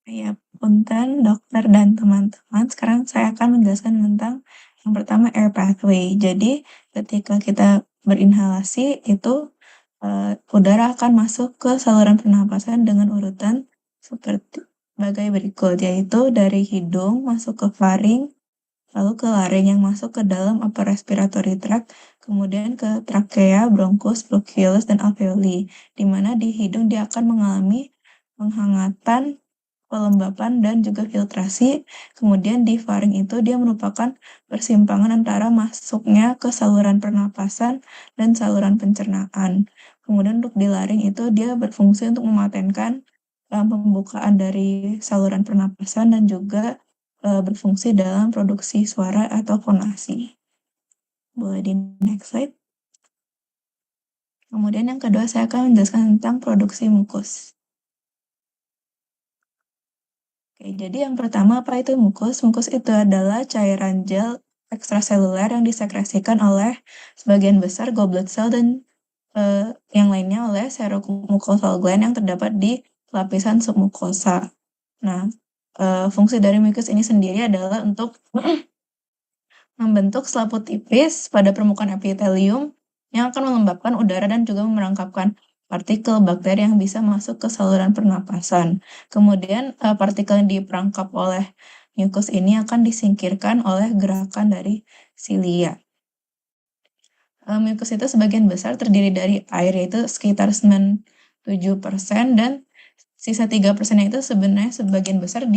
Ya, punten dokter dan teman-teman. Sekarang saya akan menjelaskan tentang yang pertama air pathway. Jadi, ketika kita berinhalasi itu udara akan masuk ke saluran pernapasan dengan urutan sebagai berikut, yaitu dari hidung masuk ke faring, lalu ke laring yang masuk ke dalam upper respiratory tract, kemudian ke trakea, bronchus, bronchioles, dan alveoli, di mana di hidung dia akan mengalami penghangatan, pelembapan, dan juga filtrasi. Kemudian di faring itu dia merupakan persimpangan antara masuknya ke saluran pernapasan dan saluran pencernaan. Kemudian untuk di laring itu dia berfungsi untuk mematenkan pembukaan dari saluran pernapasan dan juga berfungsi dalam produksi suara atau fonasi. Boleh di next slide. Kemudian yang kedua saya akan menjelaskan tentang produksi mukus. Oke, jadi yang pertama apa itu mukus? Mukus itu adalah cairan gel ekstraseluler yang disekresikan oleh sebagian besar goblet cell dan yang lainnya oleh seromucosal gland yang terdapat di lapisan submukosa. Nah, fungsi dari mukus ini sendiri adalah untuk membentuk selaput tipis pada permukaan epitelium yang akan melembabkan udara dan juga merangkapkan partikel bakteri yang bisa masuk ke saluran pernapasan. Kemudian partikel yang diperangkap oleh mukus ini akan disingkirkan oleh gerakan dari silia. Mukus itu sebagian besar terdiri dari air, yaitu sekitar 97%, dan sisa 3% itu sebenarnya sebagian besar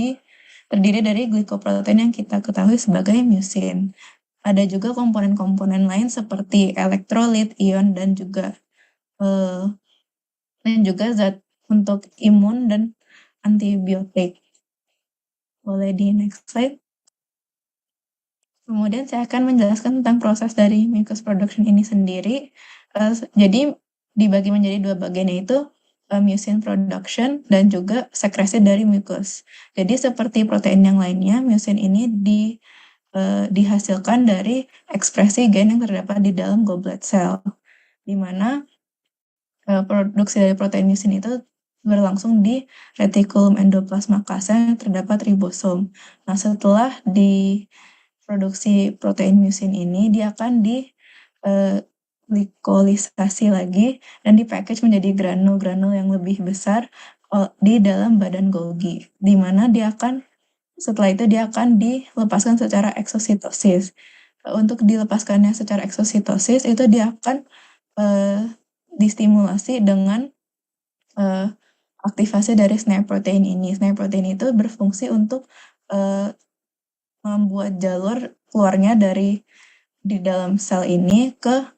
terdiri dari glikoprotein yang kita ketahui sebagai musin. Ada juga komponen-komponen lain seperti elektrolit, ion, dan juga zat untuk imun dan antibiotik. Boleh di next slide. Kemudian saya akan menjelaskan tentang proses dari mucus production ini sendiri. Jadi dibagi menjadi dua bagian, yaitu mucin production dan juga sekresi dari mucus. Jadi seperti protein yang lainnya, mucin ini dihasilkan dari ekspresi gen yang terdapat di dalam goblet cell, di mana produksi dari protein mucin itu berlangsung di retikulum endoplasma kasa yang terdapat ribosom. Nah, setelah diproduksi protein mucin ini, dia akan glikolisasi lagi dan dipackage menjadi granul-granul yang lebih besar di dalam badan Golgi, di mana setelah itu dia akan dilepaskan secara eksositosis. Untuk dilepaskannya secara eksositosis itu dia akan distimulasi dengan aktivasi dari SNAP protein ini. SNAP protein itu berfungsi untuk membuat jalur keluarnya di dalam sel ini ke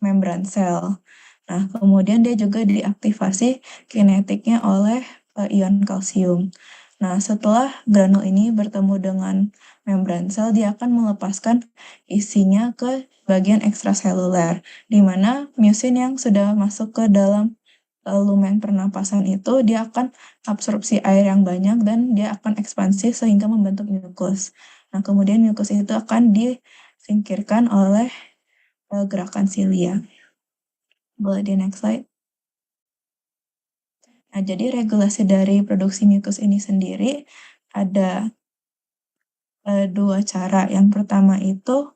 membran sel. Nah, kemudian dia juga diaktifasi kinetiknya oleh ion kalsium. Nah, setelah granul ini bertemu dengan membran sel, dia akan melepaskan isinya ke bagian ekstraseluler, di mana mucin yang sudah masuk ke dalam lumen pernapasan itu, dia akan absorpsi air yang banyak dan dia akan ekspansi sehingga membentuk mukus. Nah, kemudian mukus itu akan disingkirkan oleh gerakan silia. Boleh di next slide. Nah, jadi regulasi dari produksi mukus ini sendiri ada dua cara. Yang pertama itu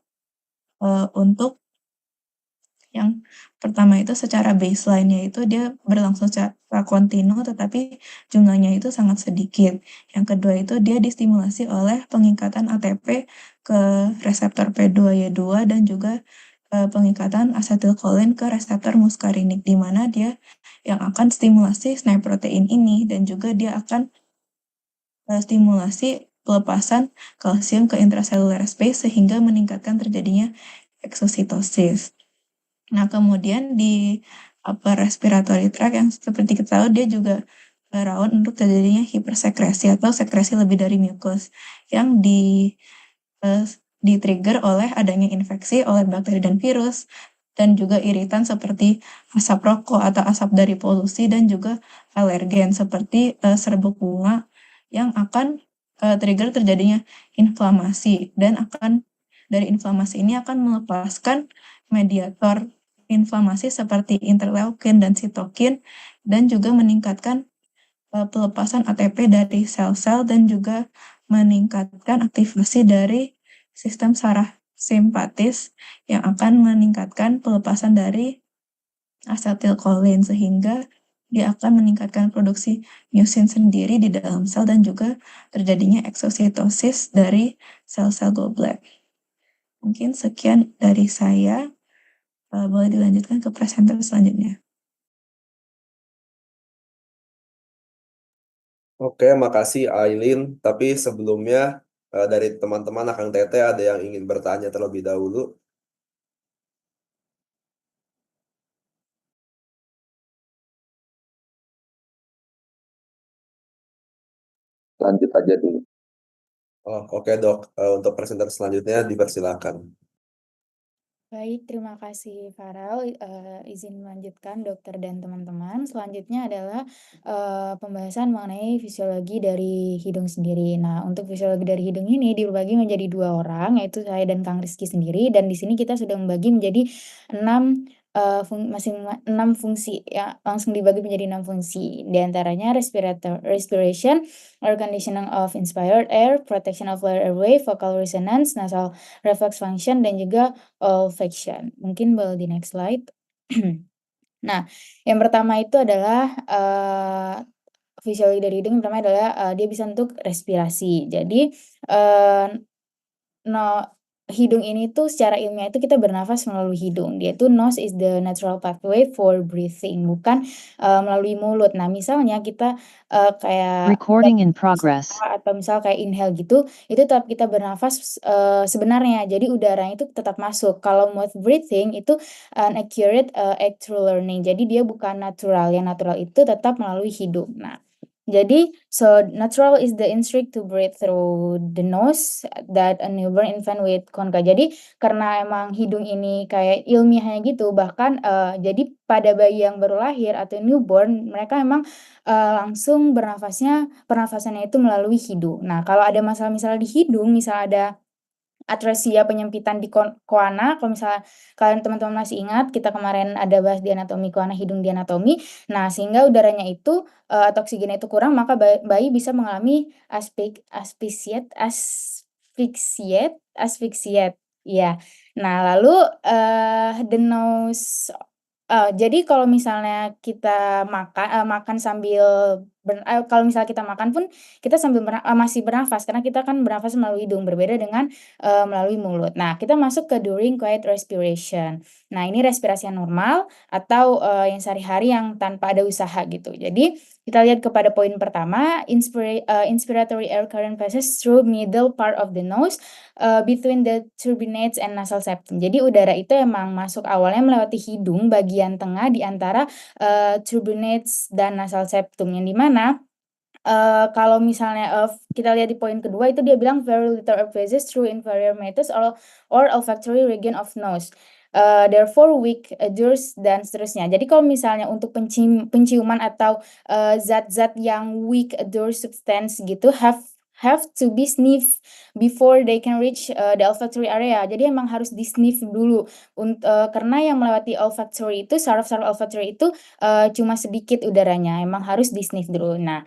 yang pertama itu secara baseline, yaitu dia berlangsung secara kontinu tetapi jumlahnya itu sangat sedikit. Yang kedua itu dia distimulasi oleh pengikatan ATP ke reseptor P2Y2 dan juga pengikatan asetilkolin ke reseptor muskarinik, di mana dia yang akan stimulasi SNAP protein ini dan juga dia akan stimulasi pelepasan kalsium ke intracellular space sehingga meningkatkan terjadinya eksositosis. Nah, kemudian di upper respiratory tract yang seperti kita tahu dia juga rawan untuk terjadinya hipersekresi atau sekresi lebih dari mukus yang di-trigger oleh adanya infeksi oleh bakteri dan virus, dan juga iritan seperti asap rokok atau asap dari polusi, dan juga alergen seperti serbuk bunga yang akan trigger terjadinya inflamasi, dan dari inflamasi ini akan melepaskan mediator inflamasi seperti interleukin dan sitokin, dan juga meningkatkan pelepasan ATP dari sel-sel dan juga meningkatkan aktivasi dari sistem saraf simpatis yang akan meningkatkan pelepasan dari asetilkolin sehingga dia akan meningkatkan produksi musin sendiri di dalam sel dan juga terjadinya eksositosis dari sel-sel gallbladder. Mungkin sekian dari saya. Boleh dilanjutkan ke presenter selanjutnya. Oke, makasih Aileen. Tapi sebelumnya dari teman-teman Akang Tete ada yang ingin bertanya terlebih dahulu. Lanjut aja dulu. Oh, oke dok. Untuk presenter selanjutnya dipersilakan. Baik, terima kasih Farel. Izin melanjutkan dokter dan teman-teman. Selanjutnya adalah pembahasan mengenai fisiologi dari hidung sendiri. Nah, untuk fisiologi dari hidung ini dibagi menjadi 2 orang, yaitu saya dan Kang Rizky sendiri. Dan di sini kita sudah membagi menjadi 6 fungsi ya, langsung dibagi menjadi 6 fungsi. Di antaranya respiration, air conditioning of inspired air, protection of lower airway, vocal resonance, nasal reflex function, dan juga olfaction. Mungkin boleh di next slide. Nah, yang pertama itu adalah fisiologi dari hidung. Yang pertama adalah dia bisa untuk respirasi. Jadi hidung ini tuh secara ilmiah itu kita bernafas melalui hidung. Dia itu nose is the natural pathway for breathing, bukan melalui mulut. Nah, misalnya kita kayak Recording in progress. atau misal kayak inhale gitu, itu tetap kita bernafas sebenarnya. Jadi udaranya itu tetap masuk. Kalau mouth breathing itu inaccurate actual learning. Jadi dia bukan natural. Yang natural itu tetap melalui hidung. Nah, jadi natural is the instinct to breathe through the nose that a newborn infant with conca. Jadi karena emang hidung ini kayak ilmiahnya gitu, bahkan jadi pada bayi yang baru lahir atau newborn, mereka emang langsung pernafasannya itu melalui hidung. Nah, kalau ada masalah misalnya di hidung, misal ada atresia penyempitan di koana, kalau misalnya kalian teman-teman masih ingat, kita kemarin ada bahas di anatomi koana hidung di anatomi. Nah, sehingga udaranya itu atau oksigennya itu kurang, maka bayi bisa mengalami asphyxiate. Iya. Nah, lalu the nose jadi kalau misalnya kita makan sambil kalau misalnya kita makan pun kita sambil masih bernafas karena kita kan bernafas melalui hidung, berbeda dengan melalui mulut. Nah, kita masuk ke during quiet respiration. Nah, ini respirasi yang normal atau yang sehari-hari yang tanpa ada usaha gitu. Jadi kita lihat kepada poin pertama, inspiratory air current passes through middle part of the nose between the turbinates and nasal septum. Jadi udara itu emang masuk awalnya melewati hidung bagian tengah di antara turbinates dan nasal septum, yang dimana kalau misalnya kita lihat di poin kedua itu dia bilang very little air passes through inferior meatus or olfactory region of nose. Therefore weak odors dan seterusnya. Jadi kalau misalnya untuk penciuman atau zat-zat yang weak odor substance gitu have to be sniffed before they can reach the olfactory area. Jadi emang harus di sniff dulu karena yang melewati olfactory itu saraf-saraf olfactory itu cuma sedikit udaranya, emang harus di sniff dulu. Nah,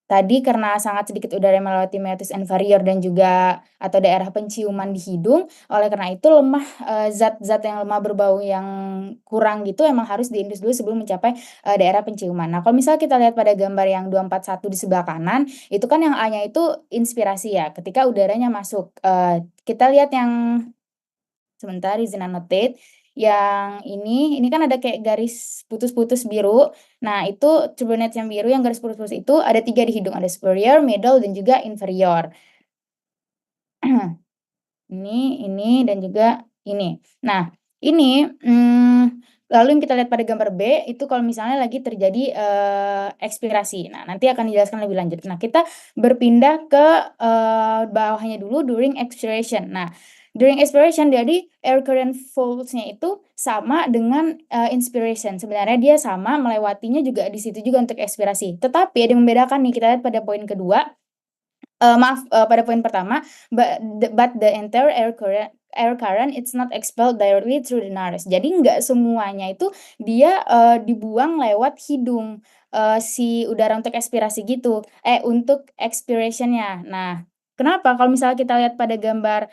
tadi karena sangat sedikit udara yang melewati meatus inferior dan juga atau daerah penciuman di hidung, oleh karena itu zat-zat yang lemah berbau yang kurang gitu emang harus diindus dulu sebelum mencapai daerah penciuman. Nah, kalau misal kita lihat pada gambar yang 241 di sebelah kanan, itu kan yang A-nya itu inspirasi ya, ketika udaranya masuk. Kita lihat yang sebentar izin annotate. Yang ini kan ada kayak garis putus-putus biru. Nah, itu turbinates yang biru yang garis putus-putus itu ada 3 di hidung, ada superior, middle, dan juga inferior. Ini dan juga ini. Nah, ini lalu yang kita lihat pada gambar B itu kalau misalnya lagi terjadi ekspirasi. Nah, nanti akan dijelaskan lebih lanjut. Nah, kita berpindah ke bawahnya dulu during expiration. Nah, during expiration jadi air current flows-nya itu sama dengan inspiration. Sebenarnya dia sama, melewatinya juga di situ juga untuk ekspirasi. Tetapi ada yang membedakan nih, kita lihat pada poin kedua. Pada poin pertama, but the entire air current air current it's not expelled directly through the nose. Jadi nggak semuanya itu dia dibuang lewat hidung, si udara untuk ekspirasi gitu, untuk expiration-nya. Nah, kenapa? Kalau misalnya kita lihat pada gambar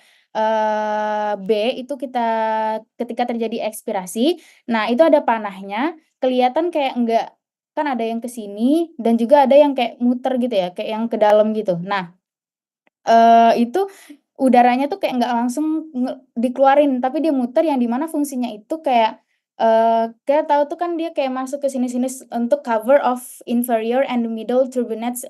B itu ketika terjadi ekspirasi, nah itu ada panahnya, kelihatan kayak enggak, kan ada yang ke sini dan juga ada yang kayak muter gitu ya, kayak yang ke dalam gitu. Nah, itu udaranya tuh kayak nggak langsung dikeluarin, tapi dia muter yang di mana fungsinya itu kayak, kita tahu tuh kan dia kayak masuk ke sini-sini untuk cover of inferior and the middle turbinates,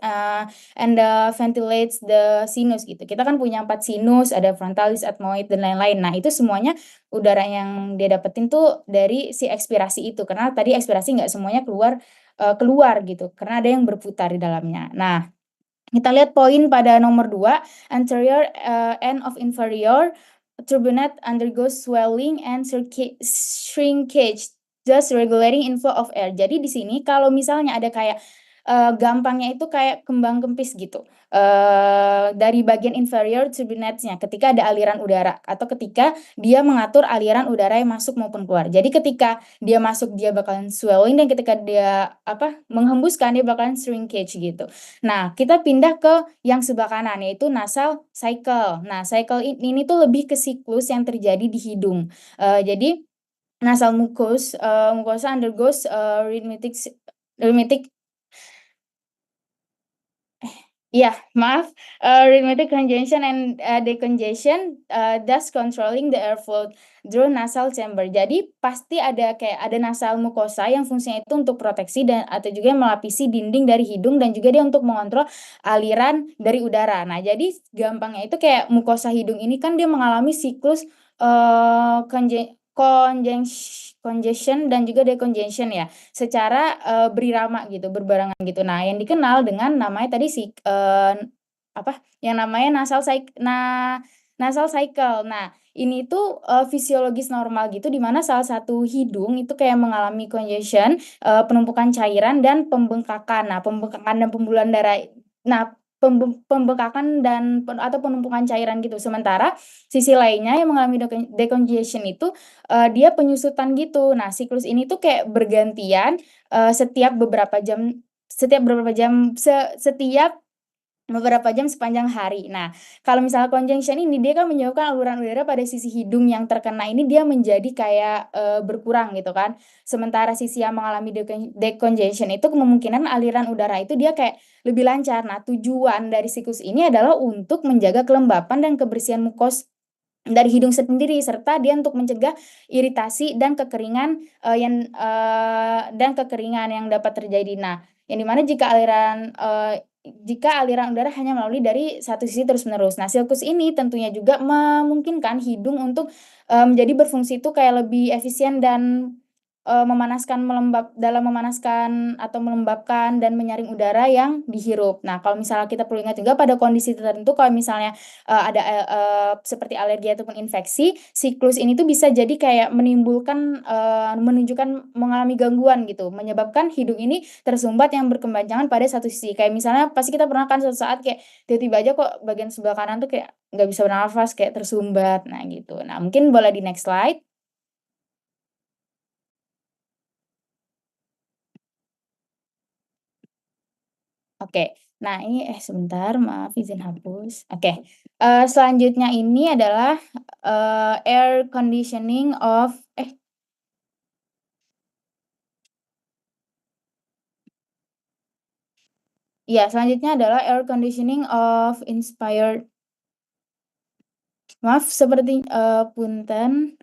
and ventilates the sinus gitu. Kita kan punya 4 sinus, ada frontalis, ethmoid, dan lain-lain. Nah, itu semuanya udara yang dia dapetin tuh dari si ekspirasi itu, karena tadi ekspirasi nggak semuanya keluar gitu, karena ada yang berputar di dalamnya. Nah, kita lihat poin pada nomor 2, anterior end of inferior turbinate undergoes swelling and shrinkage, thus regulating inflow of air. Jadi di sini kalau misalnya ada kayak gampangnya itu kayak kembang kempis gitu, dari bagian inferior turbinate-nya ketika ada aliran udara atau ketika dia mengatur aliran udara yang masuk maupun keluar. Jadi ketika dia masuk dia bakalan swelling dan ketika dia menghembuskan dia bakalan shrinkage gitu. Nah, kita pindah ke yang sebelah kanan, yaitu nasal cycle. Nah, cycle ini tuh lebih ke siklus yang terjadi di hidung. Jadi nasal mucosa undergoes rhythmic rhythmic congestion and decongestion, thus controlling the airflow through nasal chamber. Jadi pasti ada nasal mucosa yang fungsinya itu untuk proteksi dan atau juga melapisi dinding dari hidung dan juga dia untuk mengontrol aliran dari udara. Nah, jadi gampangnya itu kayak mukosa hidung ini kan dia mengalami siklus congestion dan juga decongestion ya, secara berirama gitu, berbarengan gitu. Nah, yang dikenal dengan namanya tadi yang namanya nasal cycle. Nah, ini tuh fisiologis normal gitu, di mana salah satu hidung itu kayak mengalami congestion, penumpukan cairan dan pembengkakan. Nah, pembengkakan dan pembuluhan darah. Nah, pembengkakan atau penumpukan cairan gitu. Sementara sisi lainnya yang mengalami decongestion itu dia penyusutan gitu. Nah, siklus ini tuh kayak bergantian setiap beberapa jam sepanjang hari. Nah, kalau misalnya congestion ini dia kan menyebabkan aluran udara pada sisi hidung yang terkena ini dia menjadi kayak berkurang gitu kan. Sementara sisi yang mengalami decongestion itu kemungkinan aliran udara itu dia kayak lebih lancar. Nah, tujuan dari siklus ini adalah untuk menjaga kelembapan dan kebersihan mukos dari hidung sendiri, serta dia untuk mencegah iritasi dan kekeringan yang dapat terjadi. Nah, yang dimana jika aliran udara hanya melalui dari satu sisi terus-menerus. Nah, siklus ini tentunya juga memungkinkan hidung untuk menjadi berfungsi itu kayak lebih efisien dan memanaskan atau melembabkan dan menyaring udara yang dihirup. Nah, kalau misalnya kita perlu ingat juga pada kondisi tertentu kalau misalnya ada seperti alergi ataupun infeksi, siklus ini tuh bisa jadi kayak menunjukkan mengalami gangguan gitu, menyebabkan hidung ini tersumbat yang berkepanjangan pada satu sisi. Kayak misalnya pasti kita pernah kan suatu saat kayak tiba-tiba aja kok bagian sebelah kanan tuh kayak nggak bisa bernafas, kayak tersumbat. Nah, gitu. Nah, mungkin boleh di next slide. Oke. Nah, ini sebentar, maaf izin hapus. Oke. Selanjutnya ini adalah air conditioning of selanjutnya adalah air conditioning of inspired. Maaf seperti punten.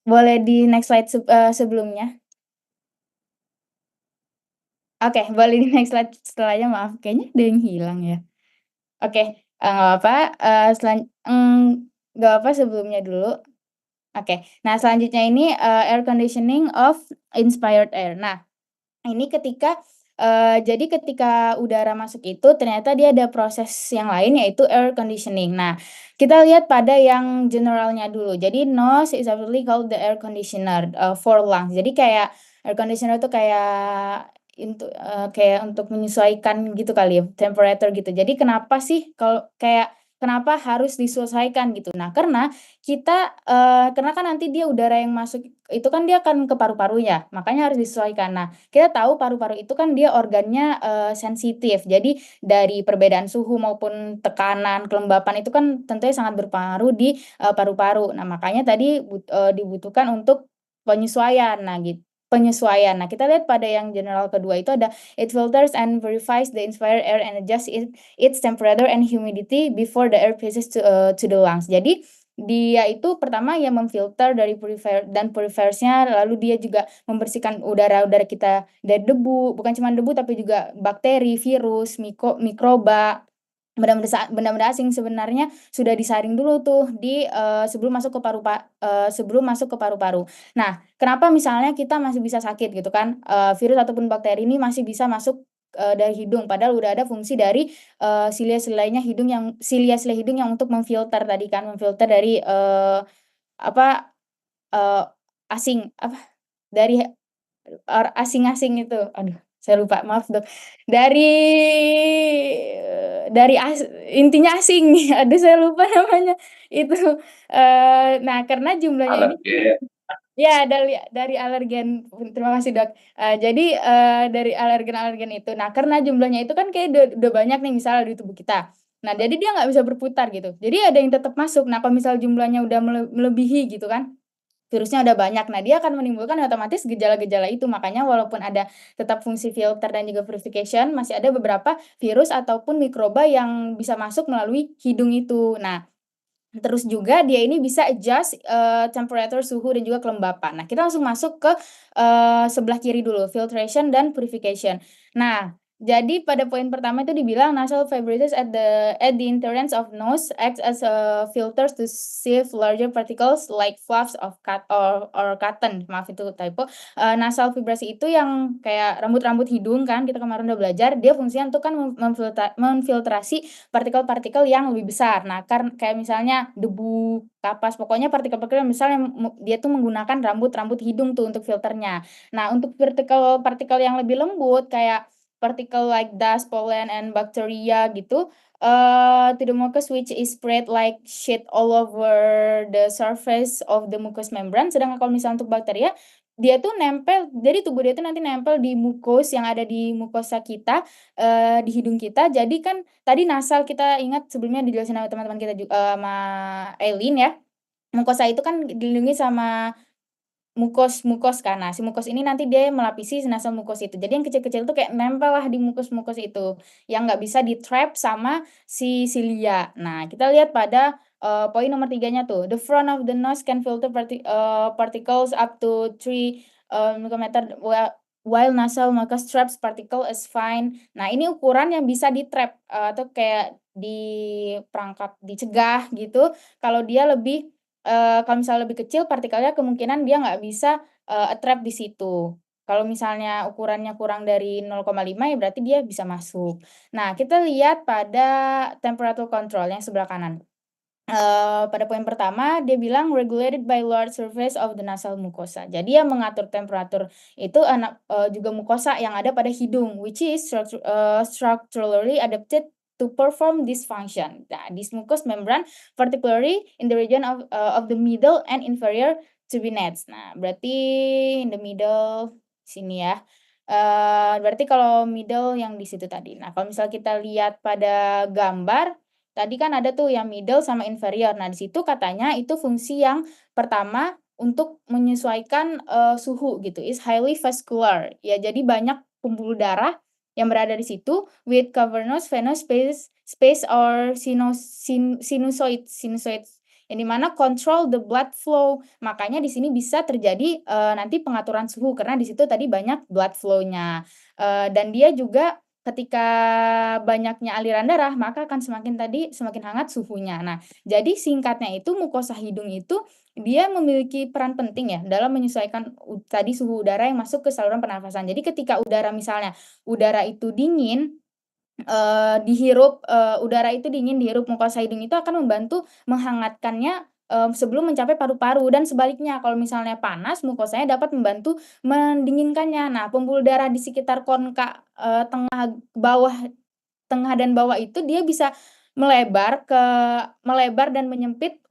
Boleh di next slide sebelumnya? Oke, boleh di next slide setelahnya, maaf kayaknya ada yang hilang ya. Oke, nggak apa-apa, nggak apa sebelumnya dulu. Oke. Nah, selanjutnya ini air conditioning of inspired air. Nah, ini ketika udara masuk itu ternyata dia ada proses yang lain yaitu air conditioning. Nah, kita lihat pada yang generalnya dulu. Jadi nose is actually called the air conditioner for lungs. Jadi kayak air conditioner itu kayak untuk menyesuaikan gitu kali ya, temperature gitu. Jadi kenapa sih kalau kayak kenapa harus disesuaikan gitu. Nah, karena karena kan nanti dia udara yang masuk itu kan dia akan ke paru-paru ya, makanya harus disesuaikan. Nah, kita tahu paru-paru itu kan dia organnya, sensitif. Jadi dari perbedaan suhu maupun tekanan, kelembapan itu kan tentunya sangat berpengaruh di, paru-paru. Nah, makanya tadi dibutuhkan untuk penyesuaian. Penyesuaian. Nah, kita lihat pada yang general kedua itu ada, "It filters and purifies the inspired air and adjusts its temperature and humidity before the air passes to the lungs." Jadi, dia itu pertama ya memfilter dari purifiers-nya, lalu dia juga membersihkan udara-udara kita dari debu, bukan cuma debu tapi juga bakteri, virus, mikroba, benda-benda asing sebenarnya sudah disaring dulu tuh sebelum masuk ke paru-paru. Nah, kenapa misalnya kita masih bisa sakit gitu kan, virus ataupun bakteri ini masih bisa masuk, dari hidung, padahal udah ada fungsi dari, silia-silia hidung yang untuk memfilter tadi kan, memfilter dari, apa, eee, dari asing-asing itu, aduh saya lupa, maaf Dok. Dari dari as intinya asing, aduh saya lupa namanya, itu, nah karena jumlahnya ini Alergen. ya dari alergen, terima kasih Dok. Jadi, dari alergen-alergen itu. Nah, karena jumlahnya itu kan kayak udah banyak nih misalnya di tubuh kita. Nah, jadi dia nggak bisa berputar gitu. Jadi ada yang tetap masuk. Nah, kalau misal jumlahnya udah melebihi gitu kan, virusnya udah banyak. Nah, dia akan menimbulkan otomatis gejala-gejala itu. Makanya walaupun ada tetap fungsi filter dan juga purification, masih ada beberapa virus ataupun mikroba yang bisa masuk melalui hidung itu. Nah, terus juga dia ini bisa adjust, temperature, suhu, dan juga kelembapan. Nah, kita langsung masuk ke, sebelah kiri dulu, filtration dan purification. Nah, jadi pada poin pertama itu dibilang nasal fibrosis at the entrance of nose acts as a filters to sieve larger particles like fluffs of cotton. Maaf itu typo. Nasal fibrasi itu yang kayak rambut-rambut hidung kan, kita kemarin udah belajar, dia fungsinya untuk kan memfiltrasi partikel-partikel yang lebih besar. Nah, kayak misalnya debu, kapas, pokoknya partikel-partikel yang misalnya dia tuh menggunakan rambut-rambut hidung tuh untuk filternya. Nah, untuk partikel-partikel yang lebih lembut kayak partikel like dust, pollen, and bacteria gitu, to the mucus which is spread like shit all over the surface of the mucous membrane. Sedangkan kalau misalnya untuk bakteria, dia tuh nempel, jadi tubuh dia tuh nanti nempel di mukus yang ada di mukosa kita, di hidung kita. Jadi kan tadi nasal kita ingat sebelumnya dijelasin sama teman-teman kita sama Eileen ya, mukosa itu kan dilindungi sama mukos kan. Nah, si mukos ini nanti dia melapisi nasal mukos itu. Jadi yang kecil-kecil tuh kayak nempel lah di mukos-mukos itu, yang nggak bisa di-trap sama si silia. Nah, kita lihat pada, poin nomor 3-nya tuh, "The front of the nose can filter particles up to 3, micrometer while nasal mucus traps particle is fine." Nah, ini ukuran yang bisa di-trap, atau kayak diperangkap, dicegah gitu, kalau dia lebih kalau misalnya lebih kecil partikelnya kemungkinan dia nggak bisa, trap di situ. Kalau misalnya ukurannya kurang dari 0,5 ya berarti dia bisa masuk. Nah, kita lihat pada temperature control yang sebelah kanan. Pada poin pertama dia bilang regulated by large surface of the nasal mucosa. Jadi yang mengatur temperatur itu juga mukosa yang ada pada hidung which is structurally adapted to perform this function. Nah, this mucous membrane particularly in the region of the middle and inferior tubinets. Nah, berarti in the middle sini ya. Berarti kalau middle yang di situ tadi. Nah, kalau misal kita lihat pada gambar tadi kan ada tuh yang middle sama inferior. Nah, di situ katanya itu fungsi yang pertama untuk menyesuaikan, suhu gitu, is highly vascular. Ya, jadi banyak pembuluh darah yang berada di situ with cavernous venous space or sinusoids, yang di mana control the blood flow. Makanya di sini bisa terjadi, nanti pengaturan suhu karena di situ tadi banyak blood flow-nya. Dan dia juga ketika banyaknya aliran darah, maka akan semakin hangat suhunya. Nah, jadi singkatnya itu mukosa hidung itu dia memiliki peran penting ya dalam menyesuaikan tadi suhu udara yang masuk ke saluran pernafasan. Jadi ketika udara itu dingin, udara itu dingin dihirup mukosa hidung itu akan membantu menghangatkannya, sebelum mencapai paru-paru dan sebaliknya kalau misalnya panas mukosanya dapat membantu mendinginkannya. Nah, pembuluh darah di sekitar tengah dan bawah itu dia bisa melebar dan menyempit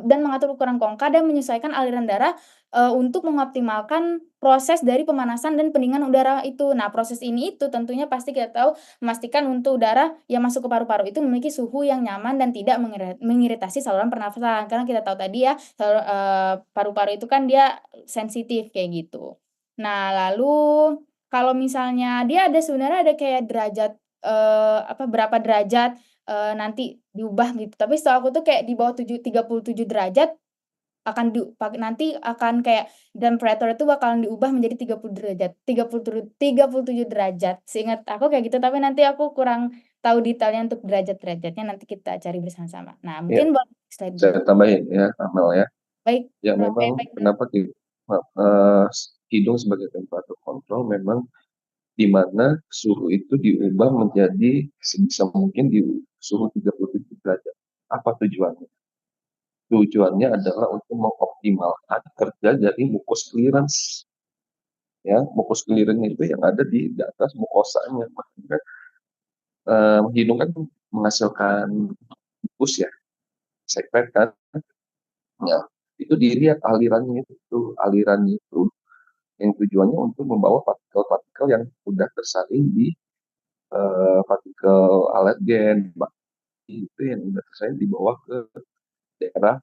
dan mengatur ukuran kongka dan menyesuaikan aliran darah, untuk mengoptimalkan proses dari pemanasan dan pendinginan udara itu. Nah, proses ini itu tentunya pasti kita tahu memastikan untuk udara yang masuk ke paru-paru itu memiliki suhu yang nyaman dan tidak mengiritasi saluran pernafasan. Karena kita tahu tadi ya, paru-paru itu kan dia sensitif kayak gitu. Nah, lalu kalau misalnya dia sebenarnya ada kayak derajat, berapa derajat, nanti diubah gitu, tapi setahu aku tuh kayak di bawah 37 derajat nanti akan kayak temperature itu bakalan diubah menjadi 30 derajat, 37 derajat. Seingat aku kayak gitu, tapi nanti aku kurang tahu detailnya untuk derajat-derajatnya, nanti kita cari bersama-sama. Nah, Ya, mungkin boleh slide saya dulu. tambahin ya, Amel ya. Baik, Ya baik, memang baik. kenapa hidung sebagai temperatur kontrol memang di mana suhu itu diubah menjadi sebisa mungkin di suhu 37 derajat. Apa tujuannya? Tujuannya adalah untuk mengoptimalkan kerja dari mucus clearance. Ya, mucus clearance itu yang ada di atas mukosanya. Makanya hidung kan menghasilkan mucus ya, sekret kan. Ya, itu dilihat alirannya itu yang tujuannya untuk membawa partikel-partikel yang sudah tersaring di partikel alergen, itu yang sudah tersaring dibawa ke daerah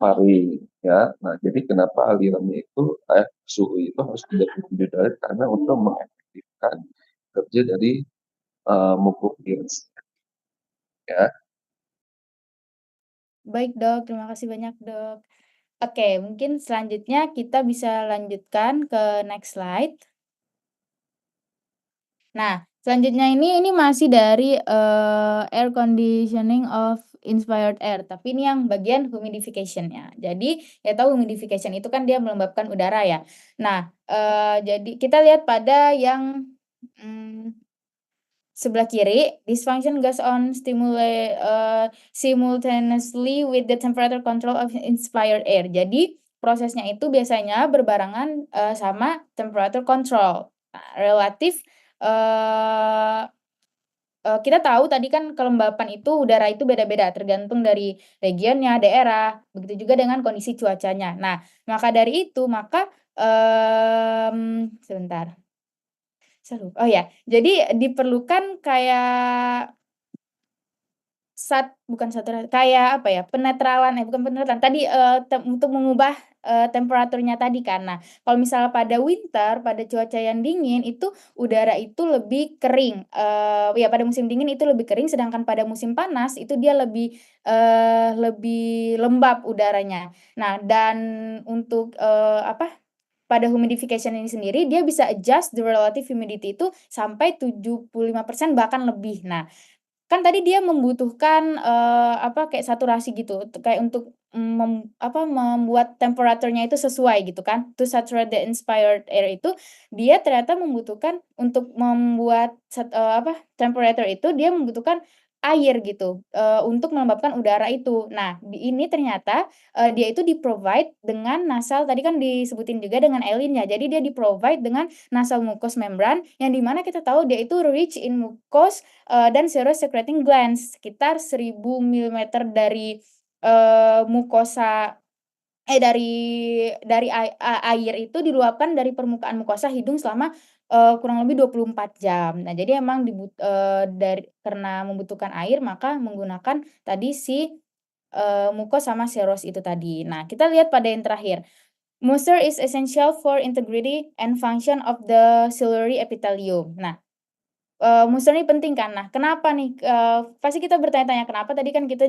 pari ya. Nah, jadi kenapa alirannya itu suhu itu harus 37 derajat karena untuk mengefektifkan kerja dari mucus ya. Baik, Dok, terima kasih banyak, Dok. Oke, mungkin selanjutnya kita bisa lanjutkan ke next slide. Nah, selanjutnya ini masih dari, air conditioning of inspired air, tapi ini yang bagian humidification-nya. Jadi, ya tahu humidification itu kan dia melembabkan udara ya. Nah, jadi kita lihat pada yang, sebelah kiri, this function goes on simultaneously with the temperature control of inspired air. Jadi, prosesnya itu biasanya berbarengan, sama temperature control. Nah, relatif, kita tahu tadi kan kelembapan itu udara itu beda-beda tergantung dari regionnya, daerah, begitu juga dengan kondisi cuacanya. Nah, maka dari itu, sebentar. Oh ya, jadi diperlukan kayak kayak apa ya, bukan penetralan, tadi, untuk mengubah, temperaturnya tadi kan. Nah, kalau misalnya pada winter, pada cuaca yang dingin, itu udara itu lebih kering, ya pada musim dingin itu lebih kering, sedangkan pada musim panas itu dia lebih lembab udaranya. Nah, dan untuk, pada humidification ini sendiri, dia bisa adjust the relative humidity itu sampai 75% bahkan lebih. Nah, kan tadi dia membutuhkan, kayak saturasi gitu, kayak untuk, membuat temperaturnya itu sesuai gitu kan. To saturate the inspired air itu, dia ternyata membutuhkan untuk membuat temperature itu dia membutuhkan air gitu, untuk melembabkan udara itu. Nah, ini ternyata, dia itu di-provide dengan nasal tadi kan disebutin juga dengan Eileen ya. Jadi dia di-provide dengan nasal mucous membrane yang di mana kita tahu dia itu rich in mucus dan serous secreting glands sekitar 1000 milimeter dari, mukosa dari air itu diluapkan dari permukaan mukosa hidung selama, kurang lebih 24 jam. Nah, jadi emang karena membutuhkan air maka menggunakan tadi si, mucus sama serous itu tadi. Nah, kita lihat pada yang terakhir. Moisture is essential for integrity and function of the ciliary epithelium. Nah, moisture ini penting kan. Nah, kenapa nih, pasti kita bertanya-tanya, kenapa tadi kan kita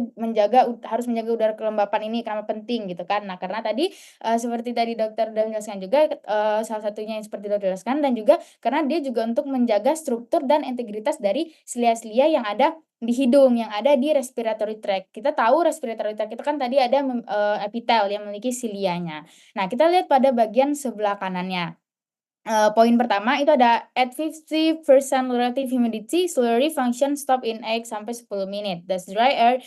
harus menjaga udara kelembapan ini, kenapa penting gitu kan. Nah, karena tadi, seperti tadi dokter udah menjelaskan juga, salah satunya yang seperti dokter jelaskan dan juga karena dia juga untuk menjaga struktur dan integritas dari silia-silia yang ada di hidung, yang ada di respiratory tract. Kita tahu respiratory tract itu kan tadi ada epitel yang memiliki silianya. Nah, kita lihat pada bagian sebelah kanannya. Poin pertama itu ada at 50% relative humidity, slurry function stop in 8 sampai 10 menit. Thus dry air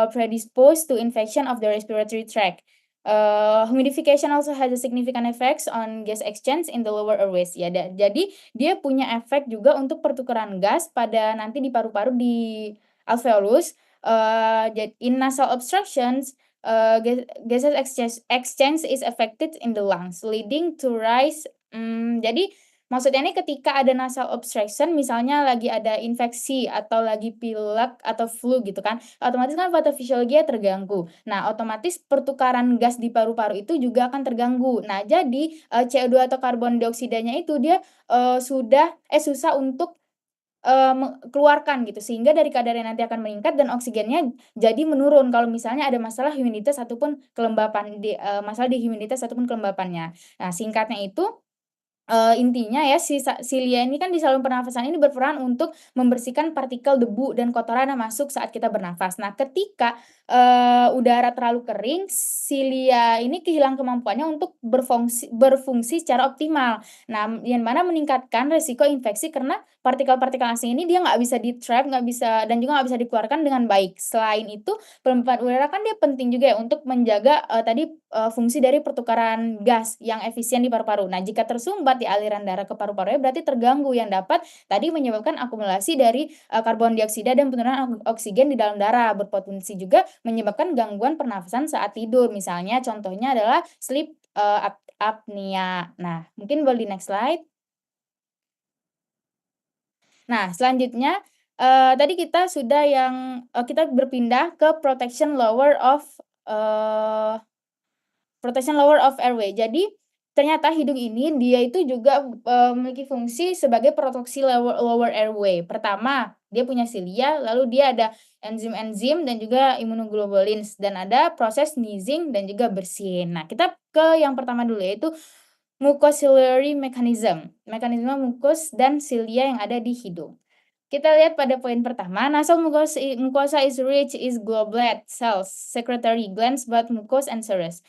predisposed to infection of the respiratory tract. Humidification also has a significant effects on gas exchange in the lower airways. Ya, jadi dia punya efek juga untuk pertukaran gas pada nanti di paru-paru di alveolus. In nasal obstructions, gases exchange is affected in the lungs, leading to rise. Jadi maksudnya ini ketika ada nasal obstruction, misalnya lagi ada infeksi atau lagi pilek atau flu gitu kan, otomatis kan patofisiologinya terganggu. Nah, otomatis pertukaran gas di paru-paru itu juga akan terganggu. Nah, jadi CO2 atau karbon dioksidanya itu dia susah untuk keluarkan gitu, sehingga dari kadarnya nanti akan meningkat dan oksigennya jadi menurun kalau misalnya ada masalah humiditas ataupun kelembapan masalah di humiditas ataupun kelembapannya. Nah, singkatnya itu intinya ya silia ini kan di saluran pernafasan ini berperan untuk membersihkan partikel debu dan kotoran yang masuk saat kita bernafas. Nah, ketika udara terlalu kering, silia ini kehilangan kemampuannya untuk berfungsi secara optimal. Nah, yang mana meningkatkan resiko infeksi karena partikel-partikel asing ini dia nggak bisa di-trap, nggak bisa dan juga nggak bisa dikeluarkan dengan baik. Selain itu, pelembapan udara kan dia penting juga ya untuk menjaga fungsi dari pertukaran gas yang efisien di paru-paru. Nah, jika tersumbat di aliran darah ke paru-parunya berarti terganggu yang dapat tadi menyebabkan akumulasi dari karbon dioksida dan penurunan oksigen di dalam darah, berpotensi juga menyebabkan gangguan pernafasan saat tidur. Misalnya contohnya adalah sleep apnea. Nah, mungkin boleh di next slide. Nah, selanjutnya tadi kita sudah kita berpindah ke protection lower of airway. Jadi ternyata hidung ini dia itu juga memiliki fungsi sebagai proteksi lower airway. Pertama, dia punya silia, lalu dia ada enzim-enzim dan juga immunoglobulins, dan ada proses sneezing dan juga bersin. Nah, kita ke yang pertama dulu, yaitu mucociliary mechanism, mekanisme mukus dan silia yang ada di hidung. Kita lihat pada poin pertama, nasal mucosa is rich is goblet cells, secretory glands, both mucous and serous.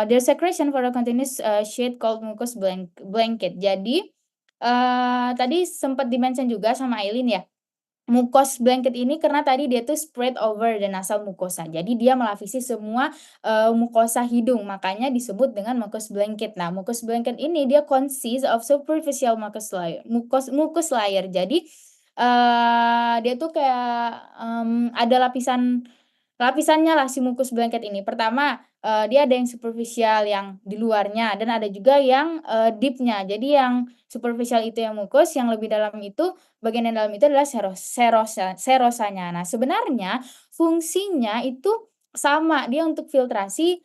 Their secretion for a continuous sheet called mucous blanket. Jadi tadi sempat dimention juga sama Aileen ya. Mucous blanket ini karena tadi dia tuh spread over the nasal mucosa. Jadi dia melapisi semua mukosa hidung, makanya disebut dengan mucous blanket. Nah, mucous blanket ini dia consists of superficial mucous layer. Jadi dia tuh kayak ada lapisannya lah si mucous blanket ini. Pertama, dia ada yang superficial yang di luarnya dan ada juga yang deepnya. Jadi yang superficial itu yang mucous, yang lebih dalam itu bagian yang dalam itu adalah serosanya. Nah, sebenarnya fungsinya itu sama, dia untuk filtrasi,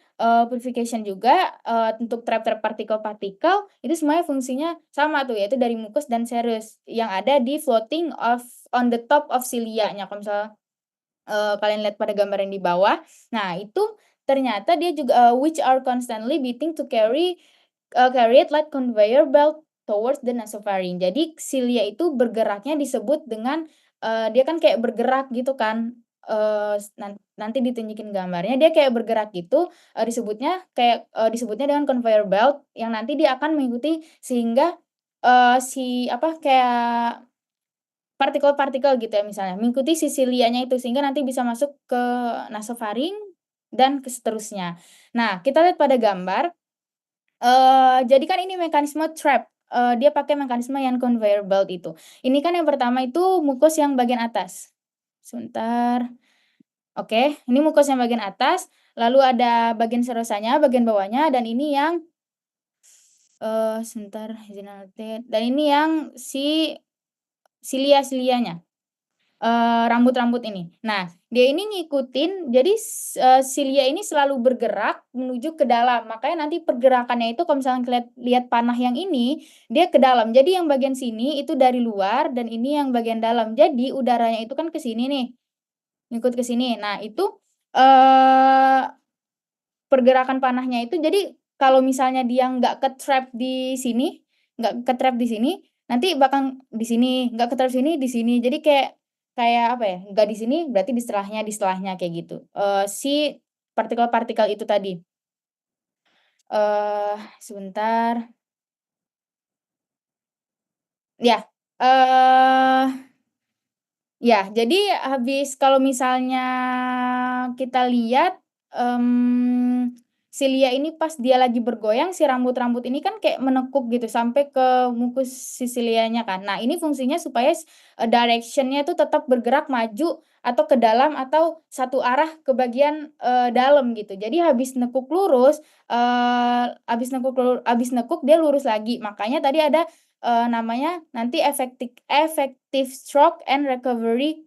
purification juga, untuk trap partikel-partikel, itu semuanya fungsinya sama tuh, yaitu dari mucus dan serous yang ada di floating on the top of cilia-nya. Kalau misalnya kalian lihat pada gambar yang di bawah, nah itu ternyata dia juga which are constantly beating to carry it like conveyor belt towards the nasopharynx. Jadi silia itu bergeraknya disebut dengan dia kan kayak bergerak gitu kan, nanti ditunjukin gambarnya, dia kayak bergerak gitu, disebutnya dengan conveyor belt yang nanti dia akan mengikuti sehingga kayak partikel-partikel gitu ya misalnya, mengikuti si silianya itu sehingga nanti bisa masuk ke nasopharynx dan seterusnya. Nah, kita lihat pada gambar, jadi kan ini mekanisme trap, dia pakai mekanisme yang conveyor belt itu. Ini kan yang pertama itu mukus yang bagian atas. Sebentar. Oke, ini mukus yang bagian atas, lalu ada bagian serosanya, bagian bawahnya, dan ini yang sebentar, dan ini yang si silia-silianya. Rambut-rambut ini. Nah, dia ini ngikutin, jadi silia ini selalu bergerak menuju ke dalam, makanya nanti pergerakannya itu kalau misalnya lihat panah yang ini, dia ke dalam. Jadi yang bagian sini itu dari luar dan ini yang bagian dalam. Jadi udaranya itu kan ke sini nih, ngikut ke sini. Nah, itu pergerakan panahnya itu jadi kalau misalnya dia nggak ke-trap di sini, nanti bakal di sini, nggak ke-trap sini, di sini. Jadi kayak apa ya, nggak di sini berarti di setelahnya kayak gitu. Si partikel-partikel itu tadi. Sebentar. Ya, ya jadi habis kalau misalnya kita lihat, silia ini pas dia lagi bergoyang, si rambut-rambut ini kan kayak menekuk gitu sampai ke mukus si silianya kan. Nah, ini fungsinya supaya direction-nya itu tetap bergerak maju atau ke dalam atau satu arah ke bagian, dalam gitu. Jadi habis nekuk lurus, habis nekuk dia lurus lagi. Makanya tadi ada, namanya nanti effective stroke and recovery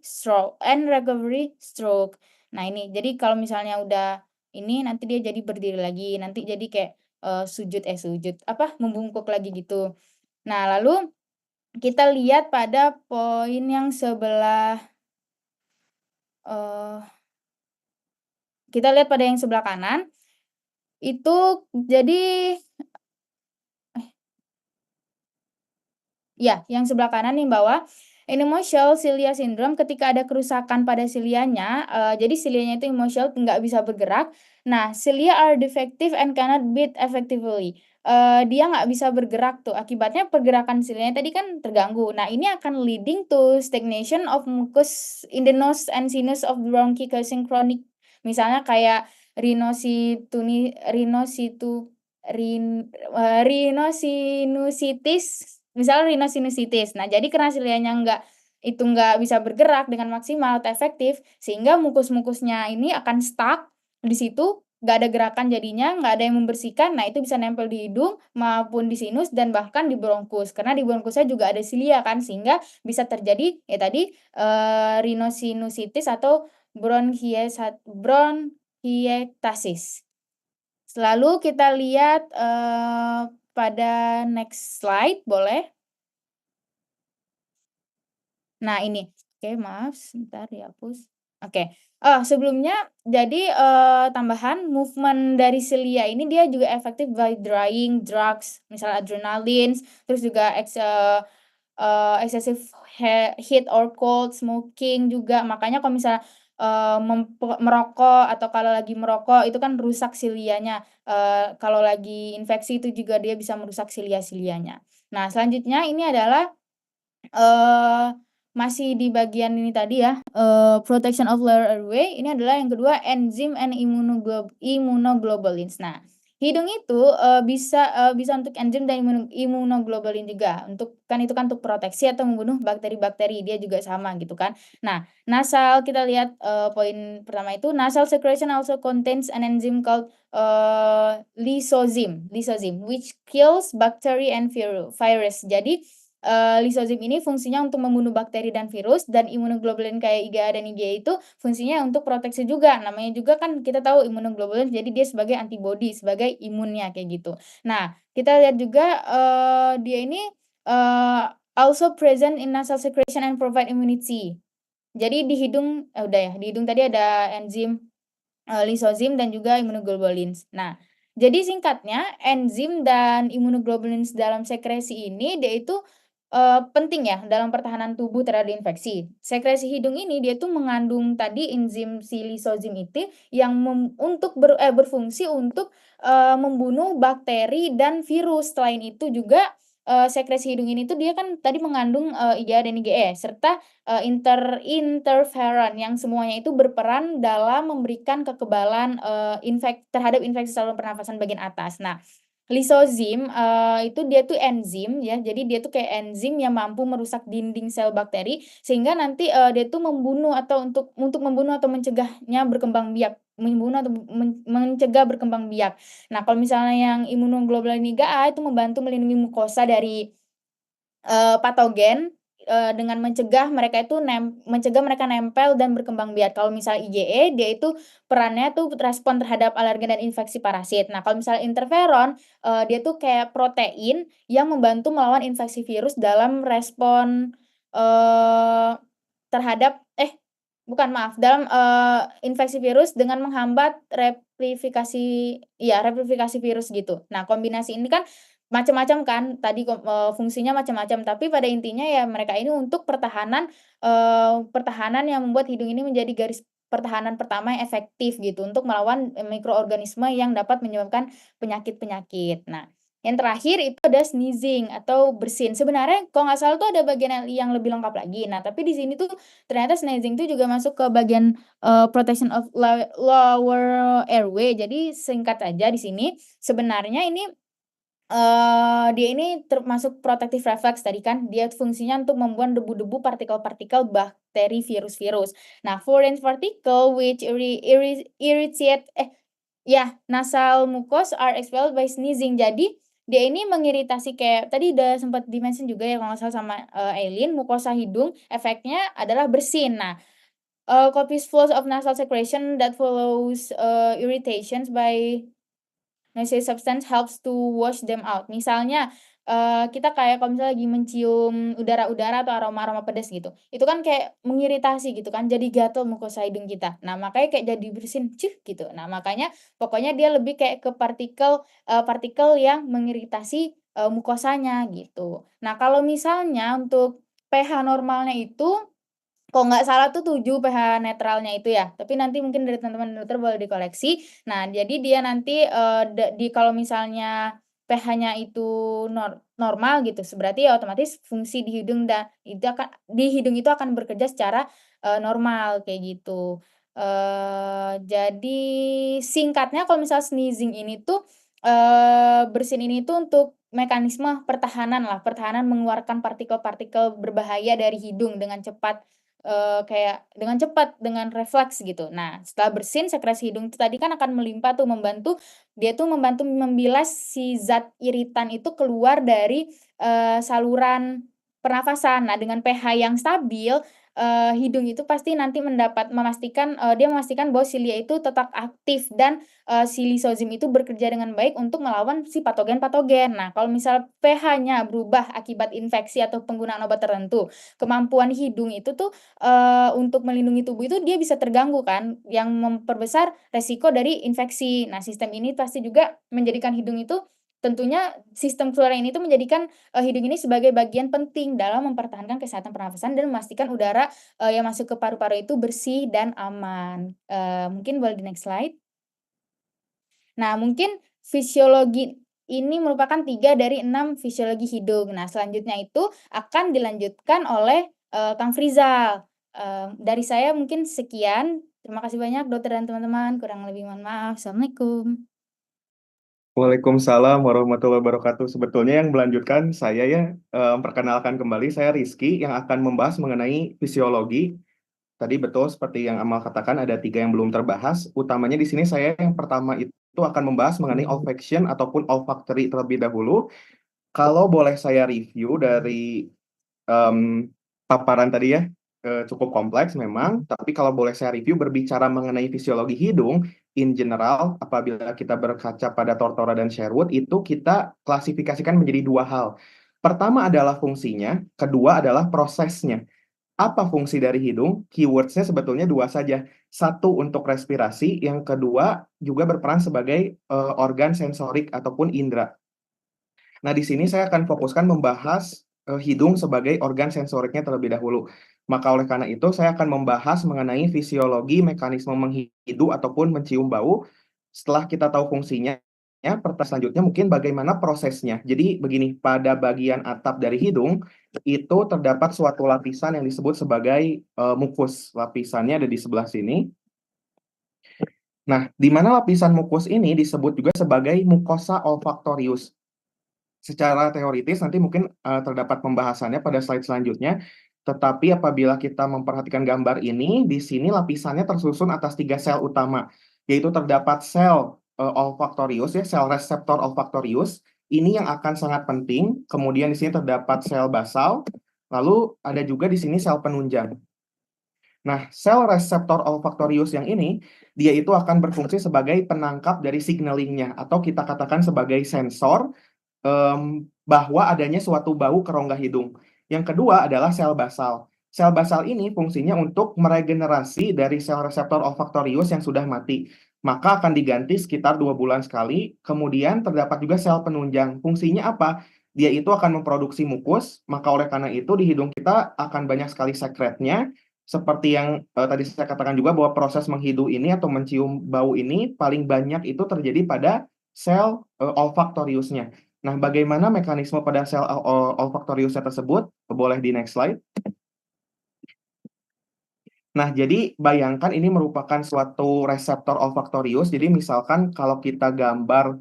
stroke. Nah ini, jadi kalau misalnya udah ini nanti dia jadi berdiri lagi, nanti jadi kayak, membungkuk lagi gitu. Nah lalu kita lihat pada poin yang sebelah, eee, kita lihat pada yang sebelah kanan, itu jadi ya, yang sebelah kanan nih bawah, Inomatial cilia syndrome ketika ada kerusakan pada silianya, jadi silianya itu inomatial nggak bisa bergerak. Nah, cilia are defective and cannot beat effectively. Dia nggak bisa bergerak tuh, akibatnya pergerakan silianya tadi kan terganggu. Nah, ini akan leading to stagnation of mucus in the nose and sinus of bronchi causing chronic. Misalnya kayak rhinosinusitis, misalnya rhinosinusitis. Nah, jadi karena silianya nggak bisa bergerak dengan maksimal atau efektif, sehingga mukus-mukusnya ini akan stuck di situ, nggak ada gerakan jadinya, nggak ada yang membersihkan. Nah, itu bisa nempel di hidung maupun di sinus dan bahkan di bronkus. Karena di bronkusnya juga ada silia kan, sehingga bisa terjadi ya tadi, rhinosinusitis atau bronkiektasis. Lalu kita lihat, pada next slide boleh? Nah ini, oke maaf sebentar dihapus. Oke, sebelumnya jadi, tambahan movement dari silia ini dia juga efektif by drying drugs, misalnya adrenalin, terus juga excessive heat or cold, smoking juga. Makanya kalau misalnya, merokok atau kalau lagi merokok itu kan rusak silianya, kalau lagi infeksi itu juga dia bisa merusak silia-silianya. Nah selanjutnya ini adalah, eee, masih di bagian ini tadi ya, protection of lower airway, ini adalah yang kedua enzim and immunoglobulins. Nah, hidung itu, bisa untuk enzim dan immunoglobulin juga, itu kan untuk proteksi atau membunuh bakteri-bakteri, dia juga sama gitu kan. Nah, nasal kita lihat, poin pertama itu nasal secretion also contains an enzyme called, lysozyme which kills bacteria and virus. Jadi, lysozyme ini fungsinya untuk membunuh bakteri dan virus, dan immunoglobulin kayak IgA dan IgA itu fungsinya untuk proteksi juga. Namanya juga kan kita tahu immunoglobulin, jadi dia sebagai antibody, sebagai imunnya kayak gitu. Nah, kita lihat juga, dia ini, also present in nasal secretion and provide immunity. Jadi di hidung udah ya, di hidung tadi ada enzim, lysozyme dan juga immunoglobulins. Nah, jadi singkatnya enzim dan immunoglobulins dalam sekresi ini dia itu, penting ya dalam pertahanan tubuh terhadap infeksi. Sekresi hidung ini dia tuh mengandung tadi enzim si lysozyme itu yang berfungsi untuk, membunuh bakteri dan virus. Selain itu juga, sekresi hidung ini tuh dia kan tadi mengandung, IgA dan IgE serta, interferon yang semuanya itu berperan dalam memberikan kekebalan, terhadap infeksi saluran pernafasan bagian atas. Nah, lysozyme, itu dia tuh enzim ya, jadi dia tuh kayak enzim yang mampu merusak dinding sel bakteri sehingga nanti, dia tuh membunuh atau untuk membunuh atau mencegahnya berkembang biak, mencegah berkembang biak. Nah, kalau misalnya yang immunoglobulin IgA itu membantu melindungi mukosa dari, patogen, dengan mencegah mereka nempel dan berkembang biak. Kalau misalnya IgE, dia itu perannya tuh respon terhadap alergen dan infeksi parasit. Nah, kalau misalnya interferon, dia tuh kayak protein yang membantu melawan infeksi virus dalam respon, eee, terhadap dalam, infeksi virus dengan menghambat replifikasi virus gitu. Nah, kombinasi ini kan macam-macam kan, tadi fungsinya macam-macam, tapi pada intinya ya mereka ini untuk pertahanan yang membuat hidung ini menjadi garis pertahanan pertama yang efektif gitu, untuk melawan, mikroorganisme yang dapat menyebabkan penyakit-penyakit. Nah, Yang terakhir itu ada sneezing atau bersin. Sebenarnya kalau nggak salah tuh ada bagian yang lebih lengkap lagi. Nah, tapi di sini tuh ternyata sneezing tuh juga masuk ke bagian protection of lower airway. Jadi singkat aja di sini sebenarnya ini dia ini termasuk protective reflex tadi kan, dia fungsinya untuk membuang debu-debu partikel-partikel bakteri, virus-virus. Nah, foreign particle which irritate nasal mucus are expelled by sneezing. Jadi dia ini mengiritasi kayak tadi udah sempat di-mention juga ya kalau nggak salah sama, Eileen, mukosa hidung efeknya adalah bersin. Nah, copious flows of nasal secretion that follows, irritations by noisy substance helps to wash them out. Misalnya, kita kayak kalau misalnya lagi mencium udara-udara atau aroma-aroma pedas gitu, itu kan kayak mengiritasi gitu kan, jadi gatal mukosa hidung kita. Nah, makanya kayak jadi bersin, gitu. Nah, makanya pokoknya dia lebih kayak ke partikel yang mengiritasi, mukosanya gitu. Nah, kalau misalnya untuk pH normalnya itu kalau nggak salah tuh 7 pH netralnya itu ya, tapi nanti mungkin dari teman-teman dokter boleh dikoreksi. Nah, jadi dia nanti, kalau misalnya pH-nya itu normal gitu, berarti ya otomatis fungsi di hidung itu akan bekerja secara, normal kayak gitu. Jadi singkatnya kalau misal sneezing ini tuh, bersin ini tuh untuk mekanisme pertahanan mengeluarkan partikel-partikel berbahaya dari hidung dengan cepat. Dengan refleks gitu. Nah, setelah bersin sekresi hidung itu tadi kan akan melimpah tuh membantu membilas si zat iritan itu keluar dari, saluran pernafasan. Nah, dengan pH yang stabil, hidung itu pasti nanti dia memastikan bahwa silia itu tetap aktif dan, si lisozim itu bekerja dengan baik untuk melawan si patogen-patogen. Nah, kalau misal pH-nya berubah akibat infeksi atau penggunaan obat tertentu, kemampuan hidung itu tuh untuk melindungi tubuh itu dia bisa terganggu kan, yang memperbesar resiko dari infeksi. Nah, sistem ini pasti juga menjadikan hidung itu tentunya sistem keluaran ini tuh menjadikan, hidung ini sebagai bagian penting dalam mempertahankan kesehatan pernafasan dan memastikan udara, yang masuk ke paru-paru itu bersih dan aman. Mungkin boleh di next slide. Nah, mungkin fisiologi ini merupakan 3 dari 6 fisiologi hidung. Nah, selanjutnya itu akan dilanjutkan oleh, Kang Frizal. Dari saya mungkin sekian. Terima kasih banyak dokter dan teman-teman, kurang lebih mohon maaf. Assalamualaikum. Waalaikumsalam warahmatullahi wabarakatuh. Sebetulnya yang melanjutkan saya ya, memperkenalkan kembali saya Rizky yang akan membahas mengenai fisiologi. Tadi betul seperti yang Amal katakan ada 3 yang belum terbahas. Utamanya di sini saya yang pertama itu akan membahas mengenai olfaction ataupun olfactory terlebih dahulu. Kalau boleh saya review dari paparan tadi ya, cukup kompleks memang, tapi kalau boleh saya review berbicara mengenai fisiologi hidung, in general, apabila kita berkaca pada Tortora dan Sherwood, itu kita klasifikasikan menjadi 2 hal. Pertama adalah fungsinya, kedua adalah prosesnya. Apa fungsi dari hidung? Keywords-nya sebetulnya 2 saja. Satu untuk respirasi, yang kedua juga berperan sebagai organ sensorik ataupun indera. Nah, di sini saya akan fokuskan membahas hidung sebagai organ sensoriknya terlebih dahulu. Maka oleh karena itu saya akan membahas mengenai fisiologi mekanisme menghidu ataupun mencium bau. Setelah kita tahu fungsinya, pertanyaan selanjutnya mungkin bagaimana prosesnya. Jadi begini, pada bagian atap dari hidung itu terdapat suatu lapisan yang disebut sebagai mukus. Lapisannya ada di sebelah sini. Nah, di mana lapisan mukus ini disebut juga sebagai mucosa olfactorius. Secara teoritis nanti mungkin terdapat pembahasannya pada slide selanjutnya. Tetapi apabila kita memperhatikan gambar ini, di sini lapisannya tersusun atas 3 sel utama, yaitu terdapat sel olfactorius ya, sel reseptor olfactorius. Ini yang akan sangat penting. Kemudian di sini terdapat sel basal, lalu ada juga di sini sel penunjang. Nah, sel reseptor olfactorius yang ini, dia itu akan berfungsi sebagai penangkap dari signalingnya, atau kita katakan sebagai sensor bahwa adanya suatu bau ke rongga hidung. Yang kedua adalah sel basal. Sel basal ini fungsinya untuk meregenerasi dari sel reseptor olfactorius yang sudah mati. Maka akan diganti sekitar 2 bulan sekali. Kemudian terdapat juga sel penunjang. Fungsinya apa? Dia itu akan memproduksi mukus, maka oleh karena itu di hidung kita akan banyak sekali sekretnya. Seperti yang tadi saya katakan juga bahwa proses menghidu ini atau mencium bau ini paling banyak itu terjadi pada sel olfactoriusnya. Nah, bagaimana mekanisme pada sel olfaktoriusnya tersebut? Boleh di next slide. Nah, jadi bayangkan ini merupakan suatu reseptor olfaktorius. Jadi misalkan kalau kita gambar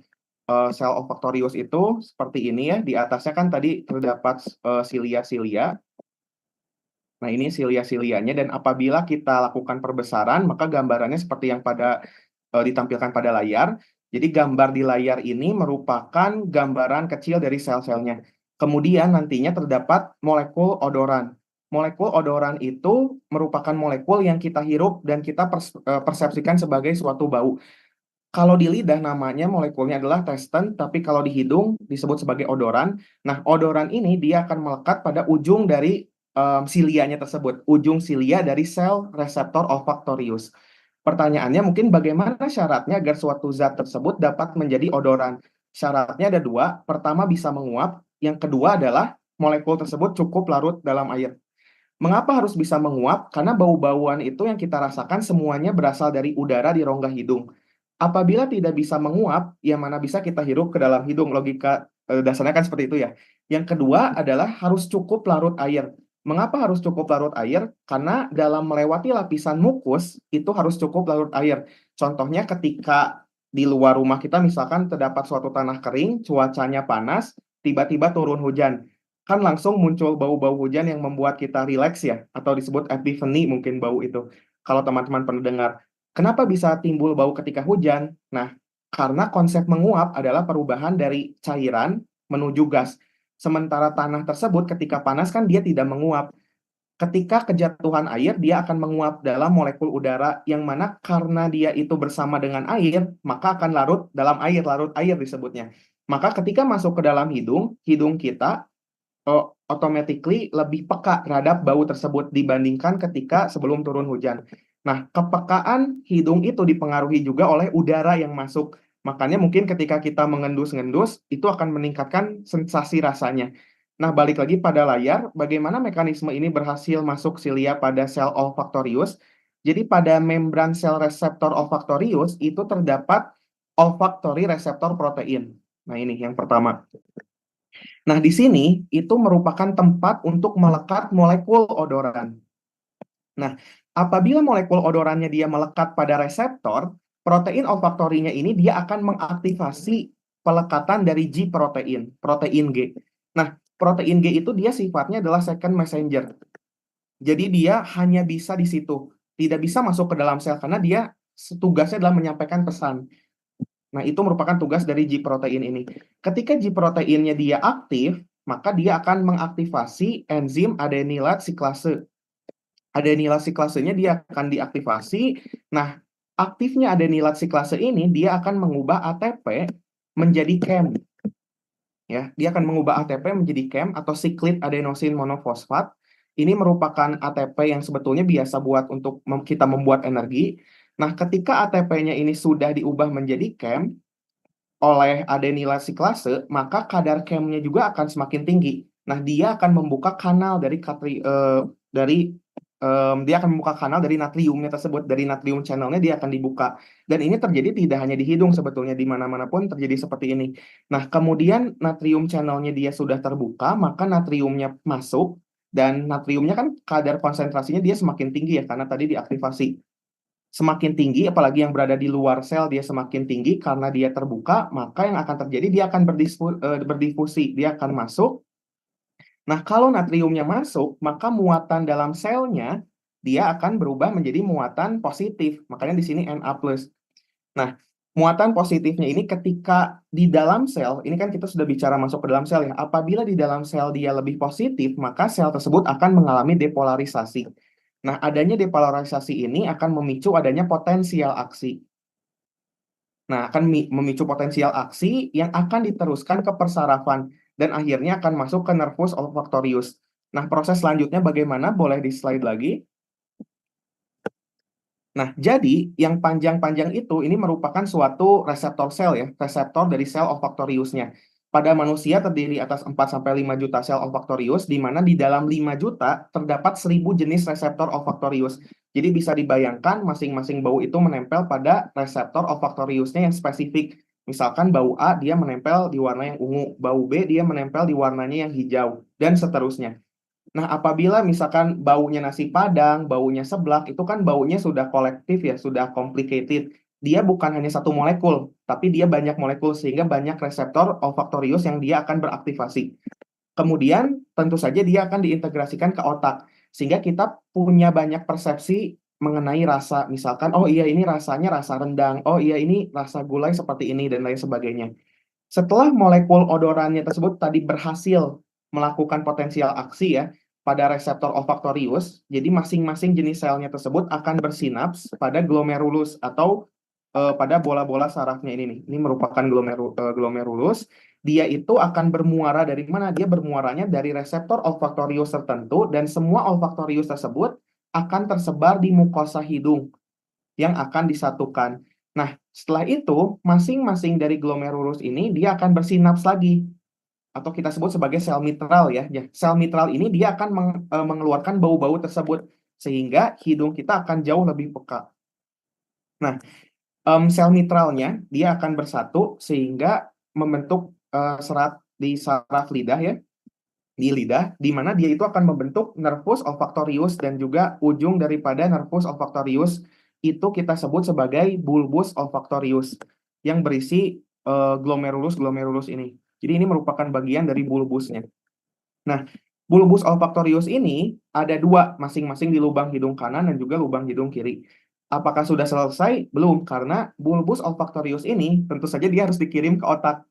sel olfaktorius itu seperti ini ya. Di atasnya kan tadi terdapat silia-silia. Nah, ini silia-silianya, dan apabila kita lakukan perbesaran, maka gambarannya seperti yang ditampilkan pada layar. Jadi gambar di layar ini merupakan gambaran kecil dari sel-selnya. Kemudian nantinya terdapat molekul odoran. Molekul odoran itu merupakan molekul yang kita hirup dan kita persepsikan sebagai suatu bau. Kalau di lidah namanya molekulnya adalah testen, tapi kalau di hidung disebut sebagai odoran. Nah, odoran ini dia akan melekat pada ujung dari silianya tersebut, ujung silia dari sel reseptor olfaktorius. Pertanyaannya mungkin bagaimana syaratnya agar suatu zat tersebut dapat menjadi odoran? Syaratnya ada dua. Pertama, bisa menguap. Yang kedua adalah molekul tersebut cukup larut dalam air. Mengapa harus bisa menguap? Karena bau-bauan itu yang kita rasakan semuanya berasal dari udara di rongga hidung. Apabila tidak bisa menguap, yang mana bisa kita hirup ke dalam hidung. Logika dasarnya kan seperti itu ya. Yang kedua adalah harus cukup larut air. Mengapa harus cukup larut air? Karena dalam melewati lapisan mukus, itu harus cukup larut air. Contohnya ketika di luar rumah kita misalkan terdapat suatu tanah kering, cuacanya panas, tiba-tiba turun hujan. Kan langsung muncul bau-bau hujan yang membuat kita rileks ya, atau disebut epiphany mungkin bau itu. Kalau teman-teman pernah dengar. Kenapa bisa timbul bau ketika hujan? Nah, karena konsep menguap adalah perubahan dari cairan menuju gas. Sementara tanah tersebut ketika panas kan dia tidak menguap. Ketika kejatuhan air, dia akan menguap dalam molekul udara yang mana karena dia itu bersama dengan air, maka akan larut dalam air, larut air disebutnya. Maka ketika masuk ke dalam hidung, hidung kita automatically lebih peka terhadap bau tersebut dibandingkan ketika sebelum turun hujan. Nah, kepekaan hidung itu dipengaruhi juga oleh udara yang masuk. Makanya mungkin ketika kita mengendus-ngendus, itu akan meningkatkan sensasi rasanya. Nah, balik lagi pada layar, bagaimana mekanisme ini berhasil masuk silia pada sel olfaktorius. Jadi pada membran sel reseptor olfaktorius itu terdapat olfactory reseptor protein. Nah, ini yang pertama. Nah, di sini itu merupakan tempat untuk melekat molekul odoran. Nah, apabila molekul odorannya dia melekat pada reseptor, protein olfaktorinya ini dia akan mengaktifasi pelekatan dari G protein, protein G. Nah, protein G itu dia sifatnya adalah second messenger. Jadi dia hanya bisa di situ, tidak bisa masuk ke dalam sel karena dia tugasnya adalah menyampaikan pesan. Nah, itu merupakan tugas dari G protein ini. Ketika G proteinnya dia aktif, maka dia akan mengaktifasi enzim adenylat siklase. Adenylat siklasenya dia akan diaktifasi. Nah, aktifnya adenylat siklase ini dia akan mengubah ATP menjadi KEM. Ya, dia akan mengubah ATP menjadi KEM atau siklit adenosin monofosfat. Ini merupakan ATP yang sebetulnya biasa buat untuk kita membuat energi. Nah, ketika ATP-nya ini sudah diubah menjadi KEM oleh adenylat siklase, maka kadar KEM-nya juga akan semakin tinggi. Nah, dia akan membuka kanal dia akan membuka kanal dari natriumnya tersebut, dari natrium channelnya dia akan dibuka. Dan ini terjadi tidak hanya di hidung sebetulnya, di mana-mana pun terjadi seperti ini. Nah, kemudian natrium channelnya dia sudah terbuka, maka natriumnya masuk, dan natriumnya kan kadar konsentrasinya dia semakin tinggi ya, karena tadi diaktifasi. Semakin tinggi, apalagi yang berada di luar sel, dia semakin tinggi karena dia terbuka, maka yang akan terjadi dia akan berdifusi, dia akan masuk. Nah, kalau natriumnya masuk, maka muatan dalam selnya dia akan berubah menjadi muatan positif. Makanya di sini Na+. Nah, muatan positifnya ini ketika di dalam sel, ini kan kita sudah bicara masuk ke dalam sel ya. Apabila di dalam sel dia lebih positif, maka sel tersebut akan mengalami depolarisasi. Nah, adanya depolarisasi ini akan memicu adanya potensial aksi. Nah, akan memicu potensial aksi yang akan diteruskan ke persarafan dan akhirnya akan masuk ke nervus olfaktorius. Nah, proses selanjutnya bagaimana? Boleh di slide lagi. Nah, jadi yang panjang-panjang itu ini merupakan suatu reseptor sel ya, reseptor dari sel olfaktoriusnya. Pada manusia terdiri atas 4-5 juta sel olfaktorius, di mana di dalam 5 juta terdapat 1000 jenis reseptor olfaktorius. Jadi bisa dibayangkan masing-masing bau itu menempel pada reseptor olfaktoriusnya yang spesifik. Misalkan bau A dia menempel di warna yang ungu, bau B dia menempel di warnanya yang hijau, dan seterusnya. Nah, apabila misalkan baunya nasi Padang, baunya seblak, itu kan baunya sudah kolektif ya, sudah complicated. Dia bukan hanya satu molekul, tapi dia banyak molekul sehingga banyak reseptor olfaktorius yang dia akan beraktivasi. Kemudian tentu saja dia akan diintegrasikan ke otak, sehingga kita punya banyak persepsi mengenai rasa. Misalkan, oh iya ini rasanya rasa rendang, oh iya ini rasa gulai seperti ini, dan lain sebagainya. Setelah molekul odorannya tersebut tadi berhasil melakukan potensial aksi ya pada reseptor olfaktorius, jadi masing-masing jenis selnya tersebut akan bersinaps pada glomerulus atau pada bola-bola sarafnya ini nih. Ini merupakan glomerulus. Dia itu akan bermuara dari mana? Dia bermuaranya dari reseptor olfaktorius tertentu, dan semua olfaktorius tersebut akan tersebar di mukosa hidung yang akan disatukan. Nah, setelah itu, masing-masing dari glomerulus ini dia akan bersinaps lagi, atau kita sebut sebagai sel mitral ya. Sel mitral ini dia akan mengeluarkan bau-bau tersebut, sehingga hidung kita akan jauh lebih peka. Nah, sel mitralnya dia akan bersatu sehingga membentuk serat di saraf lidah ya, di lidah, di mana dia itu akan membentuk nervus olfaktorius, dan juga ujung daripada nervus olfaktorius itu kita sebut sebagai bulbus olfaktorius yang berisi glomerulus ini. Jadi ini merupakan bagian dari bulbusnya. Nah, bulbus olfaktorius ini ada dua, masing-masing di lubang hidung kanan dan juga lubang hidung kiri. Apakah sudah selesai? Belum, karena bulbus olfaktorius ini tentu saja dia harus dikirim ke otak,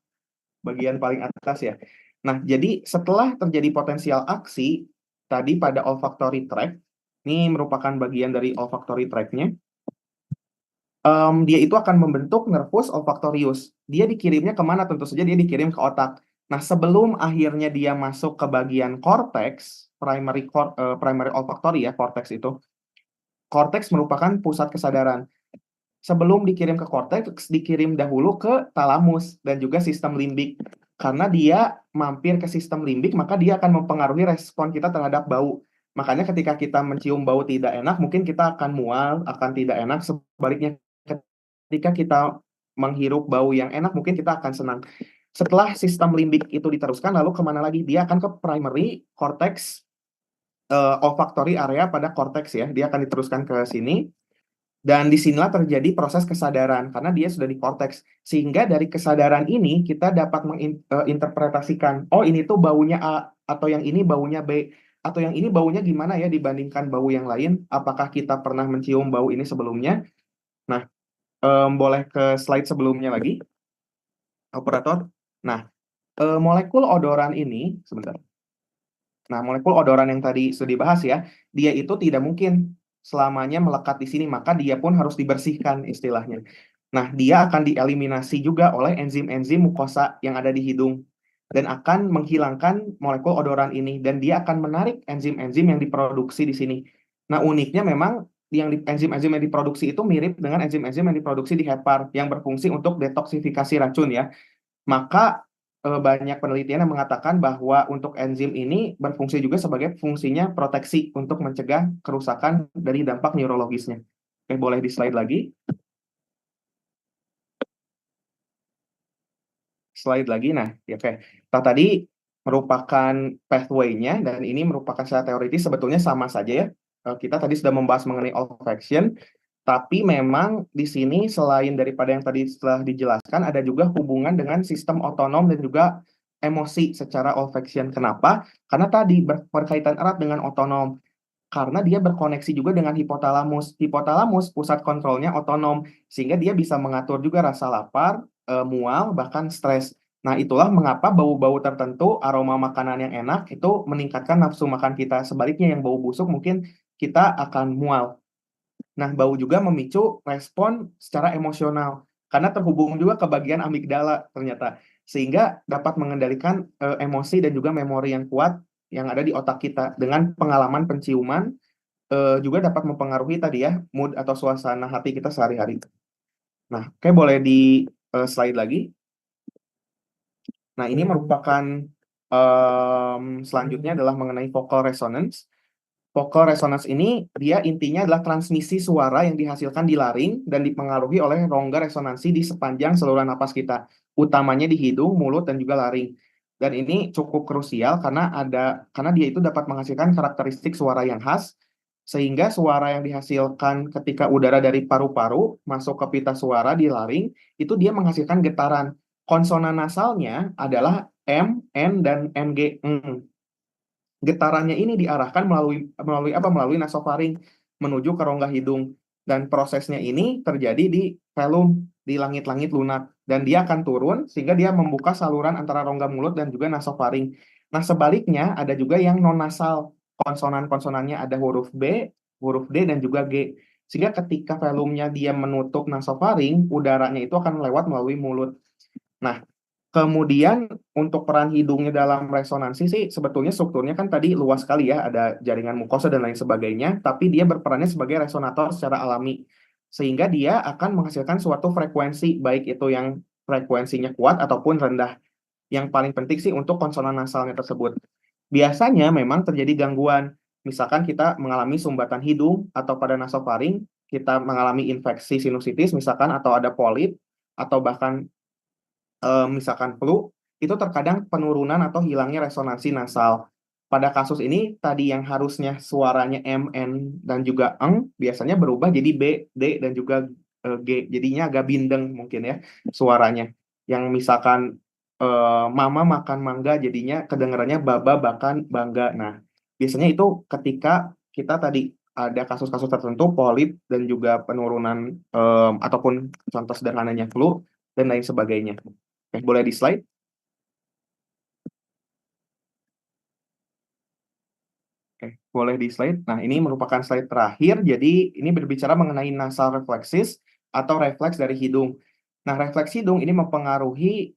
bagian paling atas ya. Nah, jadi setelah terjadi potensial aksi tadi pada olfactory tract, ini merupakan bagian dari olfactory tract-nya, dia itu akan membentuk nervus olfaktorius. Dia dikirimnya kemana? Tentu saja dia dikirim ke otak. Nah, sebelum akhirnya dia masuk ke bagian cortex, primary olfactory ya, cortex itu. Cortex merupakan pusat kesadaran. Sebelum dikirim ke cortex, dikirim dahulu ke thalamus dan juga sistem limbik. Karena dia mampir ke sistem limbik, maka dia akan mempengaruhi respon kita terhadap bau. Makanya ketika kita mencium bau tidak enak, mungkin kita akan mual, akan tidak enak. Sebaliknya, ketika kita menghirup bau yang enak, mungkin kita akan senang. Setelah sistem limbik itu diteruskan, lalu kemana lagi? Dia akan ke primary cortex, olfactory area pada cortex ya. Dia akan diteruskan ke sini. Dan disinilah terjadi proses kesadaran, karena dia sudah di korteks. Sehingga dari kesadaran ini, kita dapat menginterpretasikan, oh ini tuh baunya A, atau yang ini baunya B, atau yang ini baunya gimana ya dibandingkan bau yang lain, apakah kita pernah mencium bau ini sebelumnya. Nah, boleh ke slide sebelumnya lagi, operator. Nah, molekul odoran ini, sebentar. Nah, molekul odoran yang tadi sudah dibahas ya, dia itu tidak mungkin selamanya melekat di sini, maka dia pun harus dibersihkan istilahnya. Nah, dia akan dieliminasi juga oleh enzim-enzim mukosa yang ada di hidung, dan akan menghilangkan molekul odoran ini, dan dia akan menarik enzim-enzim yang diproduksi di sini. Nah, uniknya memang enzim-enzim yang diproduksi itu mirip dengan enzim-enzim yang diproduksi di hepar, yang berfungsi untuk detoksifikasi racun ya. Maka banyak penelitian yang mengatakan bahwa untuk enzim ini berfungsi juga sebagai fungsinya proteksi untuk mencegah kerusakan dari dampak neurologisnya. Oke, boleh di slide lagi. Slide lagi, nah, ya, oke. Nah, tadi merupakan pathway-nya, dan ini merupakan secara teoritis sebetulnya sama saja ya. Kita tadi sudah membahas mengenai olfaction, tapi memang di sini selain daripada yang tadi setelah dijelaskan, ada juga hubungan dengan sistem otonom dan juga emosi secara olfaction. Kenapa? Karena tadi berkaitan erat dengan otonom. Karena dia berkoneksi juga dengan hipotalamus. Hipotalamus pusat kontrolnya otonom, sehingga dia bisa mengatur juga rasa lapar, mual, bahkan stres. Nah, itulah mengapa bau-bau tertentu, aroma makanan yang enak, itu meningkatkan nafsu makan kita. Sebaliknya yang bau busuk mungkin kita akan mual. Nah, bau juga memicu respon secara emosional, karena terhubung juga ke bagian amigdala ternyata, sehingga dapat mengendalikan emosi dan juga memori yang kuat yang ada di otak kita. Dengan pengalaman penciuman, juga dapat mempengaruhi tadi ya, mood atau suasana hati kita sehari-hari. Nah, oke, boleh di slide lagi. Nah, ini merupakan selanjutnya adalah mengenai vocal resonance. Vocal resonance ini dia intinya adalah transmisi suara yang dihasilkan di laring dan dipengaruhi oleh rongga resonansi di sepanjang saluran napas kita, utamanya di hidung, mulut, dan juga laring. Dan ini cukup krusial karena dia itu dapat menghasilkan karakteristik suara yang khas, sehingga suara yang dihasilkan ketika udara dari paru-paru masuk ke pita suara di laring, itu dia menghasilkan getaran. Konsonan nasalnya adalah M, N, dan NG. Getarannya ini diarahkan melalui nasofaring menuju ke rongga hidung, dan prosesnya ini terjadi di velum, di langit-langit lunak, dan dia akan turun sehingga dia membuka saluran antara rongga mulut dan juga nasofaring. Nah, sebaliknya ada juga yang non nasal, konsonan-konsonannya ada huruf B, huruf D, dan juga G, sehingga ketika velumnya dia menutup nasofaring, udaranya itu akan lewat melalui mulut. Nah, kemudian untuk peran hidungnya dalam resonansi sih sebetulnya strukturnya kan tadi luas sekali ya, ada jaringan mukosa dan lain sebagainya, tapi dia berperannya sebagai resonator secara alami. Sehingga dia akan menghasilkan suatu frekuensi, baik itu yang frekuensinya kuat ataupun rendah. Yang paling penting sih untuk konsonan nasalnya tersebut. Biasanya memang terjadi gangguan, misalkan kita mengalami sumbatan hidung atau pada nasofaring, kita mengalami infeksi sinusitis misalkan, atau ada polip, atau bahkan misalkan flu, itu terkadang penurunan atau hilangnya resonansi nasal. Pada kasus ini, tadi yang harusnya suaranya M, N, dan juga eng, biasanya berubah jadi B, D, dan juga G. Jadinya agak bindeng mungkin ya suaranya. Yang misalkan mama makan mangga, jadinya kedengarannya baba makan bangga. Nah, biasanya itu ketika kita tadi ada kasus-kasus tertentu, polip, dan juga penurunan, ataupun contoh sederhananya flu, dan lain sebagainya. Oke, boleh di slide? Oke, boleh di slide. Nah, ini merupakan slide terakhir. Jadi, ini berbicara mengenai nasal refleksis atau refleks dari hidung. Nah, refleks hidung ini mempengaruhi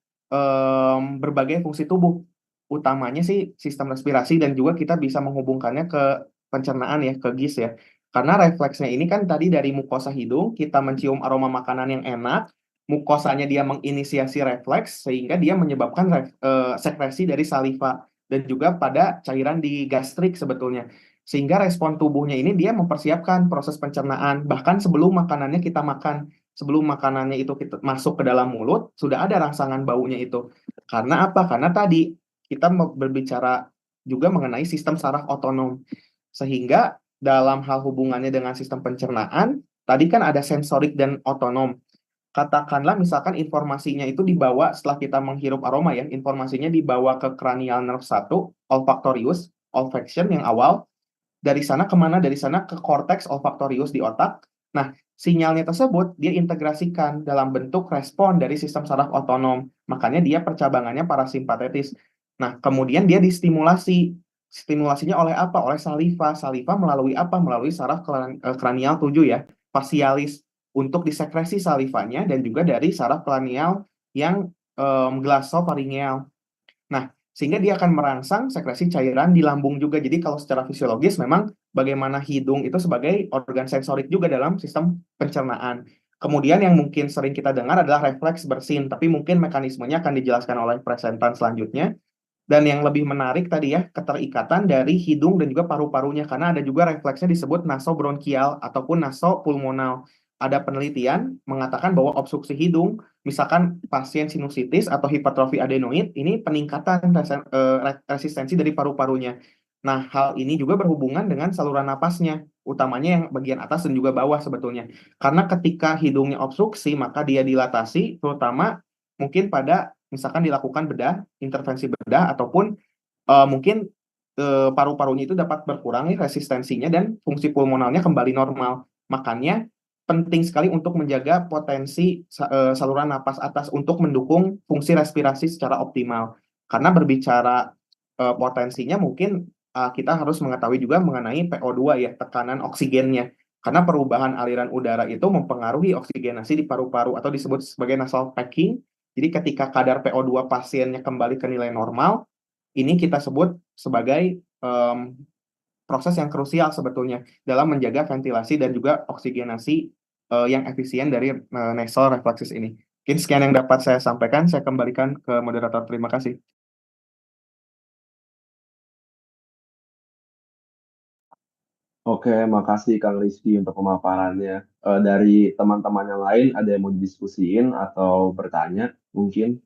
berbagai fungsi tubuh. Utamanya sih sistem respirasi, dan juga kita bisa menghubungkannya ke pencernaan ya, ke GIS ya. Karena refleksnya ini kan tadi dari mukosa hidung, kita mencium aroma makanan yang enak, mukosanya dia menginisiasi refleks, sehingga dia menyebabkan sekresi dari saliva, dan juga pada cairan di gastrik sebetulnya. Sehingga respon tubuhnya ini dia mempersiapkan proses pencernaan, bahkan sebelum makanannya kita makan. Sebelum makanannya itu kita masuk ke dalam mulut, sudah ada rangsangan baunya itu. Karena apa? Karena tadi kita berbicara juga mengenai sistem saraf otonom. Sehingga dalam hal hubungannya dengan sistem pencernaan, tadi kan ada sensorik dan otonom. Katakanlah misalkan informasinya itu dibawa setelah kita menghirup aroma ya, informasinya dibawa ke cranial nerve 1, olfactorius, olfaction yang awal, dari sana kemana? Dari sana ke cortex olfactorius di otak. Nah, sinyalnya tersebut dia integrasikan dalam bentuk respon dari sistem saraf otonom. Makanya dia percabangannya parasimpatetis. Nah, kemudian dia distimulasi. Stimulasinya oleh apa? Oleh saliva. Saliva melalui apa? Melalui saraf kranial 7 ya, facialis, untuk disekresi salivanya, dan juga dari saraf kranial yang glossopharyngeal. Nah, sehingga dia akan merangsang sekresi cairan di lambung juga. Jadi kalau secara fisiologis memang bagaimana hidung itu sebagai organ sensorik juga dalam sistem pencernaan. Kemudian yang mungkin sering kita dengar adalah refleks bersin, tapi mungkin mekanismenya akan dijelaskan oleh presentan selanjutnya. Dan yang lebih menarik tadi ya, keterikatan dari hidung dan juga paru-parunya, karena ada juga refleksnya disebut nasobronkial ataupun nasopulmonal. Ada penelitian mengatakan bahwa obstruksi hidung, misalkan pasien sinusitis atau hipertrofi adenoid, ini peningkatan resistensi dari paru-parunya. Nah, hal ini juga berhubungan dengan saluran napasnya, utamanya yang bagian atas dan juga bawah sebetulnya. Karena ketika hidungnya obstruksi, maka dia dilatasi, terutama mungkin pada misalkan dilakukan bedah, intervensi bedah, ataupun mungkin paru-parunya itu dapat berkurang resistensinya dan fungsi pulmonalnya kembali normal. Makanya penting sekali untuk menjaga potensi saluran napas atas untuk mendukung fungsi respirasi secara optimal. Karena berbicara potensinya mungkin kita harus mengetahui juga mengenai PO2 ya, tekanan oksigennya. Karena perubahan aliran udara itu mempengaruhi oksigenasi di paru-paru atau disebut sebagai nasal packing. Jadi ketika kadar PO2 pasiennya kembali ke nilai normal, ini kita sebut sebagai proses yang krusial sebetulnya dalam menjaga ventilasi dan juga oksigenasi yang efisien dari nasal refleksis ini. Mungkin sekian yang dapat saya sampaikan, saya kembalikan ke moderator. Terima kasih. Oke, makasih Kang Rizky untuk pemaparannya. Dari teman-teman yang lain ada yang mau didiskusiin atau bertanya mungkin?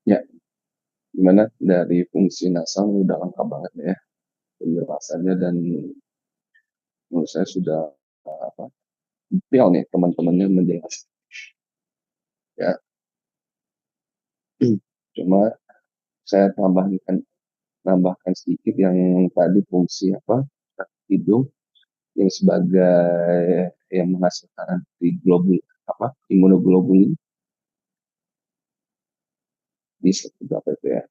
Ya, gimana dari fungsi nasal udah lengkap banget ya penjelasannya, dan menurut saya sudah apa detail nih teman-temannya menjelaskan ya. Cuma saya tambahkan sedikit yang tadi fungsi hidung yang sebagai yang menghasilkan antiglobulin imunoglobulin di sekitar itu ya.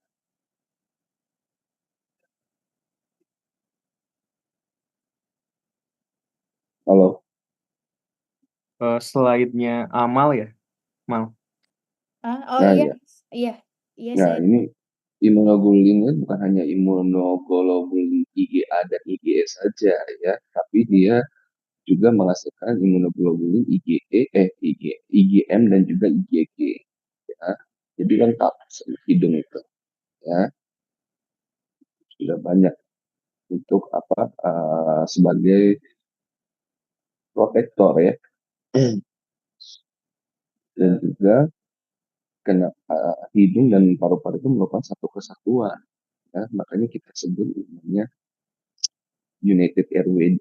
Halo. Slide-nya Amal ya, Mal. Oh Nah, iya, ya. iya Nah, saya. ini imunoglobulin kan bukan hanya imunoglobulin IgA dan IgE saja ya, tapi dia juga menghasilkan imunoglobulin IgM dan juga IgG ya. Jadi lengkap hidung itu ya, sudah banyak untuk sebagai protektor ya. Dan juga hidung dan paru-paru itu merupakan satu kesatuan ya, makanya kita sebut namanya United Airway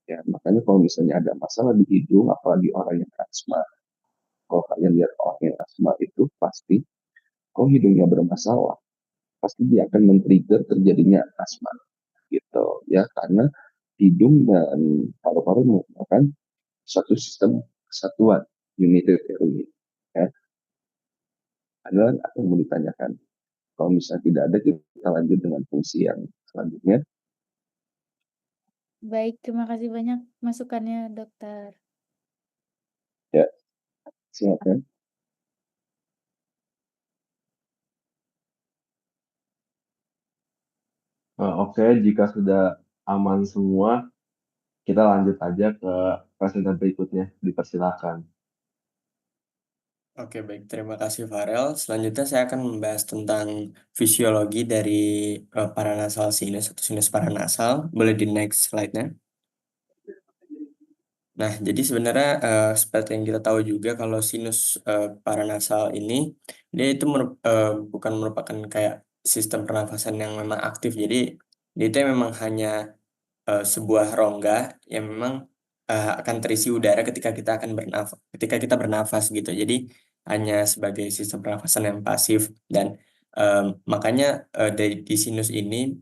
ya. Makanya kalau misalnya ada masalah di hidung, apalagi orang yang asma, kalau kalian lihat orang yang asma itu pasti kalau hidungnya bermasalah pasti dia akan men-trigger terjadinya asma gitu ya, karena hidung dan paru-paru merupakan satu sistem kesatuan United Airway ya. Adalah apa yang mau ditanyakan? Kalau misalnya tidak ada, kita lanjut dengan fungsi yang selanjutnya. Baik, terima kasih banyak masukannya, dokter. Ya, silakan. Oke, jika sudah aman semua, kita lanjut aja ke presenter berikutnya. Dipersilakan. Oke, baik. Terima kasih, Farel. Selanjutnya saya akan membahas tentang fisiologi dari paranasal sinus atau sinus paranasal. Boleh di next slide-nya. Nah, jadi sebenarnya seperti yang kita tahu juga kalau sinus paranasal ini, dia itu bukan merupakan kayak sistem pernafasan yang memang aktif. Jadi, dia itu memang hanya sebuah rongga yang memang akan terisi udara ketika kita bernafas gitu. Jadi hanya sebagai sistem pernafasan yang pasif, dan makanya di sinus ini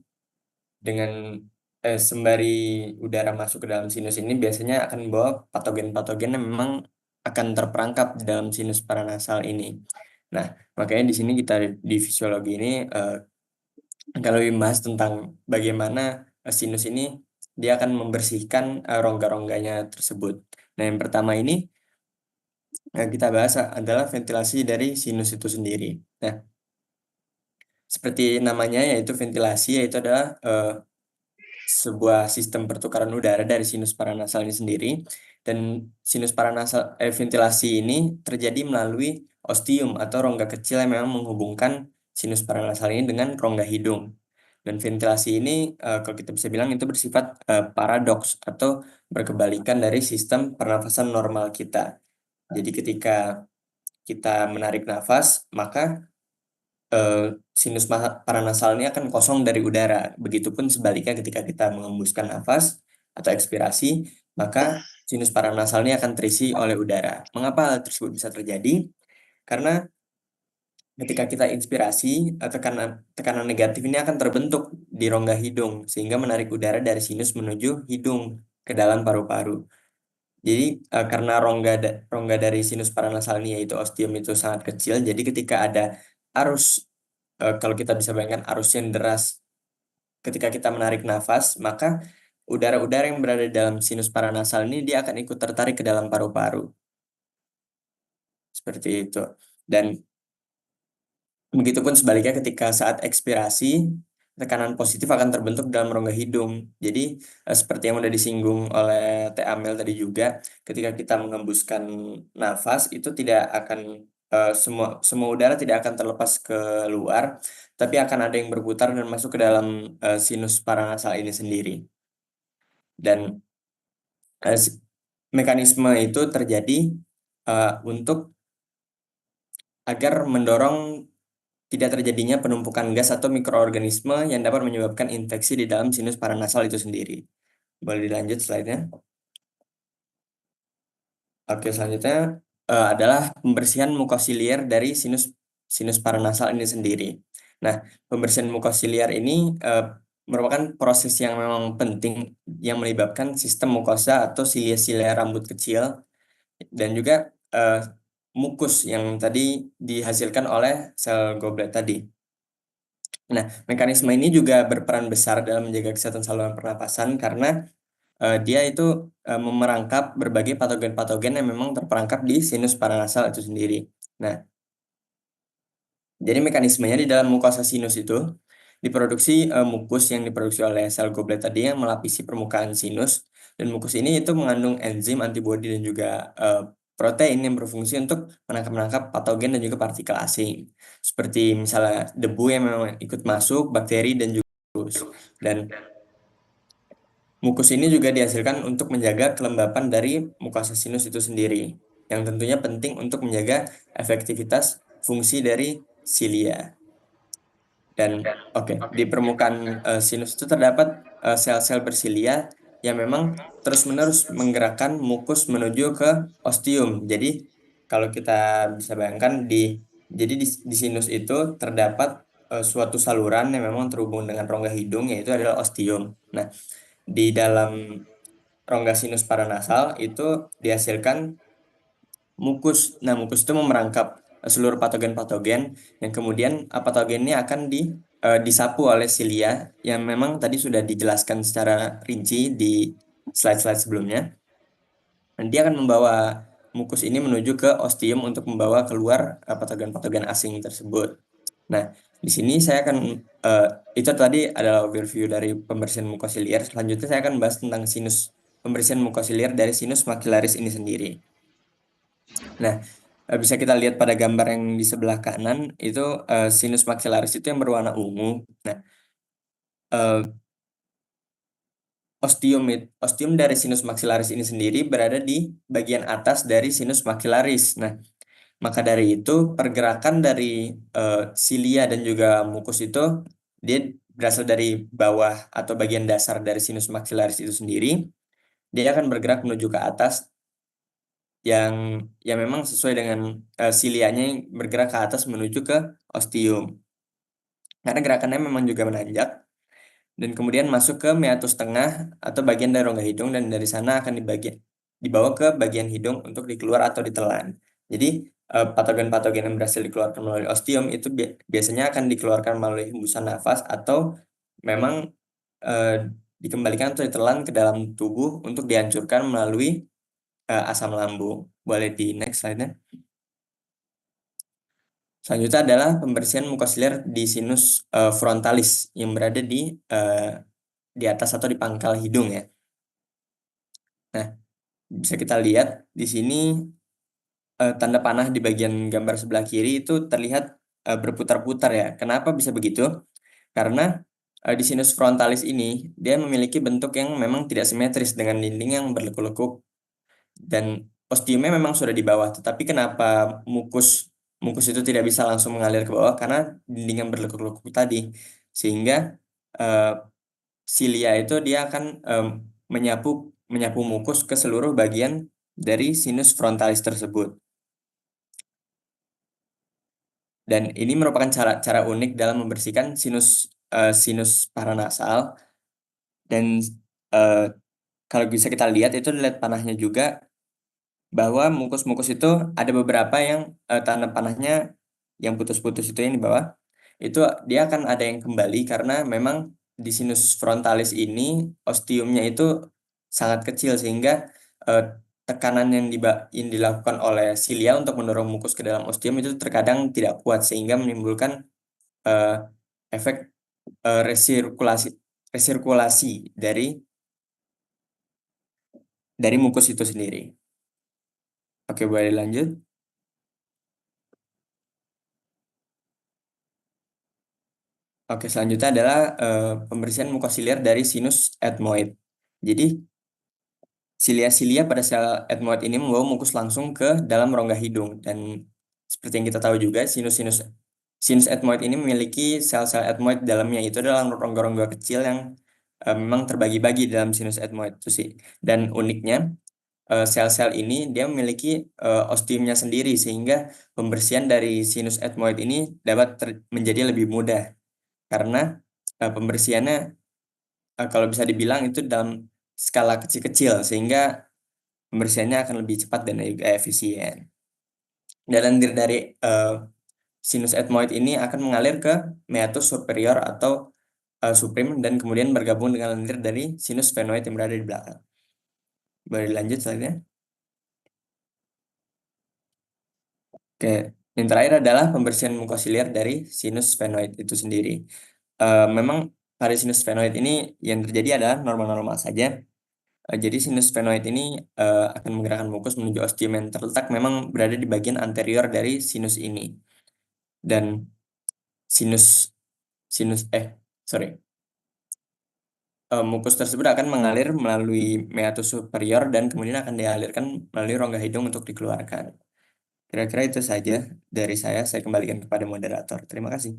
dengan sembari udara masuk ke dalam sinus ini biasanya akan membawa patogen-patogen yang memang akan terperangkap di dalam sinus paranasal ini. Nah, makanya di sini kita di fisiologi ini kalau membahas tentang bagaimana sinus ini dia akan membersihkan rongga-rongganya tersebut. Nah, yang pertama ini kita bahas adalah ventilasi dari sinus itu sendiri. Nah, seperti namanya yaitu ventilasi, yaitu adalah sebuah sistem pertukaran udara dari sinus paranasal ini sendiri, dan sinus paranasal ventilasi ini terjadi melalui ostium atau rongga kecil yang memang menghubungkan sinus paranasal ini dengan rongga hidung. Dan ventilasi ini kalau kita bisa bilang itu bersifat paradoks atau berkebalikan dari sistem pernafasan normal kita. Jadi ketika kita menarik nafas, maka sinus paranasal ini akan kosong dari udara. Begitupun sebaliknya ketika kita mengembuskan nafas atau ekspirasi, maka sinus paranasal ini akan terisi oleh udara. Mengapa hal tersebut bisa terjadi? Karena ketika kita inspirasi, tekanan negatif ini akan terbentuk di rongga hidung, sehingga menarik udara dari sinus menuju hidung ke dalam paru-paru. Jadi karena rongga dari sinus paranasal ini yaitu ostium itu sangat kecil, jadi ketika ada arus, kalau kita bisa bayangkan arus yang deras ketika kita menarik nafas, maka udara-udara yang berada di dalam sinus paranasal ini dia akan ikut tertarik ke dalam paru-paru. Seperti itu. Dan begitupun sebaliknya ketika saat ekspirasi, tekanan positif akan terbentuk dalam rongga hidung. Jadi seperti yang sudah disinggung oleh Teh Amel tadi juga, ketika kita mengembuskan nafas itu tidak akan semua udara tidak akan terlepas ke luar, tapi akan ada yang berputar dan masuk ke dalam sinus paranasal ini sendiri. Dan mekanisme itu terjadi untuk agar mendorong tidak terjadinya penumpukan gas atau mikroorganisme yang dapat menyebabkan infeksi di dalam sinus paranasal itu sendiri. Boleh dilanjut slide-nya. Oke, selanjutnya adalah pembersihan mukosiliar dari sinus paranasal ini sendiri. Nah, pembersihan mukosiliar ini merupakan proses yang memang penting yang melibatkan sistem mukosa atau silia-silia rambut kecil dan juga mukus yang tadi dihasilkan oleh sel goblet tadi. Nah, mekanisme ini juga berperan besar dalam menjaga kesehatan saluran pernapasan karena dia itu memerangkap berbagai patogen-patogen yang memang terperangkap di sinus paranasal itu sendiri. Nah, jadi mekanismenya di dalam mukosa sinus itu diproduksi mukus yang diproduksi oleh sel goblet tadi yang melapisi permukaan sinus, dan mukus ini itu mengandung enzim, antibodi, dan juga protein yang berfungsi untuk menangkap patogen dan juga partikel asing, seperti misalnya debu yang memang ikut masuk, bakteri, dan juga virus. Dan mukus ini juga dihasilkan untuk menjaga kelembapan dari mukosa sinus itu sendiri, yang tentunya penting untuk menjaga efektivitas fungsi dari silia. Dan di permukaan sinus itu terdapat sel-sel bersilia yang memang terus-menerus menggerakkan mukus menuju ke ostium. Jadi kalau kita bisa bayangkan di sinus itu terdapat suatu saluran yang memang terhubung dengan rongga hidung, yaitu adalah ostium. Nah, di dalam rongga sinus paranasal itu dihasilkan mukus. Nah, mukus itu memerangkap seluruh patogen-patogen yang kemudian patogen ini akan disapu oleh silia yang memang tadi sudah dijelaskan secara rinci di slide-slide sebelumnya. Dan dia akan membawa mukus ini menuju ke ostium untuk membawa keluar patogen-patogen asing tersebut. Nah, di sini saya akan itu tadi adalah overview dari pembersihan mukosiliar. Selanjutnya saya akan bahas tentang pembersihan mukosiliar dari sinus maxillaris ini sendiri. Nah, bisa kita lihat pada gambar yang di sebelah kanan itu sinus maxillaris itu yang berwarna ungu. Nah, ostium dari sinus maxillaris ini sendiri berada di bagian atas dari sinus maxillaris. Nah, maka dari itu pergerakan dari silia dan juga mukus itu dia berasal dari bawah atau bagian dasar dari sinus maxillaris itu sendiri. Dia akan bergerak menuju ke atas yang memang sesuai dengan silianya yang bergerak ke atas menuju ke ostium. Karena gerakannya memang juga menanjak dan kemudian masuk ke meatus tengah atau bagian dari rongga hidung, dan dari sana akan dibawa ke bagian hidung untuk dikeluar atau ditelan. Jadi patogen-patogen yang berhasil dikeluarkan melalui ostium itu biasanya akan dikeluarkan melalui hembusan nafas atau memang dikembalikan atau ditelan ke dalam tubuh untuk dihancurkan melalui asam lambung. Boleh di next slide-nya. Selanjutnya adalah pembersihan mukosiliar di sinus frontalis yang berada di atas atau di pangkal hidung ya. Nah, bisa kita lihat di sini tanda panah di bagian gambar sebelah kiri itu terlihat berputar-putar ya. Kenapa bisa begitu? Karena di sinus frontalis ini dia memiliki bentuk yang memang tidak simetris dengan dinding yang berlekuk-lekuk, dan ostiumnya memang sudah di bawah, tetapi kenapa mukus itu tidak bisa langsung mengalir ke bawah? Karena dinding yang berlekuk-lekuk tadi, sehingga silia itu dia akan menyapu mukus ke seluruh bagian dari sinus frontalis tersebut. Dan ini merupakan cara unik dalam membersihkan sinus paranasal. Dan kalau bisa kita lihat itu lihat panahnya juga, bahwa mukus-mukus itu ada beberapa yang tanda panahnya yang putus-putus itu yang di bawah, itu dia akan ada yang kembali karena memang di sinus frontalis ini ostiumnya itu sangat kecil, sehingga tekanan yang dilakukan oleh silia untuk mendorong mukus ke dalam ostium itu terkadang tidak kuat, sehingga menimbulkan efek resirkulasi dari mukus itu sendiri. Oke, boleh lanjut. Oke, selanjutnya adalah pembersihan mukosiliar dari sinus ethmoid. Jadi silia-silia pada sel ethmoid ini membawa mukus langsung ke dalam rongga hidung, dan seperti yang kita tahu juga sinus ethmoid ini memiliki sel-sel ethmoid di dalamnya, itu adalah rongga-rongga kecil yang memang terbagi-bagi dalam sinus ethmoid itu sih. Dan uniknya sel-sel ini dia memiliki ostiumnya sendiri, sehingga pembersihan dari sinus ethmoid ini dapat menjadi lebih mudah karena pembersihannya kalau bisa dibilang itu dalam skala kecil-kecil, sehingga pembersihannya akan lebih cepat dan juga efisien. Dan lendir dari sinus ethmoid ini akan mengalir ke meatus superior atau suprim, dan kemudian bergabung dengan lendir dari sinus sphenoid yang berada di belakang. Boleh dilanjut selanjutnya. Oke, yang terakhir adalah pembersihan mukosiliar dari sinus sphenoid itu sendiri. Memang pada sinus sphenoid ini yang terjadi adalah normal-normal saja. Jadi sinus sphenoid ini akan menggerakkan mukus menuju ostium yang terletak memang berada di bagian anterior dari sinus ini. Dan mukus tersebut akan mengalir melalui meatus superior dan kemudian akan dialirkan melalui rongga hidung untuk dikeluarkan. Kira-kira itu saja dari saya kembalikan kepada moderator. Terima kasih.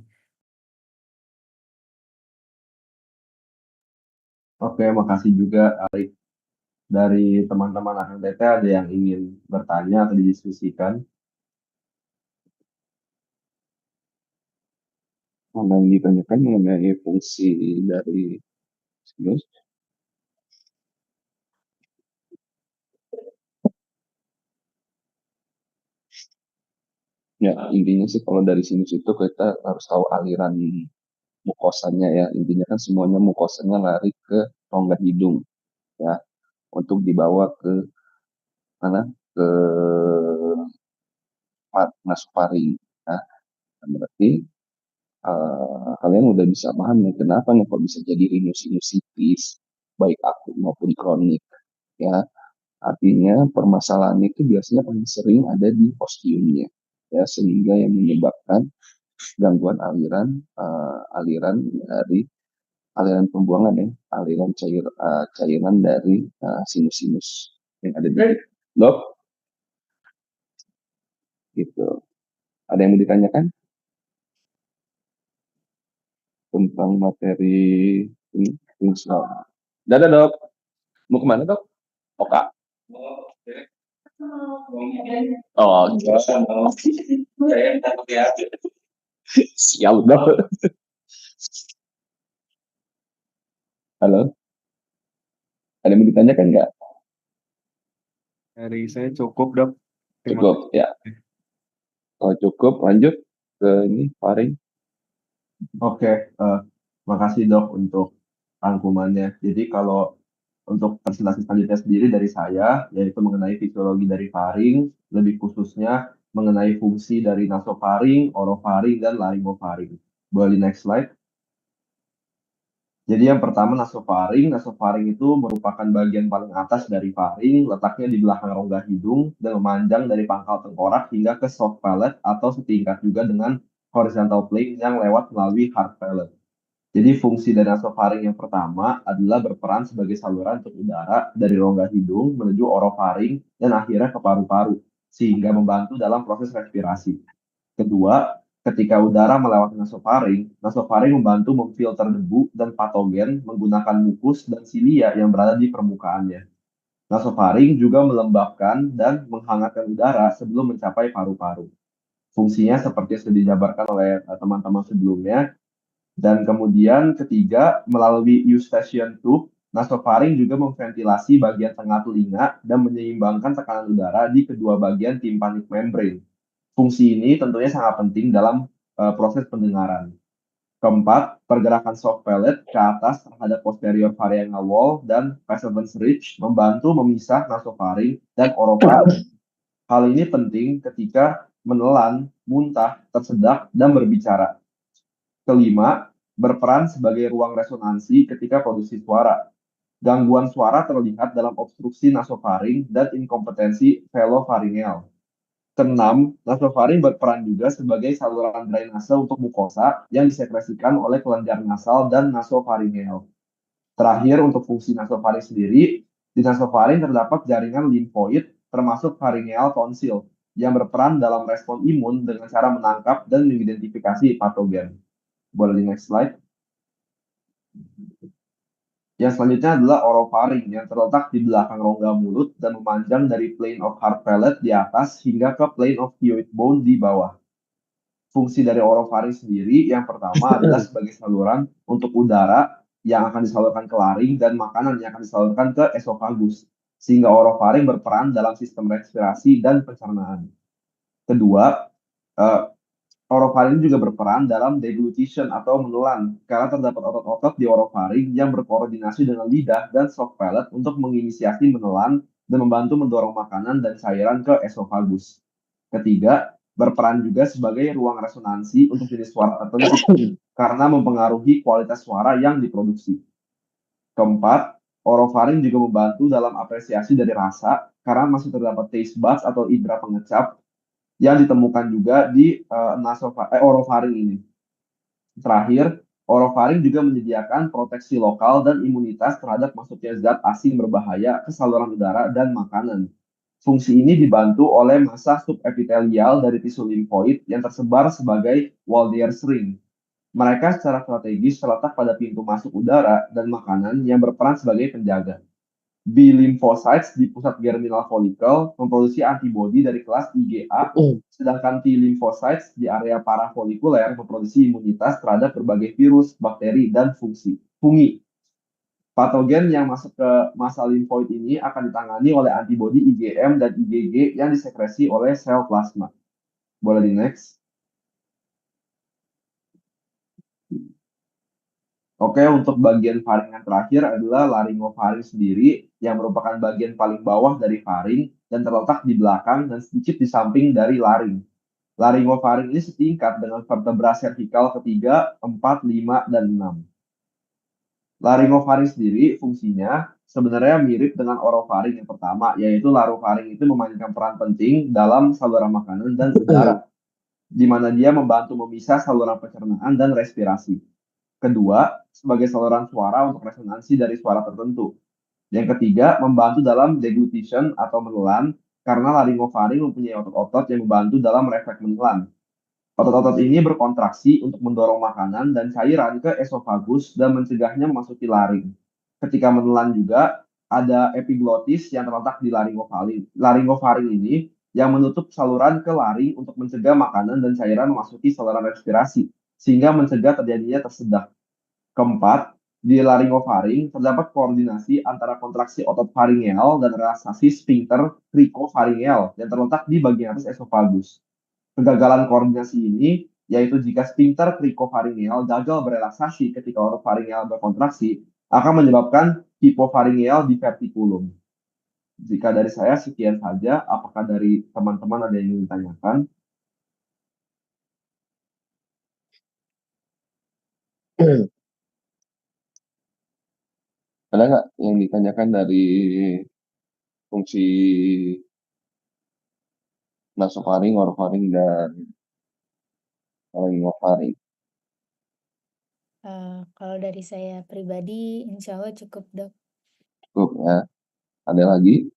Oke, makasih juga Arik. Dari teman-teman AKTT ada yang ingin bertanya atau didiskusikan? Yang ditanyakan mengenai fungsi dari sinus. Ya, intinya sih kalau dari sinus itu kita harus tahu aliran mukosanya ya. Intinya kan semuanya mukosanya lari ke rongga hidung ya, untuk dibawa ke mana? Ke nasofaring. Nah, berarti kalian udah bisa paham nih kenapa nih kok bisa jadi sinusitis baik akut maupun kronik ya. Artinya permasalahan itu biasanya paling sering ada di ostiumnya ya, sehingga yang menyebabkan gangguan aliran dari aliran pembuangan ya, aliran cairan dari sinus-sinus yang ada di dok gitu. Ada yang mau ditanyakan tentang materi ini? Dadah dok, mau kemana dok? Oka. Oh, siap dok. Halo, ada yang mau ditanyakan nggak? Dari saya cukup, Dok. Terima Cukup ya. Kalau cukup lanjut ke ini Faring. Oke, makasih dok untuk rangkumannya. Jadi kalau untuk presentasi selanjutnya sendiri dari saya, yaitu mengenai fisiologi dari faring, lebih khususnya mengenai fungsi dari nasofaring, orofaring, dan laryngofaring. Boleh di next slide. Jadi yang pertama nasofaring. Nasofaring itu merupakan bagian paling atas dari faring, letaknya di belakang rongga hidung dan memanjang dari pangkal tengkorak hingga ke soft palate atau setingkat juga dengan horizontal plane yang lewat melalui hard palate. Jadi fungsi dari nasofaring yang pertama adalah berperan sebagai saluran untuk udara dari rongga hidung menuju orofaring dan akhirnya ke paru-paru, sehingga membantu dalam proses respirasi. Kedua, ketika udara melewati nasofaring, nasofaring membantu memfilter debu dan patogen menggunakan mukus dan silia yang berada di permukaannya. Nasofaring juga melembabkan dan menghangatkan udara sebelum mencapai paru-paru. Fungsinya seperti yang sudah dijabarkan oleh teman-teman sebelumnya. Dan kemudian ketiga, melalui eustachian tube, nasofaring juga memventilasi bagian tengah telinga dan menyeimbangkan tekanan udara di kedua bagian tympanic membrane. Fungsi ini tentunya sangat penting dalam proses pendengaran. Keempat, pergerakan soft palate ke atas terhadap posterior pharyngeal wall dan Passavant's ridge membantu memisah nasofaring dan orofaring. Hal ini penting ketika menelan, muntah, tersedak, dan berbicara. Kelima, berperan sebagai ruang resonansi ketika produksi suara. Gangguan suara terlihat dalam obstruksi nasofaring dan inkompetensi velopharyngeal. Keenam, nasofaring berperan juga sebagai saluran drainase untuk mukosa yang disekresikan oleh kelenjar nasal dan nasofaringeal. Terakhir, untuk fungsi nasofaring sendiri, di nasofaring terdapat jaringan limfoid termasuk pharyngeal tonsil yang berperan dalam respon imun dengan cara menangkap dan mengidentifikasi patogen. Boleh di next slide. Yang selanjutnya adalah orofaring yang terletak di belakang rongga mulut dan memanjang dari plane of heart palate di atas hingga ke plane of hyoid bone di bawah. Fungsi dari orofaring sendiri yang pertama adalah sebagai saluran untuk udara yang akan disalurkan ke laring dan makanan yang akan disalurkan ke esofagus, sehingga orofaring berperan dalam sistem respirasi dan pencernaan. Kedua, orofaring juga berperan dalam deglutition atau menelan, karena terdapat otot-otot di orofaring yang berkoordinasi dengan lidah dan soft palate untuk menginisiasi menelan dan membantu mendorong makanan dan cairan ke esofagus. Ketiga, berperan juga sebagai ruang resonansi untuk jenis suara tertentu, karena mempengaruhi kualitas suara yang diproduksi. Keempat, orofaring juga membantu dalam apresiasi dari rasa, karena masih terdapat taste buds atau indera pengecap yang ditemukan juga di orofaring ini. Terakhir, orofaring juga menyediakan proteksi lokal dan imunitas terhadap masuknya zat asing berbahaya ke saluran udara dan makanan. Fungsi ini dibantu oleh massa subepitelial dari tisu limfoid yang tersebar sebagai Waldeyer's ring. Mereka secara strategis terletak pada pintu masuk udara dan makanan yang berperan sebagai penjaga. B lymphocytes di pusat germinal follicle memproduksi antibodi dari kelas IgA, sedangkan T lymphocytes di area parafolikuler memproduksi imunitas terhadap berbagai virus, bakteri, dan fungi. Patogen yang masuk ke massa limfoid ini akan ditangani oleh antibodi IgM dan IgG yang disekresi oleh sel plasma. Boleh di next. Oke, untuk bagian faring yang terakhir adalah laryngofaring sendiri yang merupakan bagian paling bawah dari faring dan terletak di belakang dan sedikit di samping dari laring. Laryngofaring ini setingkat dengan vertebra servikal ketiga, 4, 5, dan 6. Laryngofaring sendiri fungsinya sebenarnya mirip dengan orofaring yang pertama, yaitu larofaring itu memainkan peran penting dalam saluran makanan dan udara, di mana dia membantu memisah saluran pencernaan dan respirasi. Kedua, sebagai saluran suara untuk resonansi dari suara tertentu. Yang ketiga, membantu dalam deglutition atau menelan, karena laryngofaring mempunyai otot-otot yang membantu dalam refleks menelan. Otot-otot ini berkontraksi untuk mendorong makanan dan cairan ke esofagus dan mencegahnya memasuki laring. Ketika menelan juga, ada epiglotis yang terletak di laryngofaring ini yang menutup saluran ke laring untuk mencegah makanan dan cairan memasuki saluran respirasi, sehingga mencegah terjadinya tersedak. Keempat, di laryngofaring terdapat koordinasi antara kontraksi otot faringeal dan relaksasi sphincter cricofaringeal yang terletak di bagian atas esofagus. Kegagalan koordinasi ini, yaitu jika sphincter cricofaringeal gagal berelaksasi ketika otot faringeal berkontraksi, akan menyebabkan hipofaringeal diverticulum. Jika dari saya sekian saja, apakah dari teman-teman ada yang ingin ditanyakan? Ada nggak yang ditanyakan dari fungsi nasofaring, orofaring, dan laryngofaring? Kalau dari saya pribadi, insya Allah cukup, Dok. Cukup ya. Ada lagi?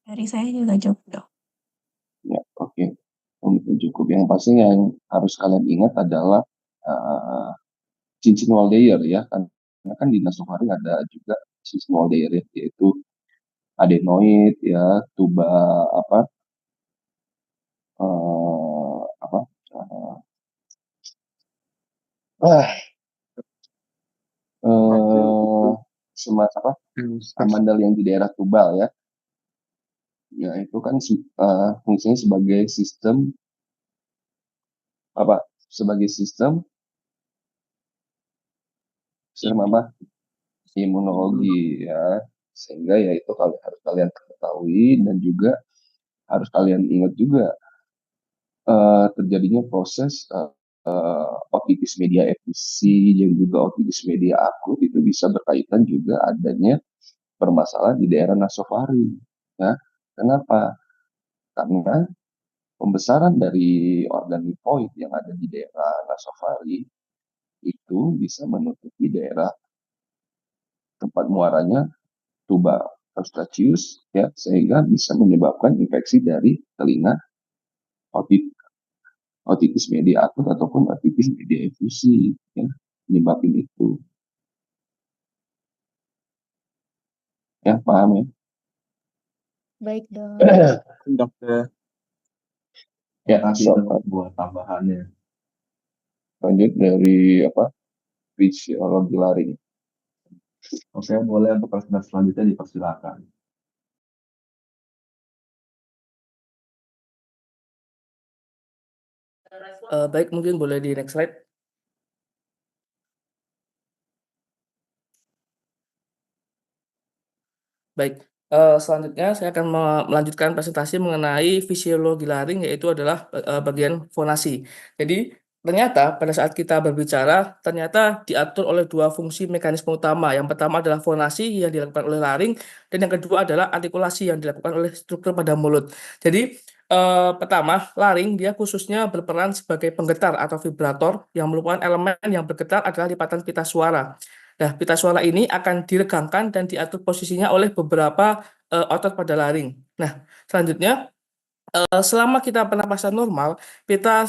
Dari saya juga cukup, Dok. Ya, oke. Untuk cukup. Yang pasti yang harus kalian ingat adalah cincin Waldeyer ya, karena kan di nasofaring ada juga cincin Waldeyer ya, yaitu adenoid ya, tuba amandel yang di daerah tubal ya. Ya itu kan fungsinya sebagai sistem imunologi ya, sehingga ya itu harus kalian ketahui, dan juga harus kalian ingat juga terjadinya proses otitis media efisi dan juga otitis media akut itu bisa berkaitan juga adanya bermasalah di daerah nasofaring. Ya, kenapa? Karena pembesaran dari organ lipoid yang ada di daerah nasofaring itu bisa menutupi daerah tempat muaranya tuba eustachius, ya, sehingga bisa menyebabkan infeksi dari telinga, otitis media akut ataupun otitis media efusi, ya, menyebabkan itu. Ya, paham ya? Baik dong. Dokter, Ya, kasih so, dok buat tambahannya. lanjut dari fisiologi laring. Oke, boleh untuk presentasi selanjutnya dipersilakan. Baik, mungkin boleh di next slide. Baik, selanjutnya saya akan melanjutkan presentasi mengenai fisiologi laring, yaitu adalah bagian fonasi. Jadi ternyata pada saat kita berbicara, ternyata diatur oleh dua fungsi mekanisme utama. Yang pertama adalah fonasi yang dilakukan oleh laring, dan yang kedua adalah artikulasi yang dilakukan oleh struktur pada mulut. Jadi pertama, laring dia khususnya berperan sebagai penggetar atau vibrator, yang merupakan elemen yang bergetar adalah lipatan pita suara. Nah, pita suara ini akan diregangkan dan diatur posisinya oleh beberapa otot pada laring. Nah, selanjutnya selama kita pernapasan normal, pita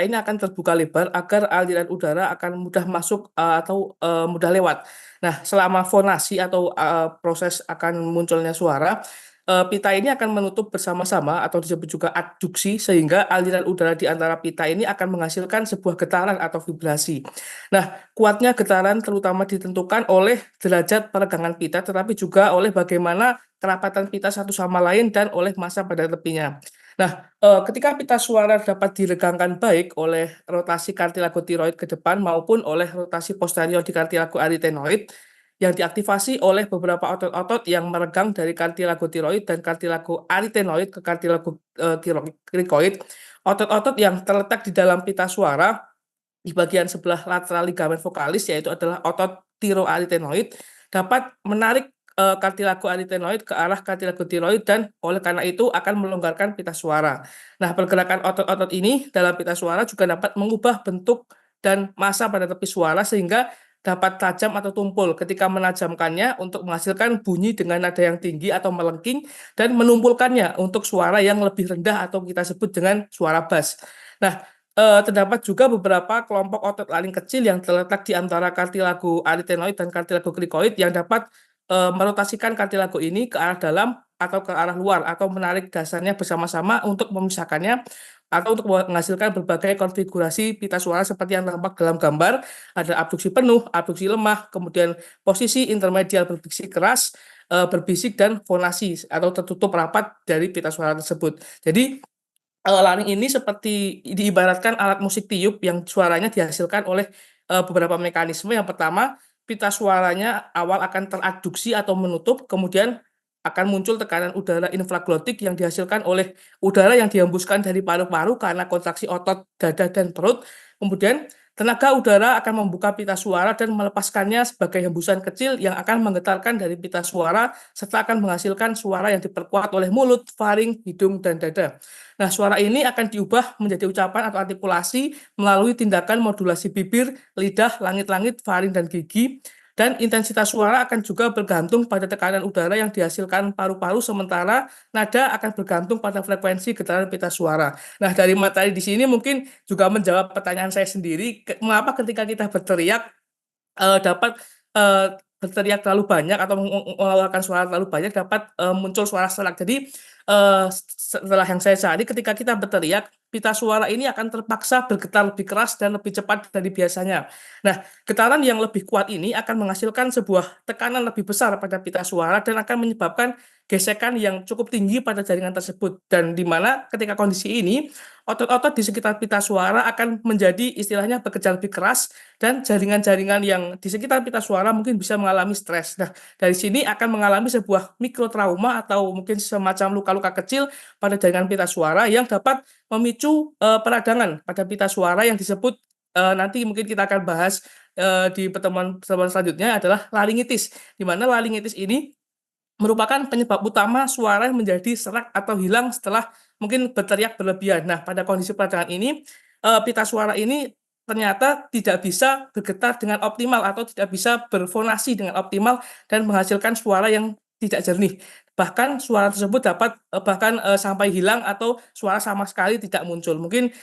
ini akan terbuka lebar agar aliran udara akan mudah masuk atau mudah lewat. Nah, selama fonasi atau proses akan munculnya suara, pita ini akan menutup bersama-sama atau disebut juga adduksi, sehingga aliran udara di antara pita ini akan menghasilkan sebuah getaran atau vibrasi. Nah, kuatnya getaran terutama ditentukan oleh derajat peregangan pita, tetapi juga oleh bagaimana kerapatan pita satu sama lain dan oleh massa pada tepinya. Nah, ketika pita suara dapat diregangkan baik oleh rotasi kartilago tiroid ke depan maupun oleh rotasi posterior di kartilago arytenoid yang diaktifasi oleh beberapa otot-otot yang meregang dari kartilago tiroid dan kartilago arytenoid ke kartilago krikoid, otot-otot yang terletak di dalam pita suara di bagian sebelah lateral ligamen vokalis, yaitu adalah otot tiroarytenoid, dapat menarik kartilago arytenoid ke arah kartilago tiroid dan oleh karena itu akan melonggarkan pita suara. Nah, pergerakan otot-otot ini dalam pita suara juga dapat mengubah bentuk dan massa pada tepi suara sehingga dapat tajam atau tumpul ketika menajamkannya untuk menghasilkan bunyi dengan nada yang tinggi atau melengking dan menumpulkannya untuk suara yang lebih rendah atau kita sebut dengan suara bass. Nah, terdapat juga beberapa kelompok otot laring kecil yang terletak di antara kartilago arytenoid dan kartilago krikoid yang dapat merotasikan kartilago ini ke arah dalam atau ke arah luar atau menarik dasarnya bersama-sama untuk memisahkannya atau untuk menghasilkan berbagai konfigurasi pita suara seperti yang tampak dalam gambar. Ada abduksi penuh, abduksi lemah, kemudian posisi intermedial berbisik keras, berbisik, dan fonasi atau tertutup rapat dari pita suara tersebut. Jadi laring ini seperti diibaratkan alat musik tiup yang suaranya dihasilkan oleh beberapa mekanisme. Yang pertama, pita suaranya awal akan teradduksi atau menutup, kemudian akan muncul tekanan udara infraglotik yang dihasilkan oleh udara yang dihembuskan dari paru-paru karena kontraksi otot dada dan perut. Kemudian tenaga udara akan membuka pita suara dan melepaskannya sebagai hembusan kecil yang akan menggetarkan dari pita suara serta akan menghasilkan suara yang diperkuat oleh mulut, faring, hidung, dan dada. Nah, suara ini akan diubah menjadi ucapan atau artikulasi melalui tindakan modulasi bibir, lidah, langit-langit, faring, dan gigi. Dan intensitas suara akan juga bergantung pada tekanan udara yang dihasilkan paru-paru, sementara nada akan bergantung pada frekuensi getaran pita suara. Nah, dari materi di sini mungkin juga menjawab pertanyaan saya sendiri, mengapa ketika kita berteriak dapat berteriak terlalu banyak atau mengeluarkan suara terlalu banyak dapat muncul suara serak. Jadi setelah yang saya cari, ketika kita berteriak, pita suara ini akan terpaksa bergetar lebih keras dan lebih cepat dari biasanya. Nah, getaran yang lebih kuat ini akan menghasilkan sebuah tekanan lebih besar pada pita suara dan akan menyebabkan gesekan yang cukup tinggi pada jaringan tersebut. Dan di mana ketika kondisi ini, otot-otot di sekitar pita suara akan menjadi istilahnya bekerja lebih keras dan jaringan-jaringan yang di sekitar pita suara mungkin bisa mengalami stres. Nah, dari sini akan mengalami sebuah mikrotrauma atau mungkin semacam luka-luka kecil pada jaringan pita suara yang dapat memicu peradangan pada pita suara yang disebut nanti mungkin kita akan bahas di pertemuan selanjutnya adalah laringitis, di mana laringitis ini merupakan penyebab utama suara yang menjadi serak atau hilang setelah mungkin berteriak berlebihan. Nah, pada kondisi peradangan ini, pita suara ini ternyata tidak bisa bergetar dengan optimal atau tidak bisa berfonasi dengan optimal dan menghasilkan suara yang tidak jernih. Bahkan suara tersebut dapat bahkan sampai hilang atau suara sama sekali tidak muncul. Mungkin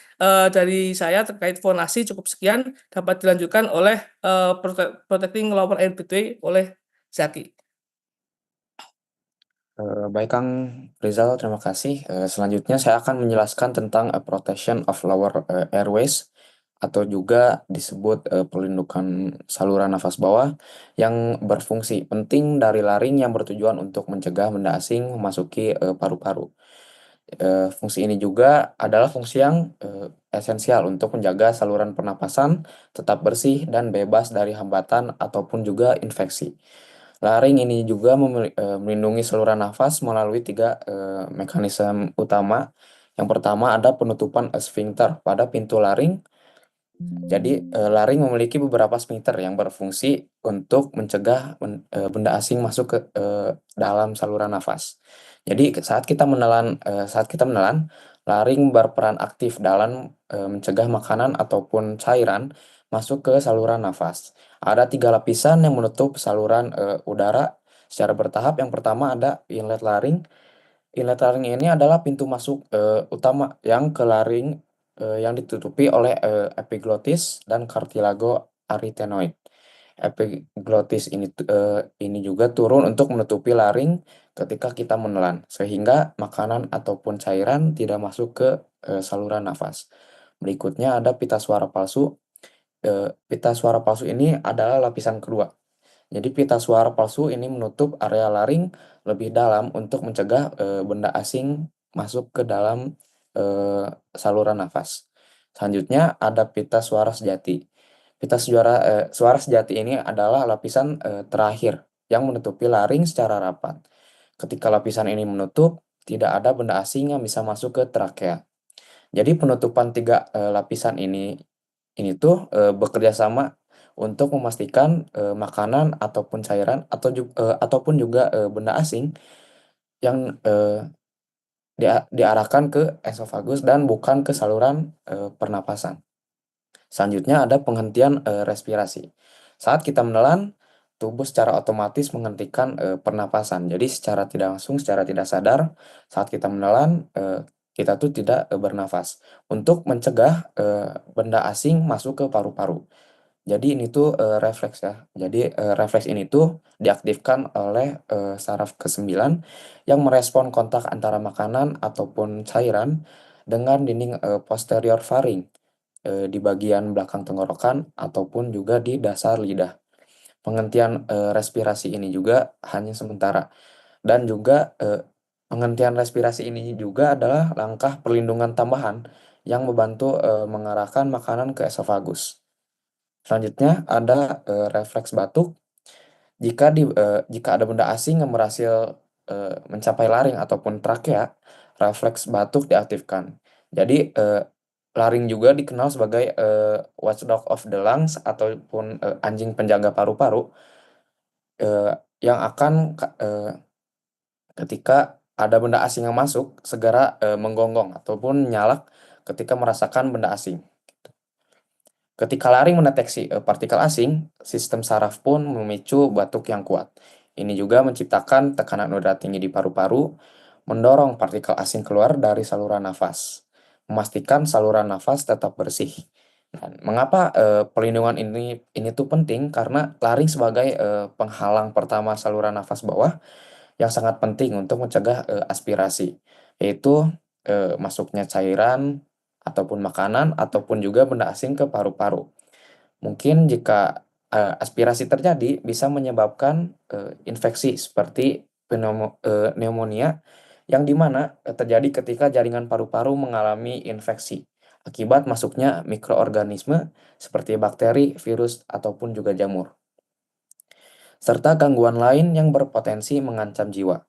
dari saya terkait fonasi cukup sekian, dapat dilanjutkan oleh Protecting Lower Airway oleh Zaki. Baik Kang Rizal, terima kasih. Selanjutnya saya akan menjelaskan tentang protection of lower airways atau juga disebut perlindungan saluran nafas bawah yang berfungsi penting dari laring yang bertujuan untuk mencegah benda asing memasuki paru-paru. Fungsi ini juga adalah fungsi yang esensial untuk menjaga saluran pernapasan tetap bersih dan bebas dari hambatan ataupun juga infeksi. Laring ini juga melindungi saluran nafas melalui tiga mekanisme utama. Yang pertama ada penutupan sphincter pada pintu laring. Jadi laring memiliki beberapa sphincter yang berfungsi untuk mencegah benda asing masuk ke dalam saluran nafas. Jadi saat kita menelan laring berperan aktif dalam mencegah makanan ataupun cairan masuk ke saluran nafas. Ada 3 lapisan yang menutup saluran udara secara bertahap. Yang pertama ada inlet laring. Inlet laring ini adalah pintu masuk utama yang ke laring yang ditutupi oleh epiglottis dan cartilago arytenoid. Epiglottis ini juga turun untuk menutupi laring ketika kita menelan, sehingga makanan ataupun cairan tidak masuk ke saluran nafas. Berikutnya ada pita suara palsu. Pita suara palsu ini adalah lapisan kedua. Jadi pita suara palsu ini menutup area laring lebih dalam untuk mencegah benda asing masuk ke dalam saluran nafas. Selanjutnya ada pita suara sejati. Suara sejati ini adalah lapisan terakhir yang menutupi laring secara rapat. Ketika lapisan ini menutup, tidak ada benda asing yang bisa masuk ke trakea. Jadi penutupan 3 lapisan ini tuh bekerja sama untuk memastikan makanan ataupun cairan ataupun juga benda asing yang diarahkan ke esofagus dan bukan ke saluran pernapasan. Selanjutnya ada penghentian respirasi. Saat kita menelan, tubuh secara otomatis menghentikan pernapasan. Jadi secara tidak langsung, secara tidak sadar, saat kita menelan, kita tuh tidak bernafas untuk mencegah benda asing masuk ke paru-paru. Jadi ini tuh refleks ya. Jadi refleks ini tuh diaktifkan oleh saraf ke-9 yang merespon kontak antara makanan ataupun cairan dengan dinding posterior faring di bagian belakang tenggorokan ataupun juga di dasar lidah. Penghentian respirasi ini juga hanya sementara. Dan juga penghentian respirasi ini juga adalah langkah perlindungan tambahan yang membantu mengarahkan makanan ke esofagus. Selanjutnya ada refleks batuk. Jika ada benda asing yang berhasil mencapai laring ataupun trakea, refleks batuk diaktifkan. Jadi laring juga dikenal sebagai watchdog of the lungs ataupun anjing penjaga paru-paru yang akan ketika ada benda asing yang masuk segera menggonggong ataupun nyalak ketika merasakan benda asing. Ketika laring mendeteksi partikel asing, sistem saraf pun memicu batuk yang kuat. Ini juga menciptakan tekanan udara tinggi di paru-paru, mendorong partikel asing keluar dari saluran nafas, memastikan saluran nafas tetap bersih. Dan mengapa perlindungan ini tuh penting? Karena laring sebagai penghalang pertama saluran nafas bawah yang sangat penting untuk mencegah aspirasi, yaitu masuknya cairan ataupun makanan ataupun juga benda asing ke paru-paru. Mungkin jika aspirasi terjadi bisa menyebabkan infeksi seperti pneumonia yang dimana terjadi ketika jaringan paru-paru mengalami infeksi akibat masuknya mikroorganisme seperti bakteri, virus, ataupun juga jamur. Serta gangguan lain yang berpotensi mengancam jiwa.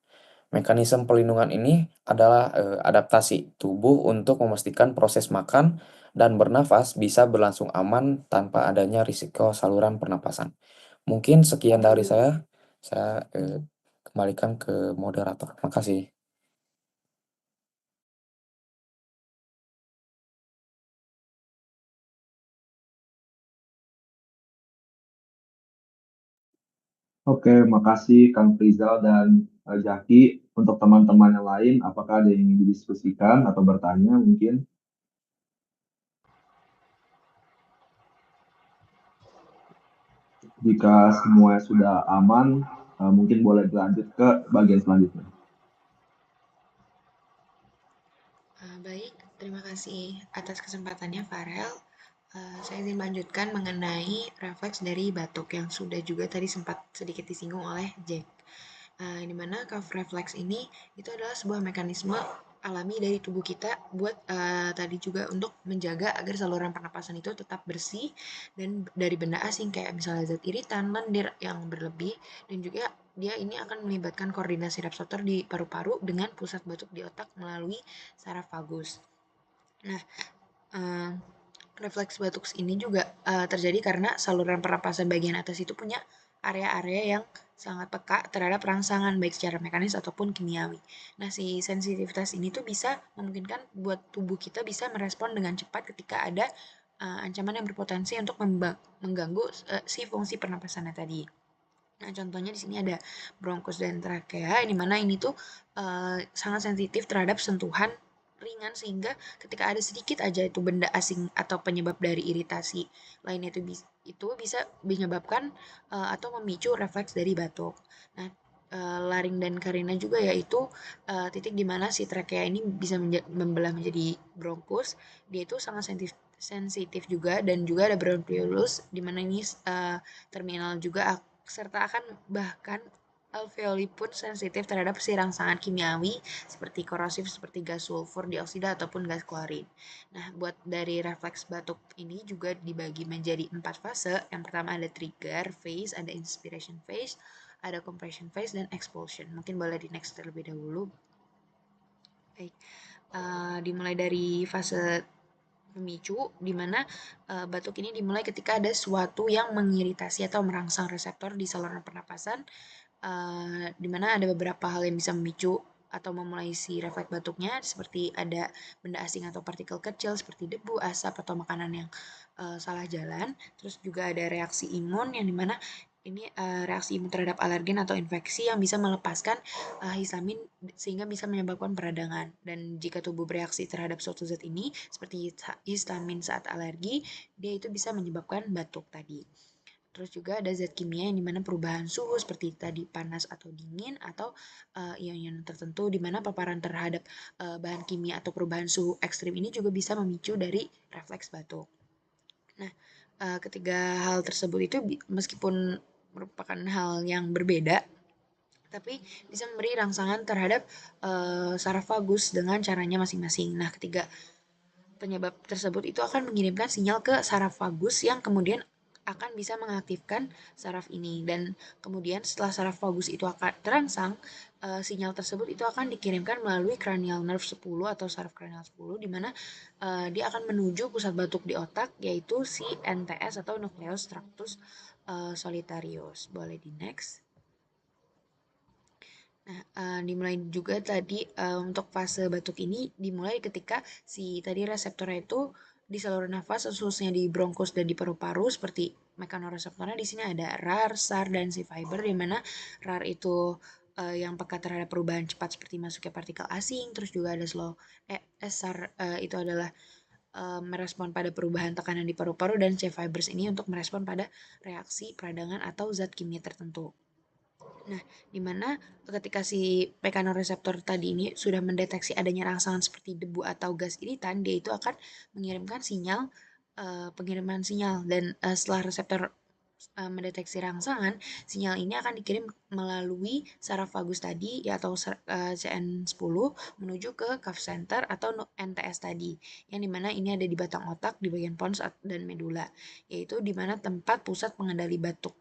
Mekanisme perlindungan ini adalah adaptasi tubuh untuk memastikan proses makan dan bernafas bisa berlangsung aman tanpa adanya risiko saluran pernapasan. Mungkin sekian dari saya kembalikan ke moderator. Terima kasih. Oke, makasih Kang Rizal dan Jaki. Untuk teman-teman yang lain, apakah ada yang ingin didiskusikan atau bertanya mungkin? Jika semua sudah aman, mungkin boleh dilanjut ke bagian selanjutnya. Baik, terima kasih atas kesempatannya Farel. Saya ingin melanjutkan mengenai refleks dari batuk yang sudah juga tadi sempat sedikit disinggung oleh Jack. Di mana cough reflex ini itu adalah sebuah mekanisme alami dari tubuh kita buat tadi juga untuk menjaga agar saluran pernapasan itu tetap bersih dan dari benda asing kayak misalnya zat iritan, lendir yang berlebih, dan juga dia ini akan melibatkan koordinasi reseptor di paru-paru dengan pusat batuk di otak melalui saraf vagus. Nah, refleks batuk ini juga terjadi karena saluran pernapasan bagian atas itu punya area-area yang sangat peka terhadap rangsangan baik secara mekanis ataupun kimiawi. Nah, si sensitivitas ini tuh bisa memungkinkan buat tubuh kita bisa merespon dengan cepat ketika ada ancaman yang berpotensi untuk mengganggu si fungsi pernapasannya tadi. Nah, contohnya di sini ada bronkus dan trakea, di mana ini tuh sangat sensitif terhadap sentuhan ringan sehingga ketika ada sedikit aja itu benda asing atau penyebab dari iritasi lainnya itu bisa menyebabkan atau memicu refleks dari batuk. Nah, laring dan karina juga yaitu titik di mana si trakea ini bisa membelah menjadi bronkus. Dia itu sangat sensitif juga, dan juga ada bronchiolus di mana ini terminal juga serta akan bahkan alveoli pun sensitif terhadap si rangsangan kimiawi seperti korosif seperti gas sulfur dioksida ataupun gas klorin. Nah, buat dari refleks batuk ini juga dibagi menjadi 4 fase. Yang pertama ada trigger phase, ada inspiration phase, ada compression phase, dan expulsion. Mungkin boleh di next terlebih dahulu. Baik, dimulai dari fase pemicu, di mana batuk ini dimulai ketika ada sesuatu yang mengiritasi atau merangsang reseptor di saluran pernapasan, di mana ada beberapa hal yang bisa memicu atau memulai si refleks batuknya, seperti ada benda asing atau partikel kecil seperti debu, asap, atau makanan yang salah jalan. Terus juga ada reaksi imun yang dimana ini reaksi imun terhadap alergen atau infeksi yang bisa melepaskan histamin sehingga bisa menyebabkan peradangan. Dan jika tubuh bereaksi terhadap suatu zat ini seperti histamin saat alergi, dia itu bisa menyebabkan batuk tadi. Terus juga ada zat kimia yang dimana perubahan suhu seperti tadi panas atau dingin atau ion-ion tertentu, dimana paparan terhadap bahan kimia atau perubahan suhu ekstrim ini juga bisa memicu dari refleks batuk. Nah, ketiga hal tersebut itu meskipun merupakan hal yang berbeda, tapi bisa memberi rangsangan terhadap saraf vagus dengan caranya masing-masing. Nah, ketiga penyebab tersebut itu akan mengirimkan sinyal ke saraf vagus yang kemudian akan bisa mengaktifkan saraf ini, dan kemudian setelah saraf vagus itu akan terangsang, sinyal tersebut itu akan dikirimkan melalui cranial nerve 10 atau saraf cranial 10, di mana dia akan menuju pusat batuk di otak yaitu si NTS atau nucleus tractus solitarius. Boleh di next. Nah, dimulai juga tadi untuk fase batuk ini dimulai ketika si tadi reseptornya itu di saluran nafas, khususnya di bronkus dan di paru-paru, seperti mekanoreseptornya di sini ada RAR, SAR, dan C-fiber, di mana RAR itu yang peka terhadap perubahan cepat seperti masuknya partikel asing, terus juga ada SAR itu adalah merespon pada perubahan tekanan di paru-paru, dan C-fibers ini untuk merespon pada reaksi peradangan atau zat kimia tertentu. Nah, di mana ketika si mekanoreseptor tadi ini sudah mendeteksi adanya rangsangan seperti debu atau gas iritan, dia itu akan mengirimkan sinyal, pengiriman sinyal, dan setelah reseptor mendeteksi rangsangan, sinyal ini akan dikirim melalui saraf vagus tadi ya, atau CN10 menuju ke cuff center atau NTS tadi, yang dimana ini ada di batang otak di bagian pons dan medula, yaitu dimana tempat pusat pengendali batuk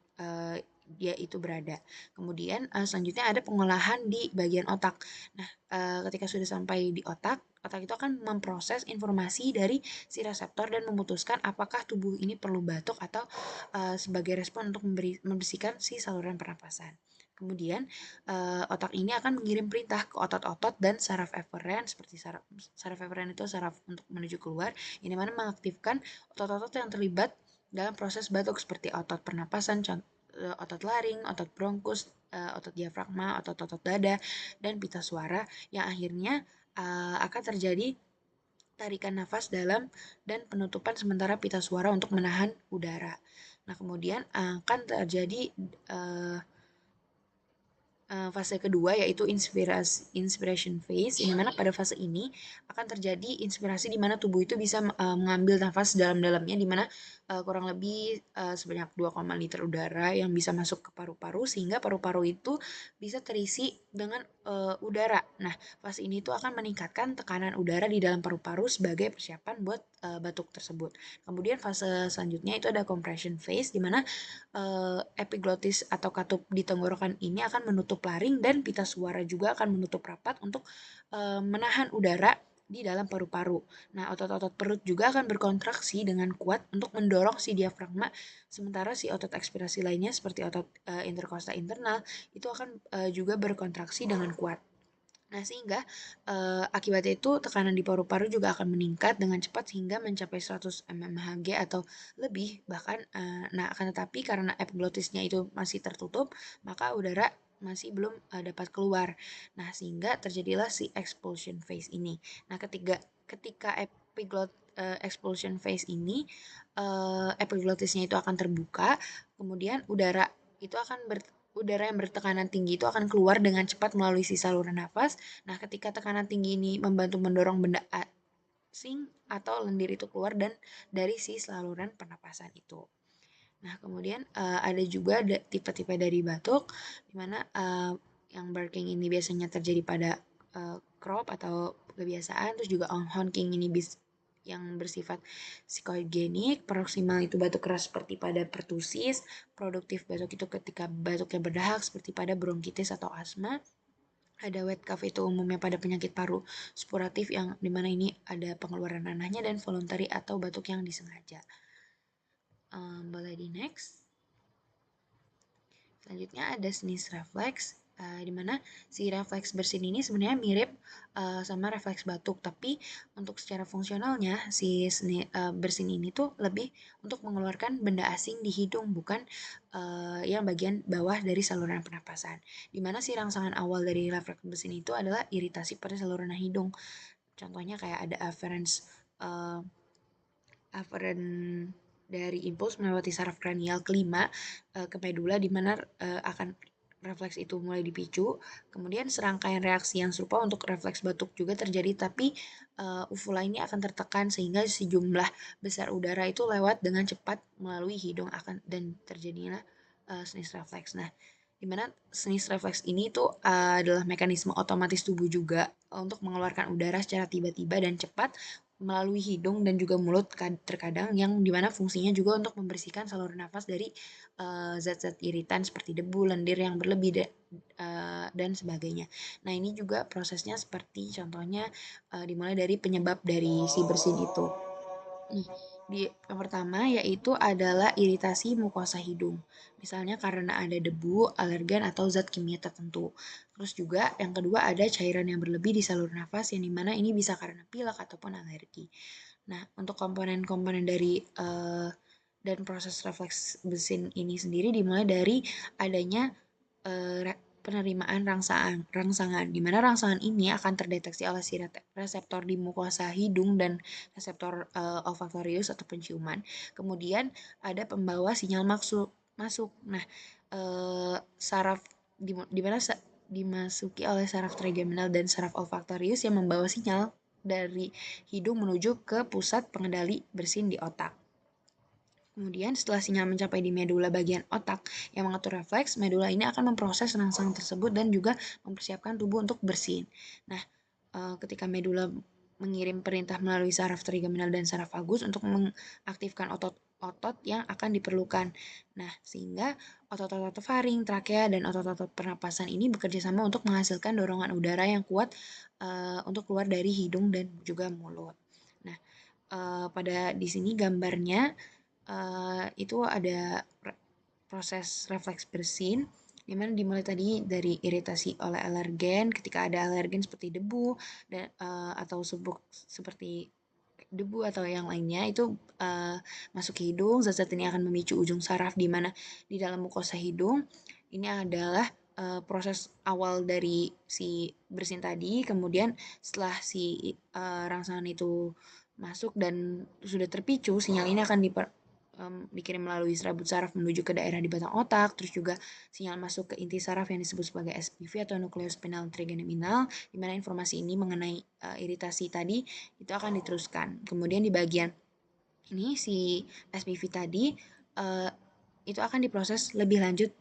dia itu berada. Kemudian selanjutnya ada pengolahan di bagian otak. Nah, ketika sudah sampai di otak itu akan memproses informasi dari si reseptor dan memutuskan apakah tubuh ini perlu batuk atau sebagai respon untuk membersihkan si saluran pernapasan. Kemudian otak ini akan mengirim perintah ke otot-otot dan saraf eferen, seperti saraf eferen itu saraf untuk menuju keluar, yang dimana mengaktifkan otot-otot yang terlibat dalam proses batuk seperti otot pernapasan, otot laring, otot bronkus, otot diafragma, otot-otot dada, dan pita suara, yang akhirnya akan terjadi tarikan nafas dalam dan penutupan sementara pita suara untuk menahan udara. Nah, kemudian akan terjadi fase kedua, yaitu inspiration phase, yang dimana pada fase ini akan terjadi inspirasi di mana tubuh itu bisa mengambil nafas dalam-dalamnya, di mana kurang lebih sebanyak 2, liter udara yang bisa masuk ke paru-paru, sehingga paru-paru itu bisa terisi dengan udara. Nah, fase ini tuh akan meningkatkan tekanan udara di dalam paru-paru sebagai persiapan buat batuk tersebut. Kemudian fase selanjutnya itu ada compression phase, di mana epiglottis atau katup di tenggorokan ini akan menutup laring, dan pita suara juga akan menutup rapat untuk menahan udara di dalam paru-paru. Nah, otot-otot perut juga akan berkontraksi dengan kuat untuk mendorong si diafragma, sementara si otot ekspirasi lainnya seperti otot interkosta internal itu akan juga berkontraksi dengan kuat. Nah, sehingga akibatnya itu tekanan di paru-paru juga akan meningkat dengan cepat hingga mencapai 100 mmHg atau lebih bahkan. Nah, akan tetapi karena epiglottisnya itu masih tertutup, maka udara masih belum dapat keluar. Nah, sehingga terjadilah si expulsion phase ini. Nah, ketika expulsion phase ini, epiglottisnya itu akan terbuka, kemudian udara yang bertekanan tinggi itu akan keluar dengan cepat melalui si saluran nafas. Nah, ketika tekanan tinggi ini membantu mendorong benda asing atau lendir itu keluar dan dari si saluran pernapasan itu. Nah, kemudian ada juga tipe-tipe dari batuk, dimana yang barking ini biasanya terjadi pada crop atau kebiasaan, terus juga honking ini yang bersifat psikogenik, proksimal itu batuk keras seperti pada pertusis, produktif batuk itu ketika batuknya berdahak seperti pada bronkitis atau asma. Ada wet cough itu umumnya pada penyakit paru suppuratif, yang dimana ini ada pengeluaran nanahnya, dan voluntary atau batuk yang disengaja. Boleh di next. Selanjutnya ada sneeze reflex, di mana si refleks bersin ini sebenarnya mirip sama refleks batuk, tapi untuk secara fungsionalnya si bersin ini tuh lebih untuk mengeluarkan benda asing di hidung, bukan yang bagian bawah dari saluran pernapasan. Di mana si rangsangan awal dari refleks bersin itu adalah iritasi pada saluran hidung. Contohnya kayak ada afferent dari impuls melewati saraf kranial kelima ke medula, di mana akan refleks itu mulai dipicu. Kemudian serangkaian reaksi yang serupa untuk refleks batuk juga terjadi, tapi uvula ini akan tertekan sehingga sejumlah besar udara itu lewat dengan cepat melalui hidung dan terjadinya sneeze reflex. Nah, dimana sneeze reflex ini tuh adalah mekanisme otomatis tubuh juga untuk mengeluarkan udara secara tiba-tiba dan cepat melalui hidung dan juga mulut terkadang, yang dimana fungsinya juga untuk membersihkan saluran nafas dari zat-zat iritan seperti debu, lendir yang berlebih, dan sebagainya. Nah, ini juga prosesnya seperti contohnya dimulai dari penyebab dari si bersin itu. Yang pertama yaitu adalah iritasi mukosa hidung, misalnya karena ada debu, alergen, atau zat kimia tertentu. Terus juga yang kedua ada cairan yang berlebih di saluran nafas, yang dimana ini bisa karena pilek ataupun alergi. Nah, untuk komponen-komponen dari dan proses refleks bersin ini sendiri dimulai dari adanya penerimaan rangsangan, di mana rangsangan ini akan terdeteksi oleh si reseptor di mukosa hidung dan reseptor olfaktorius atau penciuman. Kemudian ada pembawa sinyal masuk. Nah, saraf di mana dimasuki oleh saraf trigeminal dan saraf olfaktorius yang membawa sinyal dari hidung menuju ke pusat pengendali bersin di otak. Kemudian setelah sinyal mencapai di medula bagian otak yang mengatur refleks, medula ini akan memproses rangsangan tersebut dan juga mempersiapkan tubuh untuk bersin. Nah, ketika medula mengirim perintah melalui saraf trigeminal dan saraf vagus untuk mengaktifkan otot-otot yang akan diperlukan. Nah, sehingga otot-otot faring, trakea, dan otot-otot pernapasan ini bekerja sama untuk menghasilkan dorongan udara yang kuat untuk keluar dari hidung dan juga mulut. Nah, pada di sini gambarnya itu ada proses refleks bersin dimana dimulai tadi dari iritasi oleh alergen ketika ada alergen seperti debu dan atau subuk seperti debu atau yang lainnya itu masuk ke hidung. Zat-zat ini akan memicu ujung saraf di mana di dalam mukosa hidung. Ini adalah proses awal dari si bersin tadi. Kemudian setelah si rangsangan itu masuk dan sudah terpicu, sinyal ini akan dikirim melalui serabut saraf menuju ke daerah di batang otak, terus juga sinyal masuk ke inti saraf yang disebut sebagai SPV atau nucleospinal trigeminal, di mana informasi ini mengenai iritasi tadi itu akan diteruskan. Kemudian di bagian ini si SPV tadi itu akan diproses lebih lanjut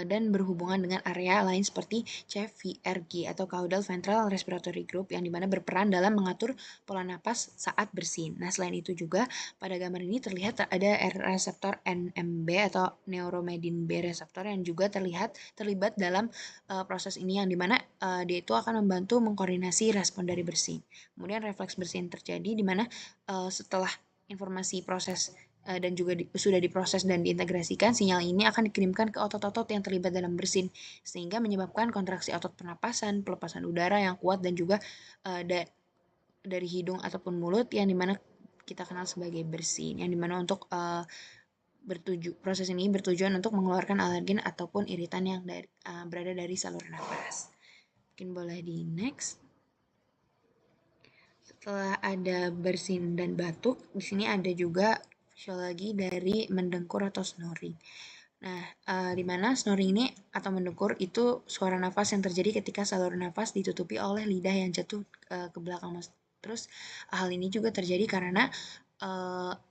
dan berhubungan dengan area lain seperti CVRG atau Caudal Ventral Respiratory Group yang dimana berperan dalam mengatur pola napas saat bersin. Nah, selain itu juga pada gambar ini terlihat ada reseptor NMB atau neuromedin B reseptor yang juga terlibat dalam proses ini yang dimana dia itu akan membantu mengkoordinasi respon dari bersin. Kemudian refleks bersin terjadi dimana setelah informasi proses dan juga sudah diproses dan diintegrasikan, sinyal ini akan dikirimkan ke otot-otot yang terlibat dalam bersin, sehingga menyebabkan kontraksi otot pernapasan, pelepasan udara yang kuat, dan juga dari hidung ataupun mulut yang dimana kita kenal sebagai bersin, yang dimana untuk proses ini bertujuan untuk mengeluarkan alergen ataupun iritan yang berada dari saluran nafas. Mungkin boleh di next. Setelah ada bersin dan batuk, di sini ada juga fisiologi dari mendengkur atau snoring. Nah, di mana snoring ini atau mendengkur itu suara nafas yang terjadi ketika saluran nafas ditutupi oleh lidah yang jatuh ke belakang. Terus hal ini juga terjadi karena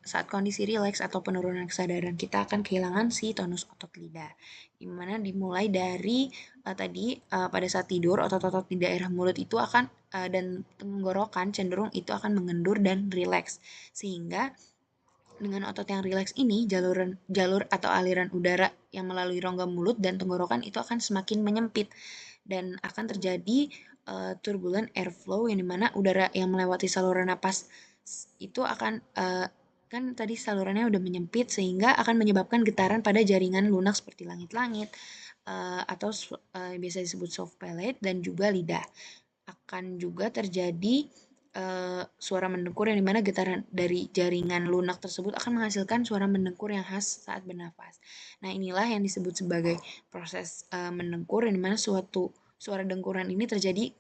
saat kondisi rileks atau penurunan kesadaran kita akan kehilangan si tonus otot lidah. Dimana dimulai dari tadi pada saat tidur otot-otot di daerah mulut itu akan dan tenggorokan cenderung itu akan mengendur dan rileks, sehingga dengan otot yang rileks ini, jalur atau aliran udara yang melalui rongga mulut dan tenggorokan itu akan semakin menyempit dan akan terjadi turbulent airflow yang dimana udara yang melewati saluran napas itu akan kan tadi salurannya udah menyempit sehingga akan menyebabkan getaran pada jaringan lunak seperti langit-langit atau biasa disebut soft palate dan juga lidah. Akan juga terjadi suara mendengkur yang dimana getaran dari jaringan lunak tersebut akan menghasilkan suara mendengkur yang khas saat bernafas. Nah, inilah yang disebut sebagai proses mendengkur yang dimana suatu suara dengkuran ini terjadi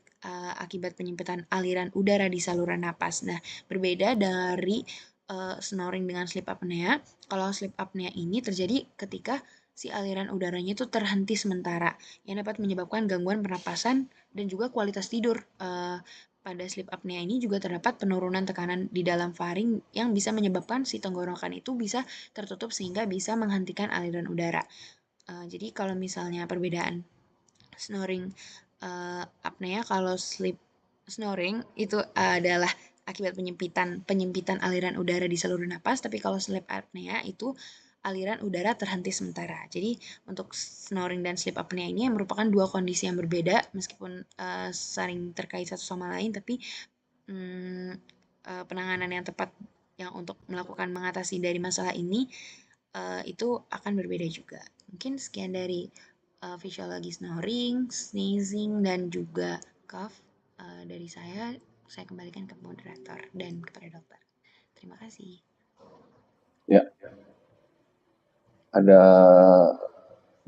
akibat penyempitan aliran udara di saluran napas. Nah, berbeda dari snoring dengan sleep apnea. Kalau sleep apnea ini terjadi ketika si aliran udaranya itu terhenti sementara yang dapat menyebabkan gangguan pernapasan dan juga kualitas tidur. Pada sleep apnea ini juga terdapat penurunan tekanan di dalam faring yang bisa menyebabkan si tenggorokan itu bisa tertutup sehingga bisa menghentikan aliran udara. Jadi kalau misalnya perbedaan snoring apnea, kalau sleep snoring itu adalah akibat penyempitan aliran udara di saluran napas, tapi kalau sleep apnea itu aliran udara terhenti sementara. Jadi untuk snoring dan sleep apnea ini merupakan dua kondisi yang berbeda meskipun saling terkait satu sama lain, tapi penanganan yang tepat yang untuk melakukan mengatasi dari masalah ini itu akan berbeda juga. Mungkin sekian dari fisiologi snoring, sneezing, dan juga cough dari saya kembalikan ke moderator dan kepada dokter. Terima kasih. Ya, ada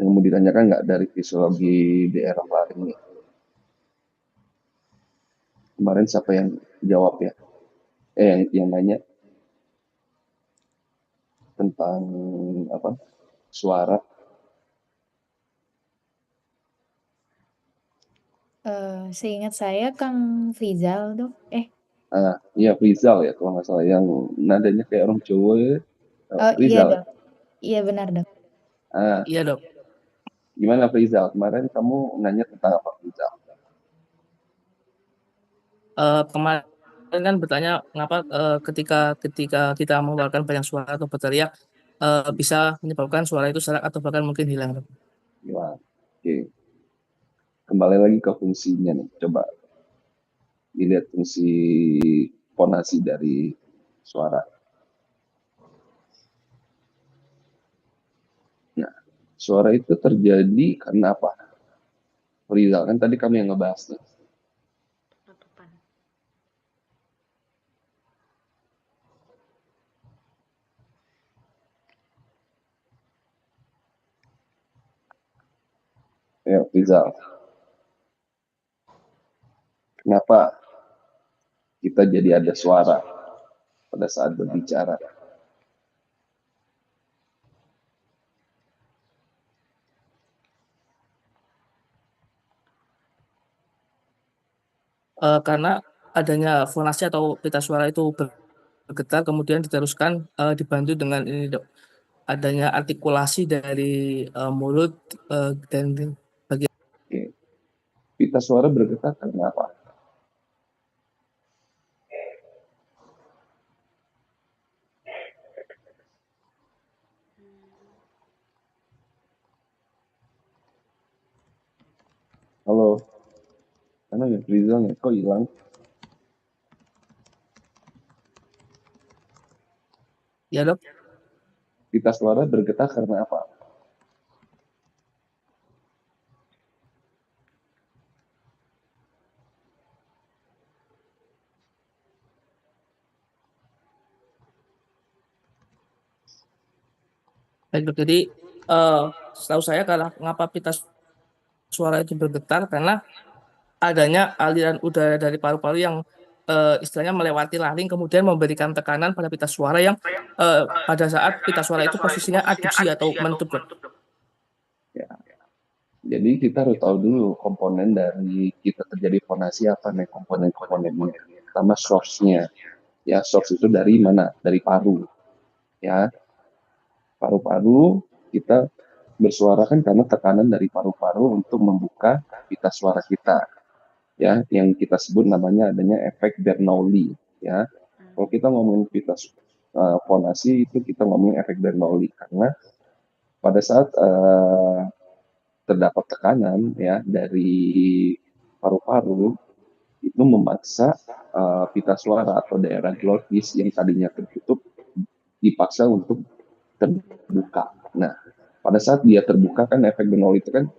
yang mau ditanyakan nggak dari fisiologi daerah faring ini? Kemarin siapa yang jawab ya? Yang nanya tentang apa? Suara. Seingat saya Kang Rizal dok. Iya Rizal ya kalau nggak salah yang nadanya kayak orang Jawa ya. Iya Rizal. dok. Iya benar dok. Iya dok. Gimana Rizal? Kemarin kamu nanya tentang apa Rizal? Kemarin kan bertanya mengapa ketika kita mengeluarkan banyak suara atau berteriak bisa menyebabkan suara itu serak atau bahkan mungkin hilang. Ya, oke. Kembali lagi ke fungsinya nih. Coba dilihat fungsi fonasi dari suara. Nah, suara itu terjadi karena apa? Rizal, kan tadi kami yang ngebahas nih. Penutupan. Ya, Rizal. Kenapa kita jadi ada suara pada saat berbicara? Karena adanya fonasi atau pita suara itu bergetar, kemudian diteruskan dibantu dengan ini, Dok. Adanya artikulasi dari mulut dan bagian. Oke. Pita suara bergetar karena apa? Halo, karena ya Rizal nih, kok hilang? Ya, Dok. Pita suara bergetar karena apa? Baik, Dok. Jadi setahu saya kenapa pita suara itu bergetar karena adanya aliran udara dari paru-paru yang istilahnya melewati laring, kemudian memberikan tekanan pada pita suara yang pada saat pita suara itu posisinya adduksi atau menutup, Dok. Ya. Jadi kita harus tahu dulu komponen dari kita terjadi fonasi apa nih komponen-komponennya. Pertama source-nya. Ya, source itu dari mana? Dari paru. Ya, paru-paru kita bersuara kan karena tekanan dari paru-paru untuk membuka pita suara kita. Ya, yang kita sebut namanya adanya efek Bernoulli. Ya, kalau kita ngomongin pita fonasi itu kita ngomongin efek Bernoulli karena pada saat terdapat tekanan ya dari paru-paru itu memaksa pita suara atau daerah glottis yang tadinya tertutup dipaksa untuk terbuka. Nah, pada saat dia terbuka kan efek Bernoulli itu kan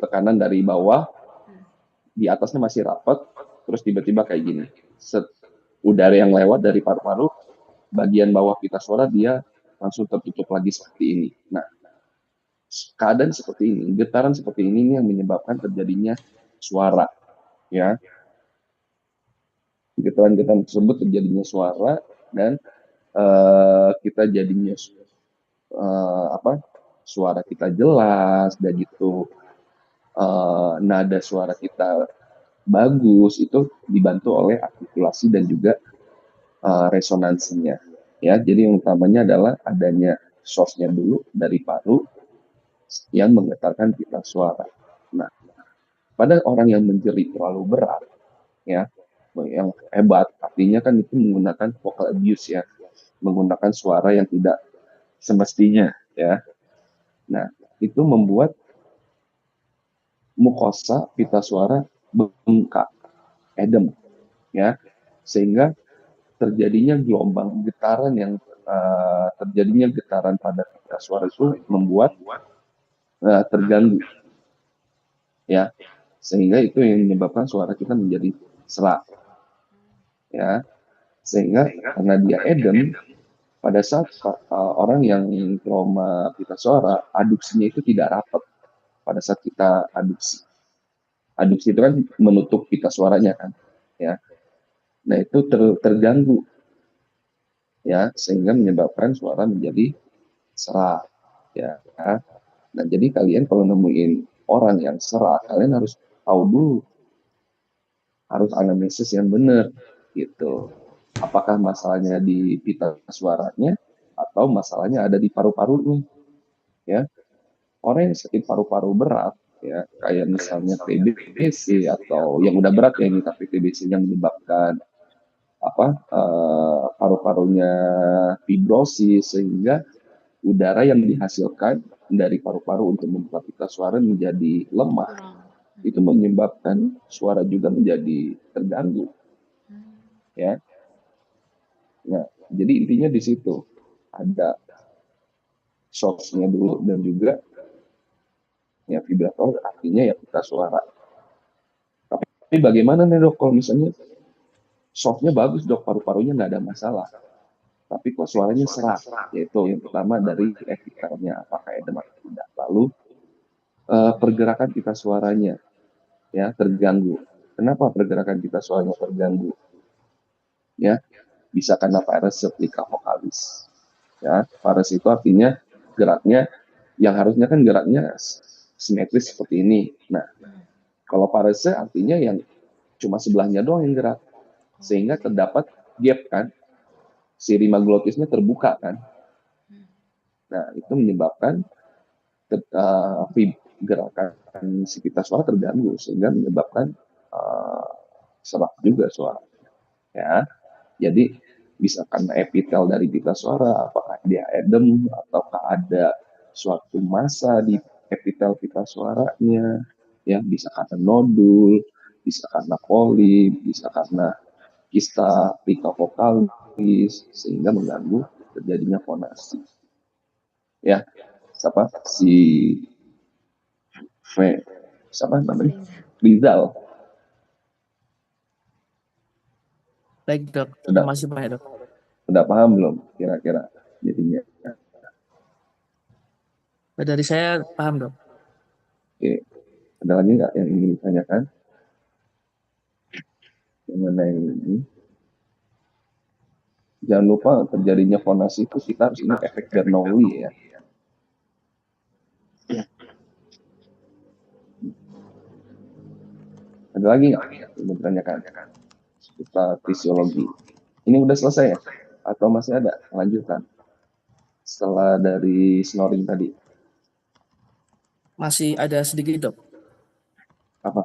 tekanan dari bawah, di atasnya masih rapat, terus tiba-tiba kayak gini. Udara yang lewat dari paru-paru, bagian bawah pita suara dia langsung tertutup lagi seperti ini. Nah, keadaan seperti ini, getaran seperti ini yang menyebabkan terjadinya suara, ya. Getaran-getaran tersebut terjadinya suara dan kita jadinya suara kita jelas dan gitu, nada suara kita bagus itu dibantu oleh artikulasi dan juga resonansinya. Ya, jadi yang utamanya adalah adanya source-nya dulu dari paru yang menggetarkan pita suara. Nah, pada orang yang menjerit terlalu berat, ya, yang hebat, artinya kan itu menggunakan vocal abuse ya, menggunakan suara yang tidak semestinya, ya. Nah, itu membuat mukosa pita suara bengkak, edem, ya, sehingga terjadinya gelombang getaran yang terjadinya getaran pada pita suara itu membuat terganggu, ya, sehingga itu yang menyebabkan suara kita menjadi serak, ya, sehingga karena dia edem pada saat orang yang trauma pita suara aduksinya itu tidak rapat pada saat kita aduksi itu kan menutup pita suaranya kan, ya. Nah itu terganggu, ya, sehingga menyebabkan suara menjadi serak, ya. Nah jadi kalian kalau nemuin orang yang serak, kalian harus tahu dulu, harus anamnesis yang benar gitu. Apakah masalahnya di pita suaranya atau masalahnya ada di paru-parunya, ya. Orang yang sakit paru-paru berat, ya, kayak misalnya TBC atau yang udah berat ya ini, tapi TBC-nya menyebabkan paru-parunya fibrosis sehingga udara yang dihasilkan dari paru-paru untuk membuka pita suara menjadi lemah. Itu menyebabkan suara juga menjadi terganggu, ya. Nah, jadi intinya di situ ada source-nya dulu dan juga Ya, vibrator artinya ya pita suara. Tapi bagaimana nih dok kalau misalnya softnya bagus dok, paru-parunya nggak ada masalah, tapi kok suaranya serak, yaitu yang pertama dari epitelnya apakah edem atau tidak. Lalu pergerakan pita suaranya ya terganggu. Kenapa pergerakan pita suaranya terganggu? Ya, bisa karena parese plica vocalis. Ya, parese itu artinya geraknya yang harusnya kan geraknya simetris seperti ini. Nah, kalau parese artinya yang cuma sebelahnya doang yang gerak, sehingga terdapat gap kan, si rima glotisnya terbuka kan. Nah, itu menyebabkan gerakan si pita suara terganggu, sehingga menyebabkan serak juga suara. Ya, jadi bisa karena epitel dari pita suara, apakah dia edem ataukah ada suatu massa di epitel pita suaranya, ya bisa karena nodul, bisa karena polip, bisa karena kista plica vocalis, sehingga mengganggu terjadinya fonasi. Ya, siapa siapa namanya? Rizal. Baik dok, terima kasih banyak dok. Udah paham belum kira-kira jadinya? Dari saya paham dok. Oke, ada lagi nggak yang ingin ditanyakan mengenai ini? Jangan lupa terjadinya fonasi itu kita harus ingat efek Bernoulli ya. Ada lagi nggak yang ditanyakan seputar fisiologi? Ini udah selesai ya? Atau masih ada lanjutan setelah dari snoring tadi? Masih ada sedikit dok. Apa?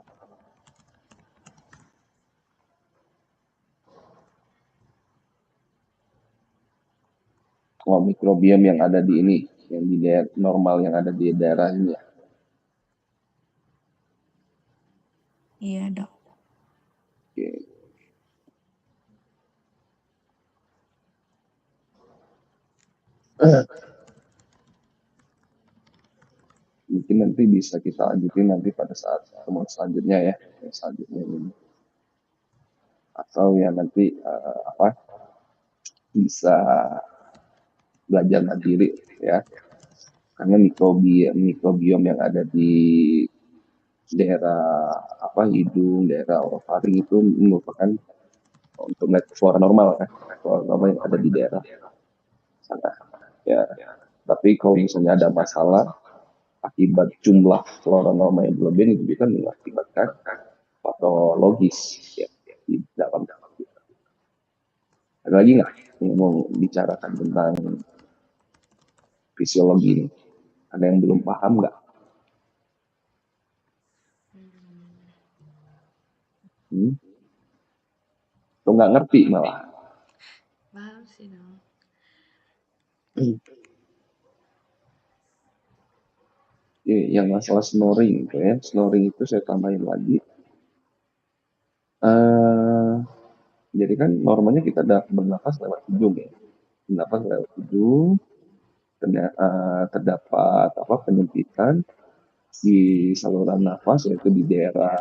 Oh, mikrobiom yang ada di ini, yang di daerah normal yang ada di daerah ini ya. Iya dok. Oke. Mungkin nanti bisa kita lanjutin nanti pada saat pertemuan selanjutnya ya, yang selanjutnya ini. Atau ya nanti bisa belajar mandiri ya, karena mikrobiom yang ada di daerah hidung, daerah orofaring itu merupakan untuk flora normal kan, flora normal yang ada di daerah sana ya. Tapi kalau misalnya ada masalah akibat jumlah flora normal yang berlebih, itu bisa mengakibatkan patologis ya di dalam. Ada lagi nggak yang mau bicarakan tentang fisiologi ini? Ada yang belum paham nggak? Atau nggak ngerti malah? Paham sih dong. Yang masalah snoring itu ya, snoring itu saya tambahin lagi. Jadi kan normalnya kita bernafas lewat hidung ya, bernafas lewat hidung, terdapat penyempitan di saluran nafas, yaitu di daerah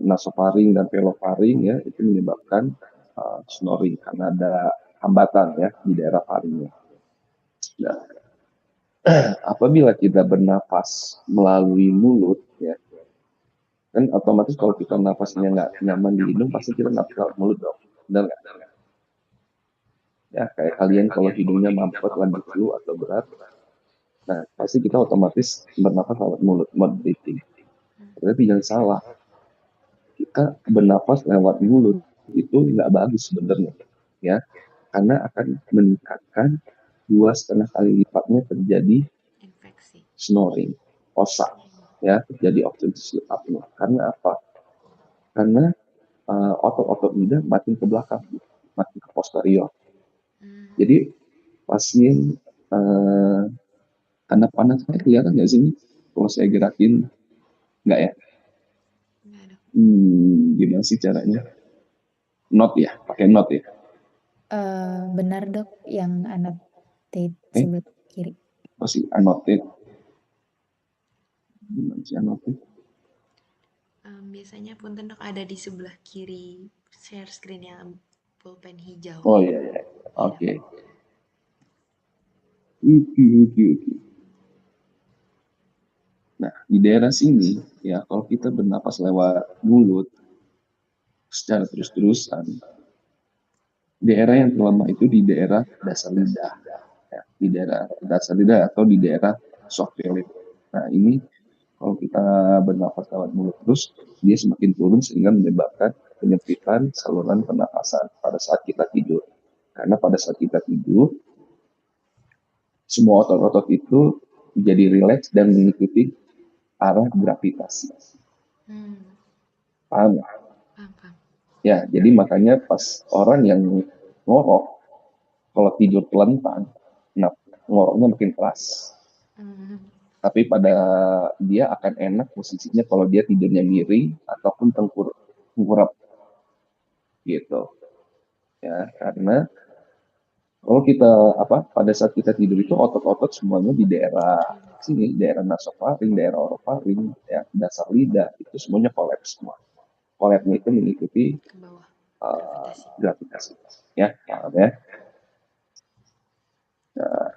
nasofaring dan velofaring ya, itu menyebabkan snoring karena ada hambatan ya di daerah faringnya. Nah, apabila kita bernafas melalui mulut ya, kan otomatis kalau kita nafasnya nggak nyaman di hidung, pasti kita nafas lewat mulut dong, benar nggak? Ya kayak kalian kalau hidungnya mampet lagi flu atau berat, nah pasti kita otomatis bernafas lewat mulut, mouth breathing. Tapi jangan salah, kita bernafas lewat mulut itu nggak bagus sebenarnya ya, karena akan meningkatkan 2,5 kali lipatnya terjadi Infeksi. snoring, osak ya, terjadi obstructive sleep apnea. Karena apa? Karena otot-otot lidah makin ke belakang, makin ke posterior. Jadi pasien karena panasnya kelihatan nggak sih kalau saya gerakin? Nggak ya? Gimana sih caranya? Not ya, pakai not ya. Benar dok, yang annotate sebelah kiri. Masih annotate. Gimana sih Anopi? Biasanya punten dok ada di sebelah kiri share screen yang pulpen hijau. Oh iya, Iya, oke. dok. Oke. Nah, di daerah sini ya kalau kita bernapas lewat mulut secara terus-terusan, daerah yang terlemah itu di daerah dasar lidah, ya, di daerah dasar lidah atau di daerah soft palate. Nah, ini kalau kita bernapas lewat mulut terus, dia semakin turun sehingga menyebabkan penyempitan saluran pernapasan pada saat kita tidur. Karena pada saat kita tidur, semua otot-otot itu menjadi rileks dan mengikuti arah gravitasi. Paham ya? Paham. Ya, jadi makanya pas orang yang ngorok, kalau tidur telentang, nah ngoroknya makin keras. Tapi pada dia akan enak posisinya kalau dia tidurnya miring ataupun tengkurap gitu. Ya, karena kalau kita pada saat kita tidur itu otot-otot semuanya di daerah sini, daerah nasofaring, daerah orofaring, ya, dasar lidah itu semuanya kolaps semua. Kolapsnya itu mengikuti Ke bawah. gravitasi. Ya, paham ya. Nah,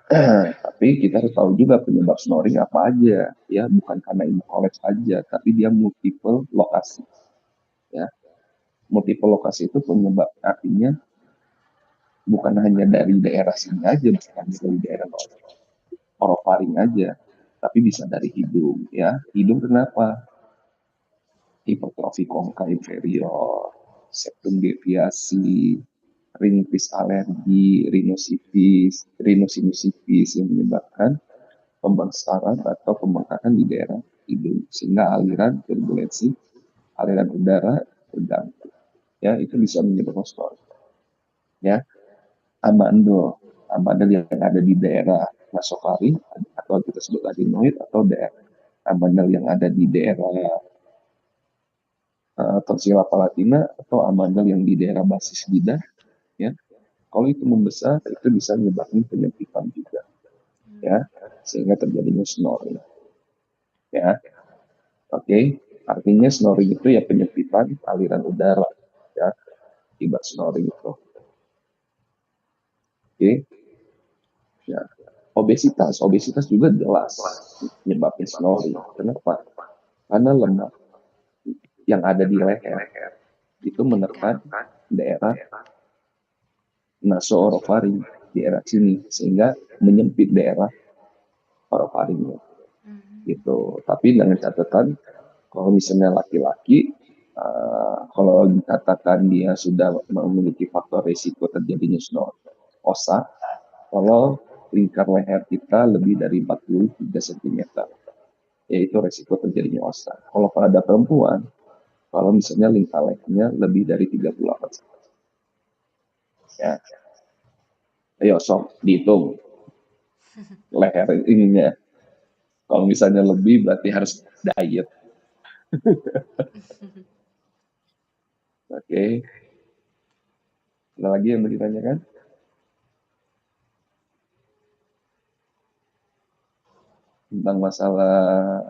tapi kita harus tahu juga penyebab snoring apa aja, ya, bukan karena ini kolaps aja, tapi dia multiple lokasi, ya. Multiple lokasi itu penyebab artinya bukan hanya dari daerah sini aja, bukan dari daerah orofaring aja, tapi bisa dari hidung, ya. Hidung kenapa? Hipertrofi kongka inferior, septum deviasi, rinitis alergi, rhinosinusitis yang menyebabkan pembengkakan atau pembengkakan di daerah hidung sehingga aliran turbulensi aliran udara terganggu, ya, itu bisa menyebabkan stroke, ya. Amandel yang ada di daerah nasofaring atau kita sebut adenoid atau daerah amandel yang ada di daerah tonsila palatina atau amandel yang di daerah basis lidah, ya. Kalau itu membesar itu bisa menyebabkan penyempitan juga, ya, sehingga terjadinya snoring, ya. Oke, artinya snoring itu ya penyempitan aliran udara, ya, akibat snoring itu. Oke, ya. Obesitas juga jelas menyebabkan snoring. Kenapa? Karena lemak yang ada di leher itu menekan daerah nasoorofaring, daerah sini, sehingga menyempit daerah orofaringnya. Gitu. Tapi dengan catatan kalau misalnya laki-laki, kalau dikatakan dia sudah memiliki faktor risiko terjadinya snoring, osa, kalau lingkar leher kita lebih dari 43 cm, yaitu risiko terjadinya osa. Kalau pada perempuan, kalau misalnya lingkar lehernya lebih dari 38 cm. Ya. Ayo sok dihitung leher ininya. Kalau misalnya lebih berarti harus diet. Oke. Ada lagi yang mau ditanyakan? Tentang masalah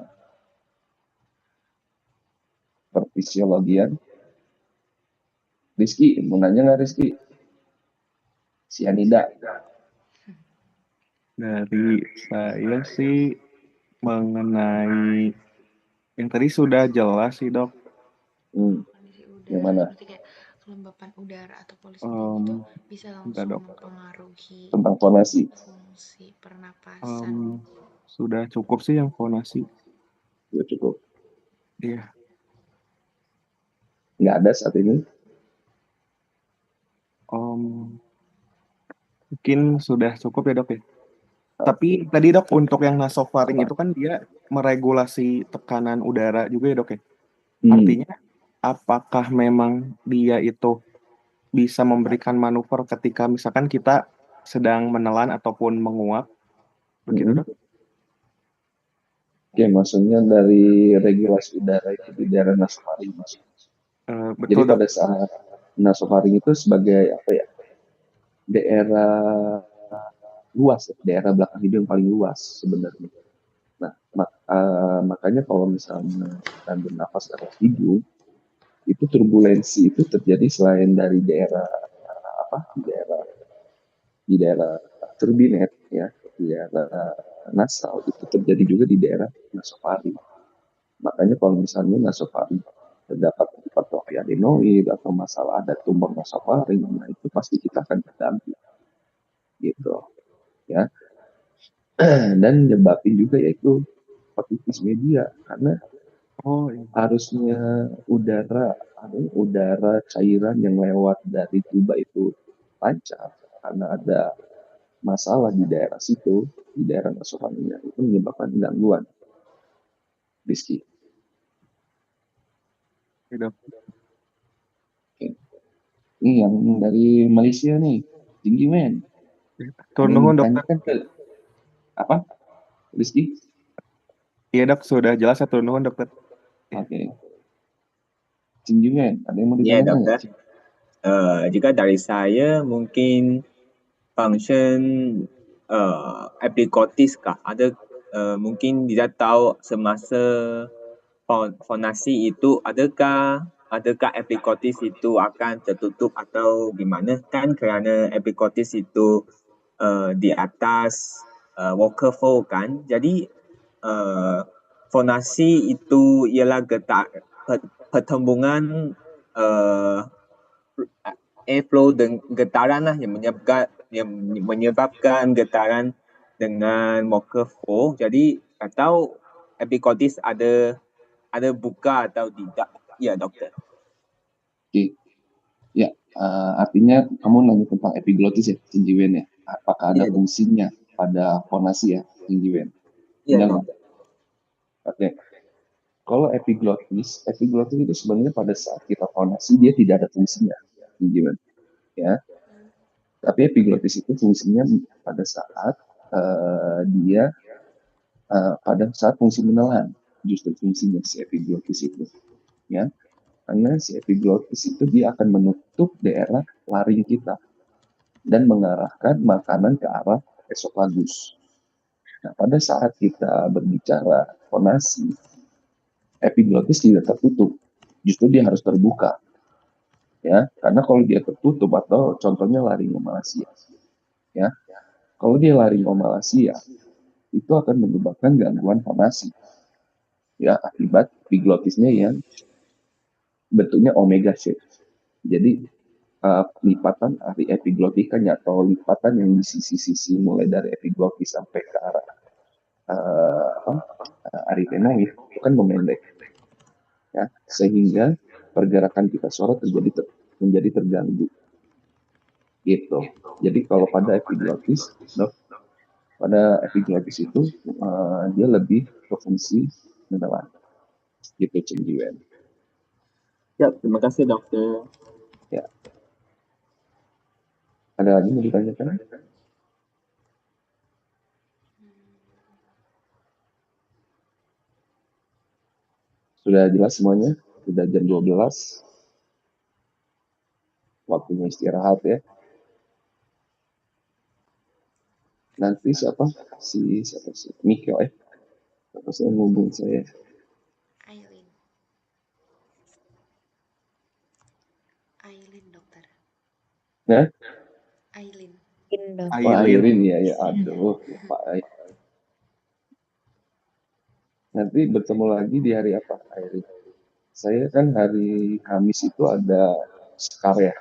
perfisiologian. Rizky, mau nanya nggak Rizky? Sianida. Dari saya sih mengenai yang tadi sudah jelas sih dok. Kondisi udara, Yang mana? berarti kayak kelembapan udara atau polusi itu bisa langsung mempengaruhi tentang fonasi. fungsi pernapasan. Sudah cukup sih yang fonasi. Sudah cukup. Iya. Nggak ada saat ini? Mungkin sudah cukup ya dok ya. Tapi tadi dok untuk yang nasofaring itu kan dia meregulasi tekanan udara juga ya dok ya. Artinya apakah memang dia itu bisa memberikan manuver ketika misalkan kita sedang menelan ataupun menguap begitu dok? Oke, maksudnya dari regulasi udara itu di daerah nasofaring. Betul, jadi dok. pada saat nasofaring itu sebagai apa ya, daerah luas, daerah belakang hidung yang paling luas sebenarnya. Nah, Makanya kalau misalnya kita bernafas lewat hidung, itu turbulensi itu terjadi selain dari daerah di daerah turbinet ya, di daerah nasal, itu terjadi juga di daerah nasofaring. Makanya kalau misalnya nasofaring terdapat hipertrofi adenoid atau masalah ada tumor nasofaring, nah itu pasti kita akan terganggu gitu ya. Dan nyebabin juga yaitu otitis media, karena harusnya udara cairan yang lewat dari tuba itu lancar, karena ada masalah di daerah situ, di daerah nasofaringnya, itu menyebabkan gangguan. Rizky. Ini yang dari Malaysia nih, tinggi men. Tur nuhun dokter. Ditanyakan ke apa, Rizky? Iya dok, sudah jelas ya, tur nuhun dokter. Oke. Tinggi men, ada yang mau Ya ditanyakan nggak? dokter. Jika dari saya mungkin function epiglottis kah? Ada mungkin tidak tahu semasa fonasi itu adakah epiglottis itu akan tertutup atau gimana, kan kerana epiglottis itu di atas vocal fold kan, jadi fonasi itu ialah pertembungan airflow dan getaran lah yang menyebabkan getaran dengan vocal fold. Jadi atau epiglottis ada buka atau tidak, ya dokter. Oke. Ya, artinya kamu nanya tentang epiglottis ya, Cinjiwen ya. Apakah ada fungsinya pada fonasi ya, Cinjiwen? Iya dokter. Oke. Kalau epiglottis itu sebenarnya pada saat kita fonasi dia tidak ada fungsinya, Cinjiwen. Ya. Tapi epiglottis itu fungsinya pada saat pada saat fungsi menelan, justru fungsinya si epiglottis itu, ya. Karena si epiglottis itu dia akan menutup daerah laring kita dan mengarahkan makanan ke arah esofagus. Nah, pada saat kita berbicara fonasi, epiglottis tidak tertutup, justru dia harus terbuka, ya. Karena kalau dia tertutup atau contohnya laringomalacia, ya. Kalau dia laringomalacia, itu akan menyebabkan gangguan fonasi, ya, akibat epiglottisnya yang bentuknya omega shape. Jadi lipatan dari epiglotikanya atau lipatan yang di sisi-sisi mulai dari epiglottis sampai ke arah arytenoid itu kan memendek, ya, sehingga pergerakan kita suara menjadi terganggu gitu. Jadi kalau pada epiglottis itu dia lebih berfungsi menelan gitu, Cinjiwen. Ya, terima kasih dokter. Ya. Ada lagi mau ditanyakan? Sudah jelas semuanya? Sudah jam 12. Waktunya istirahat ya. Nanti siapa sih Mikio siapa sih yang ngubung saya? Aileen dokter. Nah? Aileen. Aileen ya, aduh lupa. Nanti bertemu lagi di hari apa, Aileen? Saya kan hari Kamis itu ada sekar ya.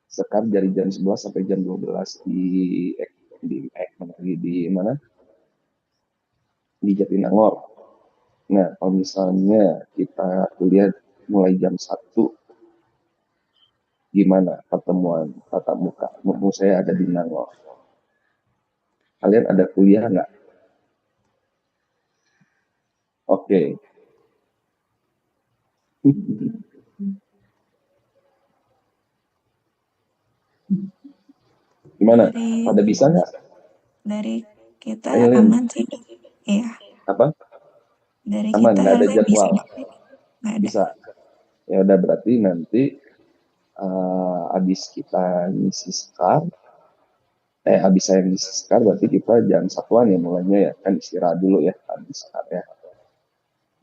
Sekar dari jam 11 sampai jam 12 di mana? Di Jatinangor. Nah, kalau misalnya kita kuliah mulai jam 1, gimana pertemuan tatap muka? Mumpung saya ada di Nangor. Kalian ada kuliah nggak? Oke. Gimana? Pada bisa nggak? Dari kita aman sih, Dok. Iya. Apa? Dari aman, kita nggak ada jadwal. Bisa. Ya udah, berarti nanti habis kita ngisi sekar, habis saya sekar berarti kita jam 1-an ya mulainya ya, kan istirahat dulu ya habis sekar ya.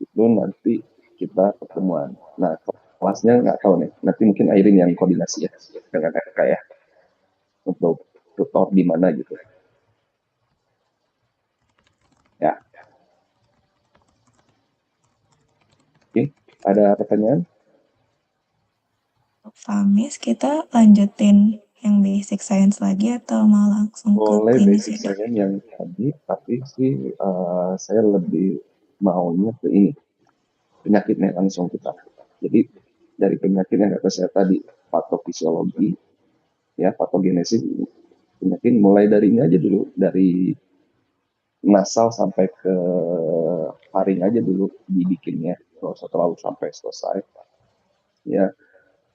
Itu nanti kita ketemuan. Nah, kelasnya nggak tahu nih, nanti mungkin Airin yang koordinasi ya dengan FK ya, untuk tutor di mana gitu. Ya. Oke, ada pertanyaan? Famis, kita lanjutin yang basic science lagi atau mau langsung ke Boleh klinis basic ya, Dok? science yang tadi, tapi sih saya lebih maunya ke ini, penyakitnya langsung kita. Jadi dari penyakit yang kata saya tadi, patofisiologi, ya patogenesis penyakit, mulai dari ini aja dulu, dari nasal sampai ke faring aja dulu dibikinnya, nggak usah terlalu sampai selesai. Ya,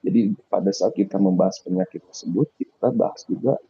jadi pada saat kita membahas penyakit tersebut, kita bahas juga